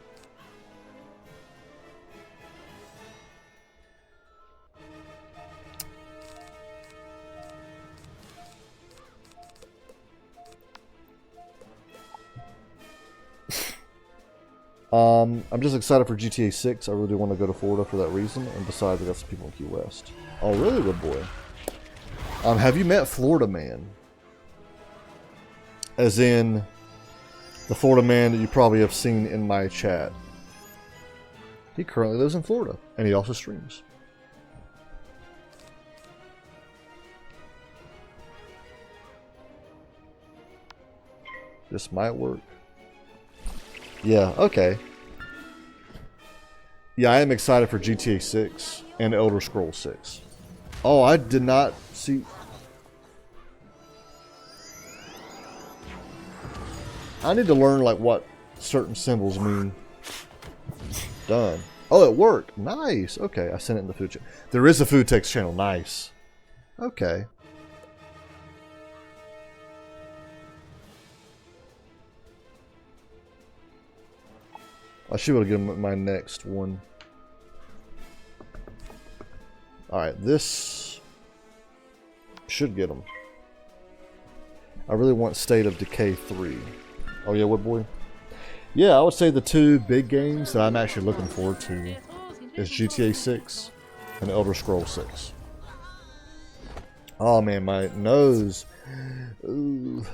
I'm just excited for GTA 6. I really want to go to Florida for that reason. And besides, I got some people in Key West. Oh, really, good boy. Have you met Florida Man? As in, the Florida Man that you probably have seen in my chat. He currently lives in Florida. And he also streams. This might work. Yeah, okay. Yeah, I am excited for GTA 6 and Elder Scrolls 6. Oh, I did not see... I need to learn, like, what certain symbols mean. Done. Oh, it worked. Nice. Okay, I sent it in the food channel. There is a food text channel. Nice. Okay. I should be able to get him my next one. Alright, this should get him. I really want State of Decay 3. Oh yeah, what boy? Yeah, I would say the two big games that I'm actually looking forward to is GTA 6 and Elder Scrolls 6. Oh man, my nose. Ooh.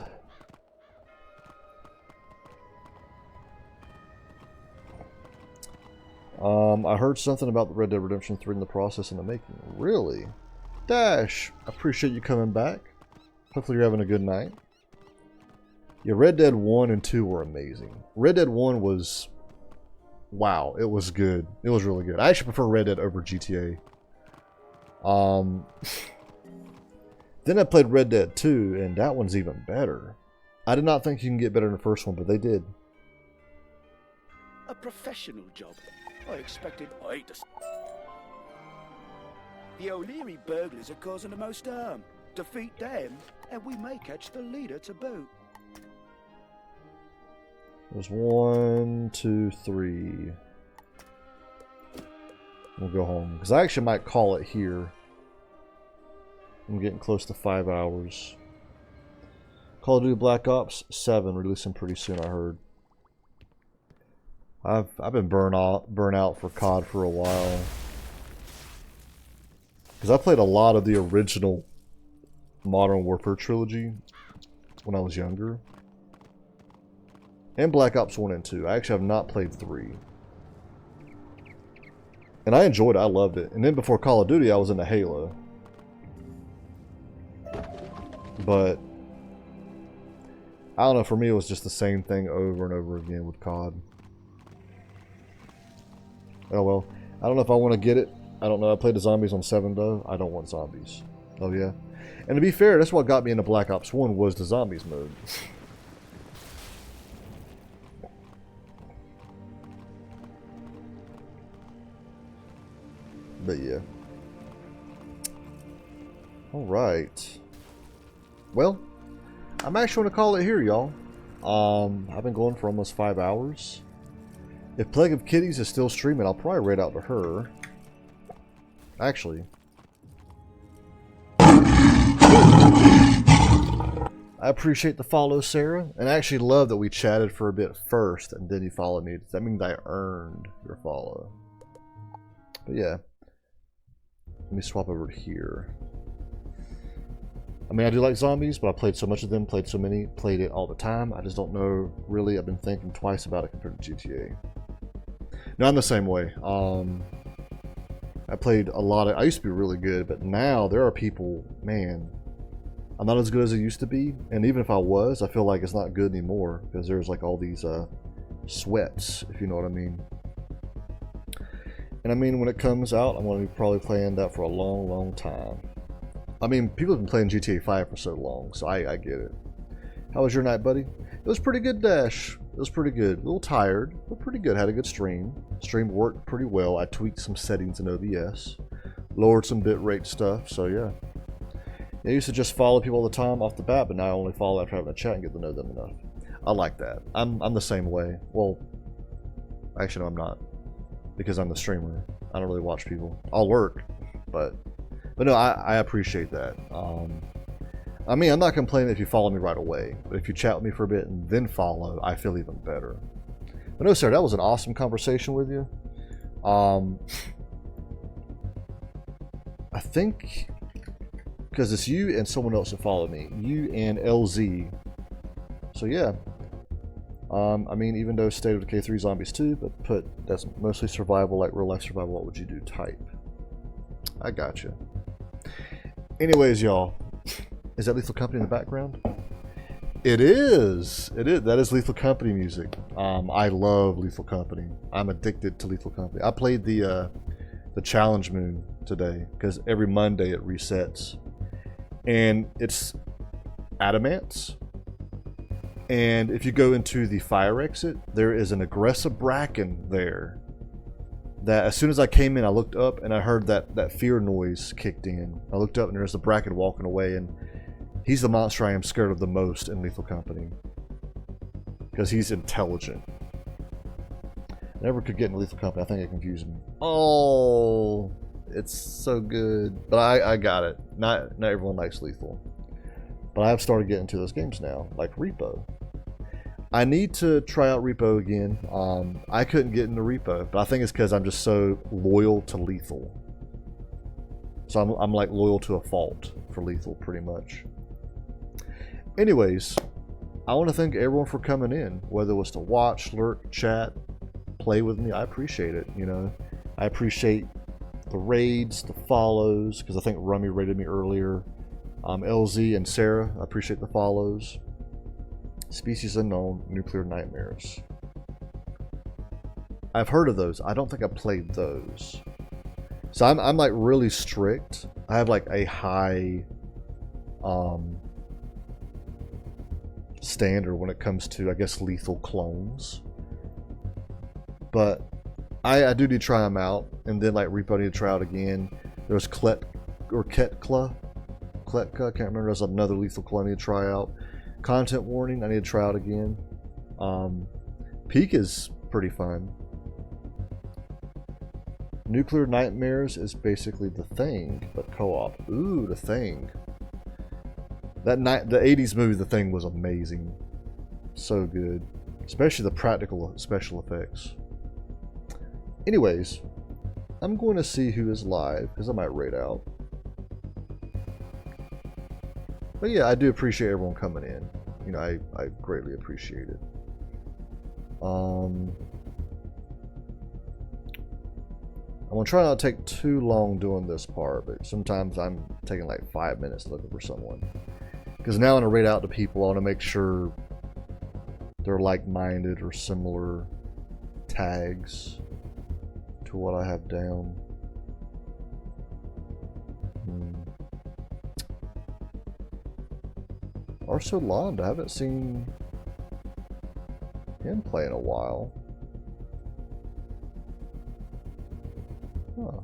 I heard something about the Red Dead Redemption 3 in the process in the making. Really? Dash, I appreciate you coming back. Hopefully you're having a good night. Yeah, Red Dead 1 and 2 were amazing. Red Dead 1 was... wow, it was good. It was really good. I actually prefer Red Dead over GTA. Then I played Red Dead 2, and that one's even better. I did not think you can get better than the first one, but they did. A professional job. I expected The O'Leary burglars are causing the most harm. Defeat them, and we may catch the leader to boot. There's 1, 2, 3. We'll go home. Because I actually might call it here. I'm getting close to 5 hours. Call of Duty Black Ops 7 releasing pretty soon, I heard. I've been burnt out for COD for a while. Because I played a lot of the original Modern Warfare trilogy when I was younger. And Black Ops 1 and 2. I actually have not played 3. And I enjoyed it. I loved it. And then before Call of Duty, I was into Halo. But I don't know, for me it was just the same thing over and over again with COD. Oh well, I don't know if I want to get it. I don't know. I played the zombies on 7 though. I don't want zombies. Oh yeah. And to be fair, that's what got me into Black Ops 1 was the zombies mode. But yeah. Alright. Well, I'm actually going to call it here, y'all. I've been going for almost 5 hours. If Plague of Kitties is still streaming, I'll probably raid out to her. Actually. I appreciate the follow, Sarah. And I actually love that we chatted for a bit first and then you followed me. That means I earned your follow. But yeah. Let me swap over to here. I mean, I do like zombies, but I played so much of them, played so many, played it all the time. I just don't know, really, I've been thinking twice about it compared to GTA. No, I'm the same way. I played a lot of, I used to be really good, but now there are people, man, I'm not as good as I used to be. And even if I was, I feel like it's not good anymore because there's like all these sweats, if you know what I mean. And I mean, when it comes out, I'm going to be probably playing that for a long, long time. I mean, people have been playing GTA 5 for so long, so I get it. How was your night, buddy? It was pretty good, Dash. It was pretty good. A little tired, but pretty good. Had a good stream. Stream worked pretty well. I tweaked some settings in OBS. Lowered some bitrate stuff, so yeah. I used to just follow people all the time off the bat, but now I only follow after having a chat and get to know them enough. I like that. I'm the same way. Well, actually no, I'm not. Because I'm the streamer. I don't really watch people. I'll lurk, but no, I appreciate that. I mean, I'm not complaining if you follow me right away, but if you chat with me for a bit and then follow, I feel even better. But no, sir, that was an awesome conversation with you. I think because it's you and someone else that followed me, you and LZ. So yeah. I mean, even though State of Decay 3 Zombies 2, but put that's mostly survival, like real life survival. What would you do? Type. I gotcha. Anyways, y'all, is that Lethal Company in the background? It is. It is. That is Lethal Company music. I love Lethal Company. I'm addicted to Lethal Company. I played the challenge moon today because every Monday it resets, and it's adamants. And if you go into the fire exit, there is an aggressive bracken there. That as soon as I came in, I looked up and I heard that fear noise kicked in. I looked up and there's a bracken walking away, and he's the monster I am scared of the most in Lethal Company. Because he's intelligent. I never could get into Lethal Company. I think it confused me. Oh, it's so good. But I got it. Not everyone likes Lethal. But I have started getting into those games now, like Repo. I need to try out Repo again. I couldn't get into Repo, but I think it's because I'm just so loyal to Lethal. So I'm like loyal to a fault for Lethal, pretty much. Anyways, I want to thank everyone for coming in, whether it was to watch, lurk, chat, play with me. I appreciate it. You know, I appreciate the raids, the follows, because I think Rummy raided me earlier. LZ and Sarah, I appreciate the follows. Species Unknown, Nuclear Nightmares. I've heard of those. I don't think I played those. So I'm like really strict. I have like a high standard when it comes to, I guess, Lethal clones. But I do need to try them out, and then like Repo, I need to try out again. There's Kletka, I can't remember. There's another Lethal clone I need to try out. Content warning, I need to try out again. Peak is pretty fun. Nuclear Nightmares is basically The Thing, but co-op. Ooh, The Thing. The 80s movie The Thing was amazing. So good. Especially the practical special effects. Anyways, I'm going to see who is live, because I might raid out. But yeah, I do appreciate everyone coming in. You know, I greatly appreciate it. I'm gonna try not to take too long doing this part, but sometimes I'm taking like 5 minutes looking for someone. Because now I'm gonna raid out to people, I want to make sure they're like-minded or similar tags to what I have down. Arso Lond, I haven't seen him play in a while. Huh.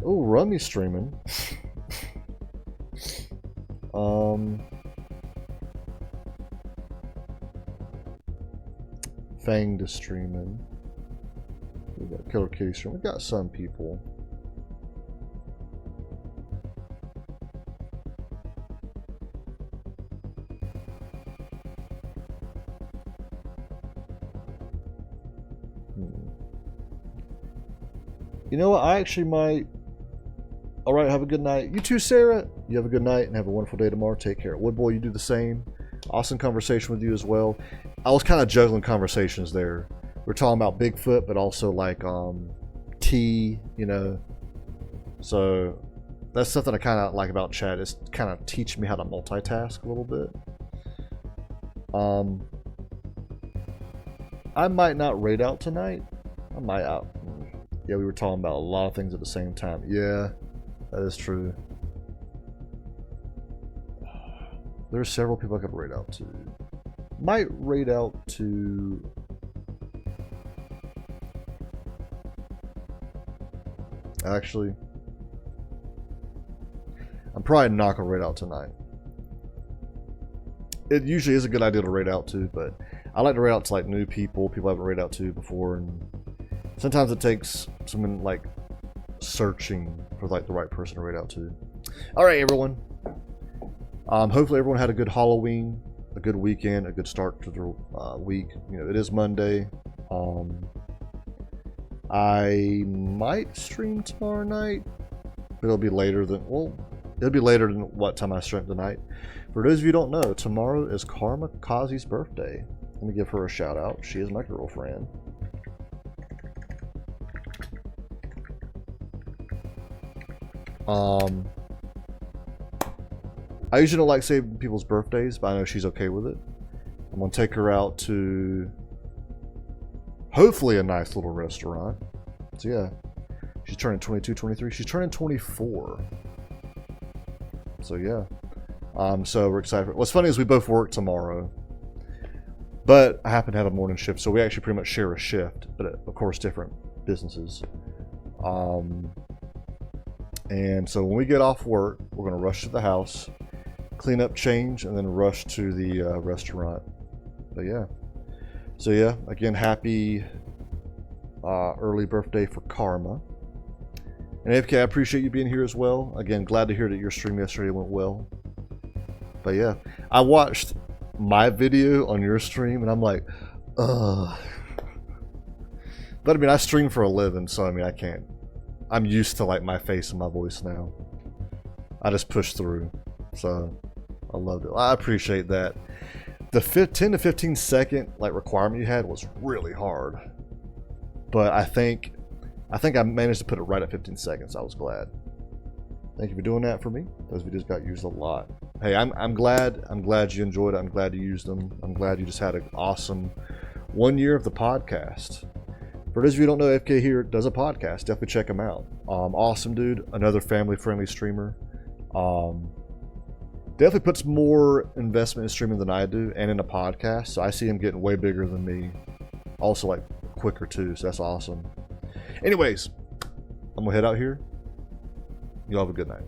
Oh, Rummy's streaming. Fanged is streaming. We got Killer Kitty streaming. We got some people. You know what? I actually might. All right, have a good night. You too, Sarah. You have a good night and have a wonderful day tomorrow. Take care. Woodboy, you do the same. Awesome conversation with you as well. I was kind of juggling conversations there. We're talking about Bigfoot, but also like tea, you know. So that's something I kind of like about chat. It's kind of teach me how to multitask a little bit. I might not raid out tonight. I might out. Yeah, we were talking about a lot of things at the same time. Yeah, that is true. There's several people I could raid out to. Might raid out to... Actually, I'm probably not going to raid out tonight. It usually is a good idea to raid out to, but I like to raid out to like new people I haven't raided out to before, and sometimes it takes someone like searching for like the right person to raid out to. All right, everyone. Hopefully everyone had a good Halloween, a good weekend, a good start to the week. You know, it is Monday. I might stream tomorrow night, but it'll be later than, well, it'll be later than what time I stream tonight. For those of you who don't know, tomorrow is Karma Kazi's birthday. Let me give her a shout out. She is my girlfriend. I usually don't like saving people's birthdays, but I know she's okay with it. I'm gonna take her out to hopefully a nice little restaurant. So yeah, she's turning 22, 23. She's turning 24. So yeah, so we're excited. What's funny is we both work tomorrow, but I happen to have a morning shift, so we actually pretty much share a shift, but of course different businesses. And so when we get off work, we're gonna rush to the house, clean up, change, and then rush to the restaurant. But yeah, so yeah, again, happy early birthday for Karma. And AFK, I appreciate you being here as well. Again, glad to hear that your stream yesterday went well. But yeah, I watched my video on your stream and I'm like, ugh. But I mean, I stream for a living, so I mean, I can't. I'm used to like my face and my voice now. I just push through. So I loved it. I appreciate that. The 10 to 15 second like requirement you had was really hard. But I think I managed to put it right at 15 seconds. I was glad. Thank you for doing that for me. Those videos got used a lot. Hey, I'm glad you enjoyed it. I'm glad you used them. I'm glad you just had an awesome 1 year of the podcast. For those of you who don't know, FK here does a podcast. Definitely check him out. Awesome dude. Another family-friendly streamer. Definitely puts more investment in streaming than I do, and in a podcast. So I see him getting way bigger than me. Also, like, quicker too. So that's awesome. Anyways, I'm gonna head out here. You all have a good night.